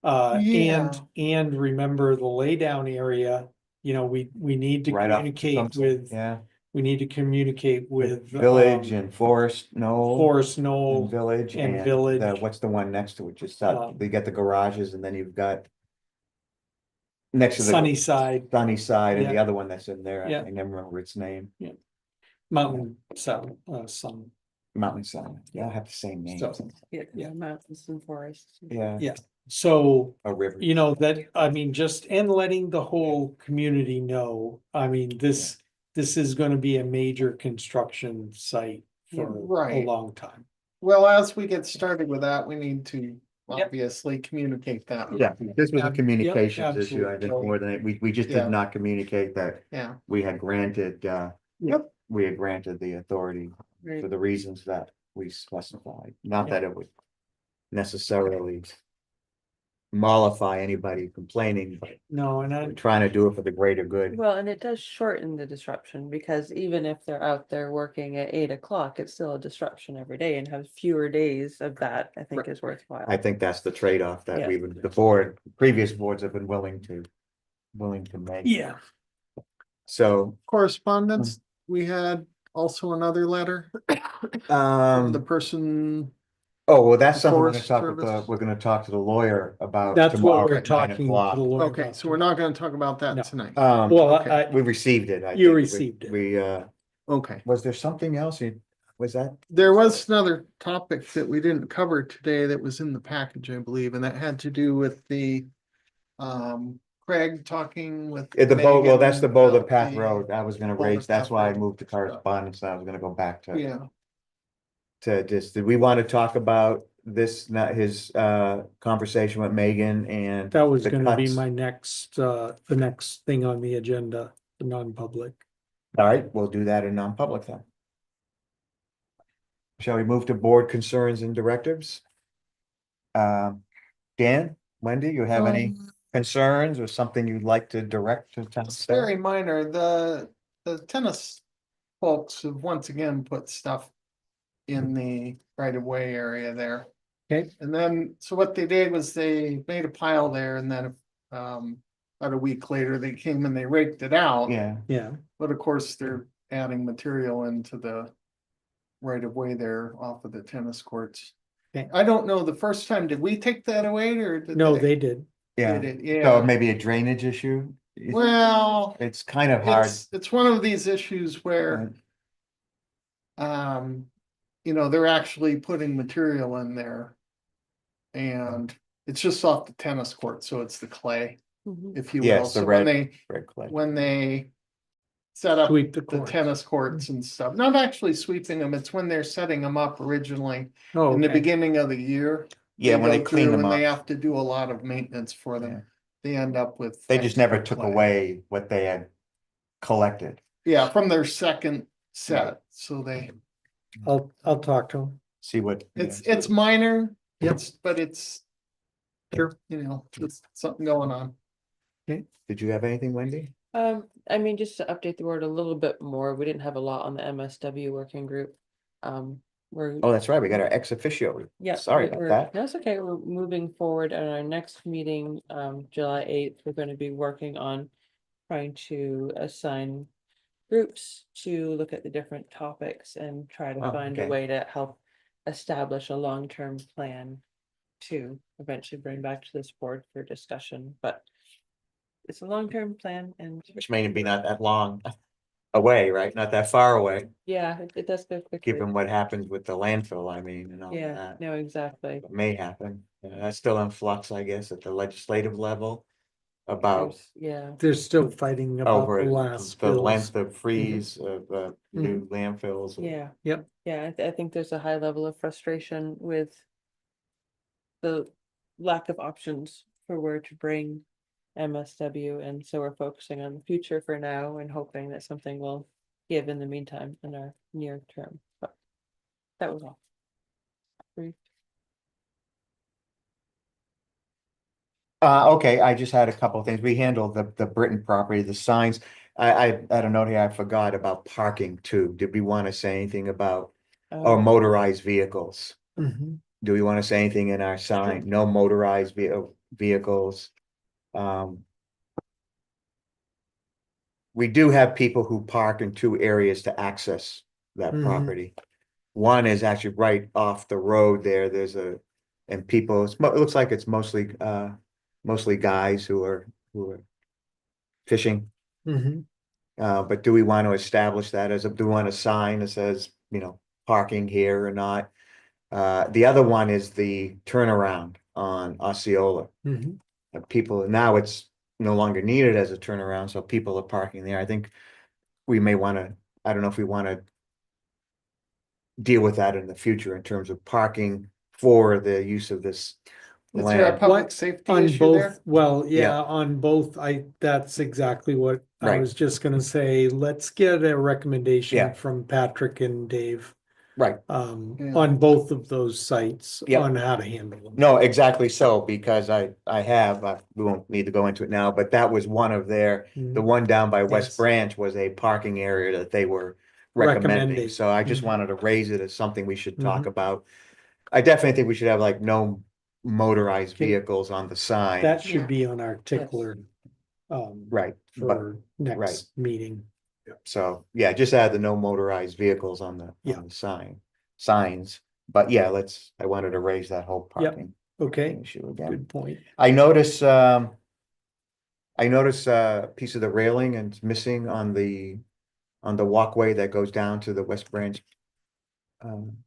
Yeah. And remember the laydown area, we need to Right off communicate Thompson, with, Yeah, we need to communicate with. Village and Forest, Knoll. Forest And Knoll, Village and and Village. what's the one next to it? Just, Um, they got the garages and then you've got. Next to the. Sunnyside, Sunnyside and the Yeah. other one that's in there. Yeah. I never remember its name. Mountain, some, Mountain Sun. They all have the same name. So- Yeah, Yeah. mountains and forests. Yeah, so. a river. And letting the whole community know, this is gonna be a major construction site for a Right. long time. Well, as we get started with that, we need to Yep. obviously communicate that. Yeah, this was a Yep, communications issue, I think, absolutely. more than, we just Yeah. did not communicate that Yeah, we had granted, Yep. we had granted the authority Right. for the reasons that we specified, not that it would necessarily mollify anybody complaining, but No, and we're trying to do it for the greater good. Well, and it does shorten the disruption because even if they're out there working at 8 o'clock, it's still a disruption every day and have fewer days of that, I think is worthwhile. I think that's the trade-off that Yeah. we would, previous boards have been willing to make. yeah, So, correspondence, we had also another letter, from the person, well, that's something we're gonna Forest talk with Service. we're gonna talk to the lawyer about. that's tomorrow what we're at 9 talking to the o'clock. lawyer okay, about. so we're not gonna talk about No. that tonight. Um, Well, okay. I, we received it. I You think. received it. We, Okay. Was there something else? Was that? There was another topic that we didn't cover today that was in the package, I believe, and that had to do with the Craig talking with. The well, that's the Megan Boulder about Path the- Road. I was gonna Boulder raise, that's Path why I Road. moved to correspondence. I was gonna go back to, Yeah, did we want to talk about this, not his, conversation with Megan and. That was the gonna be cuts? my next, the next thing on the agenda, the non-public. All right, we'll do that in non-public then. Shall we move to board concerns and directives? Dan, Wendy, you have any concerns or something you'd like to direct to town it's staff? very minor. The tennis folks have once again put stuff in the right of way area there. Okay. And then, so what they did was they made a pile there and then, about a week later, they came and they raked it out. Yeah, Yeah, But of course, they're adding material into the right of way there off of the tennis courts. Okay. I don't know, the first time, did we take that away or? did no, they did. yeah. did it? So Yeah, maybe a drainage issue? well, It's kind of hard. it's one of these issues where, you know, they're actually putting material in there. And it's just off the tennis court, so it's the clay, Mhm. if you will. Yes, the So red- when they, Red clay. when they set up Sweep the the courts. tennis courts and stuff, not actually sweeping them, it's when they're setting them up originally Oh, in the okay. beginning of the year. Yeah, when they go clean through them and They up, have to do a lot of maintenance for Yeah. them. They end up with. they just never extra took clay. away what they had collected. Yeah, from their second set, so they, I'll talk to them. See what. it's minor, Yep. but it's. Sure. You know, there's something going on. Did you have anything, Wendy? I mean, just to update the board a little bit more, we didn't have a lot on the MSW working group. We're, Oh, that's right, we got our ex officio. yeah. Sorry about that. No, it's okay, we're moving forward on our next meeting, July 8th, we're gonna be working on trying to assign groups to look at the different topics and try to Oh, find a okay. way to help establish a long-term plan to eventually bring back to this board for discussion, but it's a long-term plan and Which may be not that long away, right? Not that far away, yeah, it does go quickly. given what happens with the landfill, I mean, and all Yeah, that. no, exactly. What may happen. That's still in flux, I guess, at the legislative level. About Yeah, They're still fighting about over the last the bills. length of freeze of new landfills. yeah. Yep. Yeah, I think there's a high level of frustration with the lack of options for where to bring MSW, and so we're focusing on the future for now and hoping that something will give in the meantime in our near term, but that was all. Brief. Okay, I just had a couple of things. We handled the Britain property, the signs. I don't know here, I forgot about parking too. Did we want to say anything about, or Um, motorized vehicles? Mhm. Do we want to say anything in our sign? No motorized vehicles? We do have people who park in two areas to access that Mhm. property. One is actually right off the road there. There's and people, it looks like it's mostly guys who are fishing. Mhm. But do we want to establish that do we want a sign that says, parking here or not? The other one is the turnaround on Osceola. Mhm. People, now it's no longer needed as a turnaround, so people are parking there. I think we may want to, I don't know if we want to deal with that in the future in terms of parking for the use of this Is there a land. public safety On issue there? both, well, Yeah. yeah, on both, that's exactly what I Right. was just gonna say. Let's get a Yeah. recommendation from Patrick and Dave. Right. Yeah. On both of those sites Yeah. on how to handle them. No, exactly so, because we won't need to go into it now, but that was one of the Mhm. one down by Yes. West Branch was a parking area that they were recommending. Recommending. So I just Mhm. wanted to raise it as something we should talk Mhm. about. I definitely think we should have like no motorized Okay. vehicles on the sign. That should be on our tickler. Right, but, For next meeting. so, yeah, just add the no motorized vehicles on Yeah. the signs. But yeah, I wanted to raise that whole Yep. parking Okay, issue again. good point. I notice a piece of the railing and it's missing on the on the walkway that goes down to the West Branch.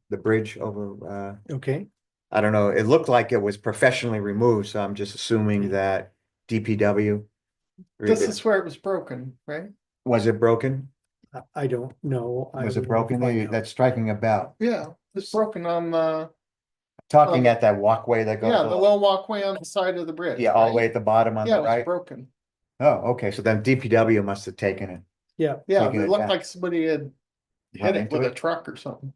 The bridge over, Okay, I don't know, it looked like it was professionally removed, so I'm just assuming that DPW. This is where it was broken, right? Was it broken? I don't know. I Was will it broken? find out. That's striking a bell. Yeah, it's broken on the, Talking at that walkway that goes. yeah, the little walkway on the side of the bridge. Yeah, all the right? way at the bottom on Yeah, the it was right. broken. Oh, okay, so then DPW must have taken it. Yeah, Yeah, Taking it it looked down. like somebody had hit Run it into with a it? truck or something.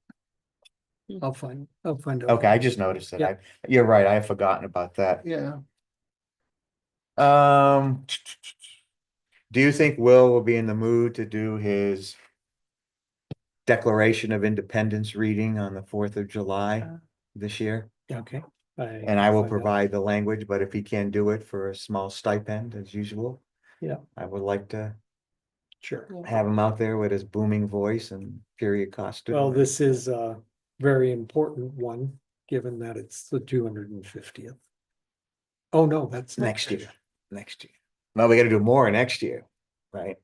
I'll find out. Okay, I just noticed it. Yeah. You're right, I had forgotten about that. Yeah, Um. Do you think will be in the mood to do his Declaration of Independence reading on the 4th of July this year? Okay. And I will find out. provide the language, but if he can do it for a small stipend as usual. Yeah. I would like to Sure. have him out there with his booming voice and period costume. Well, this is a very important one, given that it's the 250th. Oh, no, that's Next year. Next year. Well, we gotta do more next year, right?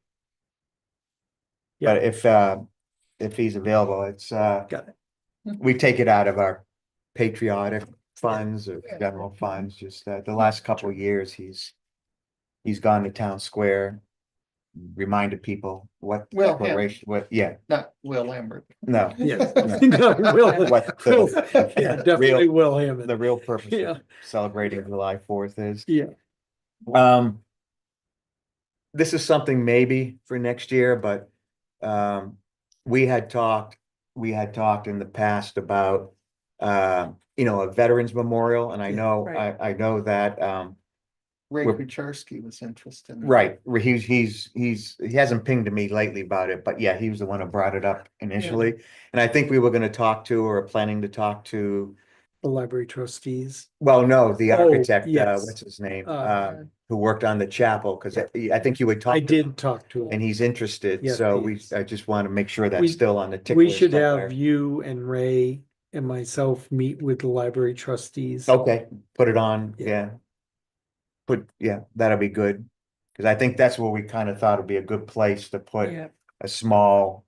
Yeah. But if he's available, it's, Got it. we take it out of our patriotic funds or general funds, just that the last couple of years, he's gone to town square, reminded people what Will declaration, yeah, not Will Lambert. no. Yeah. No. No, Will- What Will- the- Yeah, the definitely real- Will Hammond. The real purpose Yeah. of celebrating July 4th is. Yeah, This is something maybe for next year, but we had talked in the past about a veterans memorial, and I Yeah, know, right. I know that Ray We're- Kucharski was interested. in it. right, he hasn't pinged to me lately about it, but yeah, he was the one who brought it up initially. And I think we were gonna talk to or planning to talk to, the library trustees. well, no, the Oh, architect, yes. what's his name? Uh, Who worked on the chapel, because I think you would talk. I to him. did talk to him. And he's interested, Yes, so he is. I just want to make sure We- that's still on the tickler. We should somewhere. have you and Ray and myself meet with the library trustees. Okay, put it on, Yeah. yeah. That'll be good, because I think that's where we kind of thought it'd be a good place to put Yeah, a small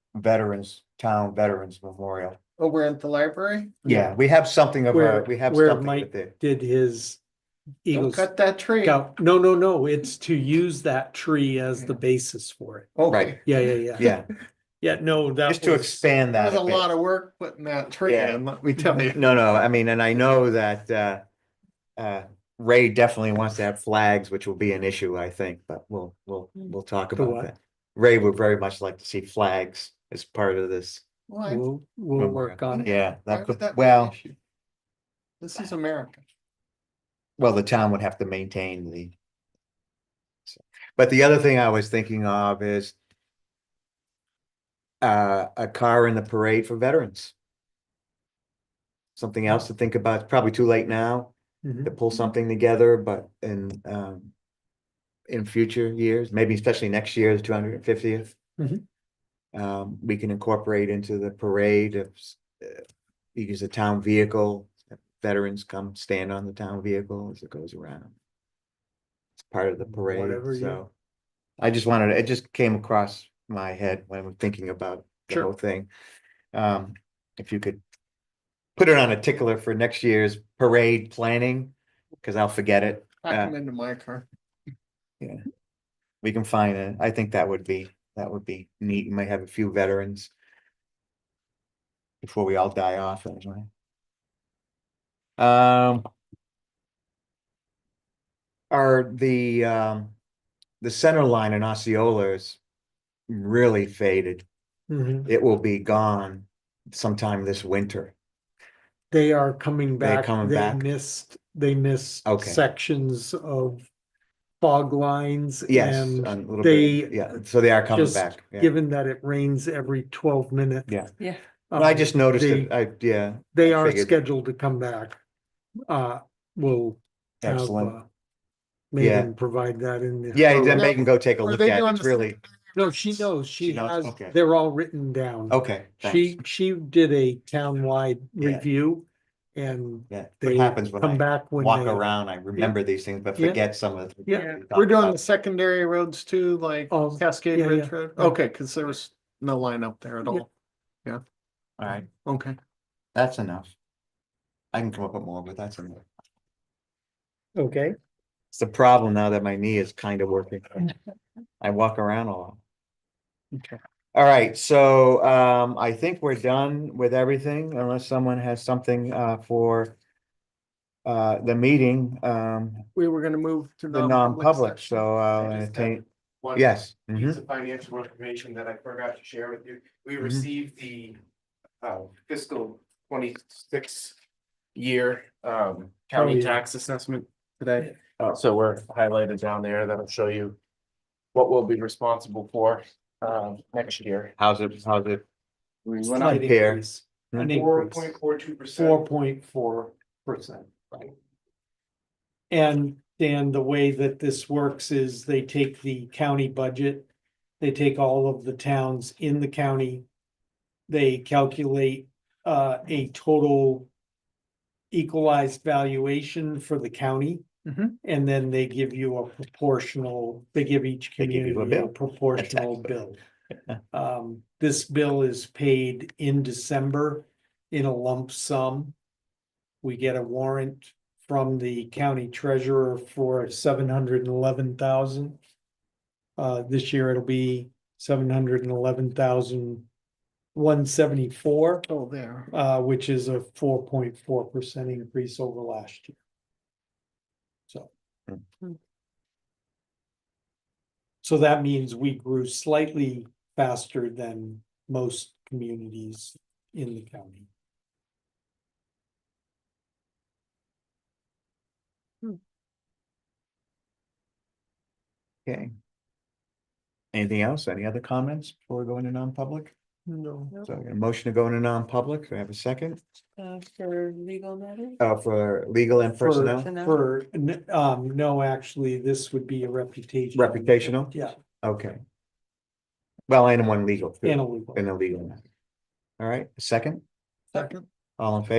town veterans memorial. Over at the library? Yeah, we have something of Where- a, we have where something Mike with it. Did his Don't Eagles cut that tree. Scout. No, it's to use that tree as the basis for it. Okay, Right. Yeah. Yeah, Yeah, no, that just to was- expand that there's a a bit. lot of work putting that tree Yeah. in, let me tell you. No, I mean, and I know that Ray definitely wants to have flags, which will be an issue, I think, but we'll talk The about what? that. Ray would very much like to see flags as part of this. Why? We'll work on it. Yeah, Why that would could, that be an well, issue? This is America. the town would have to maintain the. But the other thing I was thinking of is a car in the parade for veterans. Something else to think about. It's probably too late now Mhm. to pull something together, but in future years, maybe especially next year, the 250th. Mhm. We can incorporate into the parade if you use a town vehicle, veterans come stand on the town vehicle as it goes around. It's part of the parade, Whatever you- so. I just wanted, it just came across my head when I'm thinking about the Sure. whole thing. If you could put it on a tickler for next year's parade planning, because I'll forget it. Pack them into my car. We can find it. I think that would be neat. You might have a few veterans. Before we all die off anyway. Are the center line in Osceola is really faded. Mhm. It will be gone sometime this winter. They are coming They're back. coming back? They missed Okay. sections of fog lines. Yes, and a little they bit, yeah, so they are coming just back. yeah. Given that it rains every 12 minutes. Yeah. yeah. I just noticed they- it, yeah, They I are figured. scheduled to come back. We'll have, excellent. Megan provide that in. the- Yeah, then Megan go take a Are look they at it. doing It's the- really, No, she knows, she knows? has, Okay. they're all written down. okay, thanks. She did a townwide Yeah. review and Yeah, they what happens when come I back when walk they. around, I remember these things, but Yeah. forget some of the. Yeah. We're doing the secondary roads too, like Oh, Cascade yeah, Ridge yeah. Road? Yeah. Okay, cause there was no line up there at all. All right, Okay. that's enough. I can come up with more, but that's enough. Okay. It's the problem now that my knee is kind of working. I walk around a lot. Okay. All right, so I think we're done with everything unless someone has something for the meeting, We were gonna move to the non-public, section. so I'll I just have entertain, one yes. piece of financial information that I forgot to share with you. We Mhm. received the fiscal 26 year county yeah. tax assessment today. Oh. So we're highlighted down there. That'll show you what we'll be responsible for next year. How's it? We went Slight up Here. increase, an four increase, point 42%. 4.4%, right? And Dan, the way that this works is they take the county budget, they take all of the towns in the county. They calculate a total equalized valuation for the county. Mhm. And then they give you a proportional, they give each They give you a community a bill. proportional bill. This bill is paid in December in a lump sum. We get a warrant from the county treasurer for 711,000. This year it'll be 711,174, Oh, there. which is a 4.4% increase over last year. So. Hmm. So that means we grew slightly faster than most communities in the county. Okay. Anything else? Any other comments before we go into non-public? No. So a motion to go into non-public. Do I have a second? For legal matters? For legal and personnel, No, actually, this would be a reputation. reputational? Yeah, Okay. Well, and one legal too, and a legal. in a legal matter. All right, second, Second. all in favor?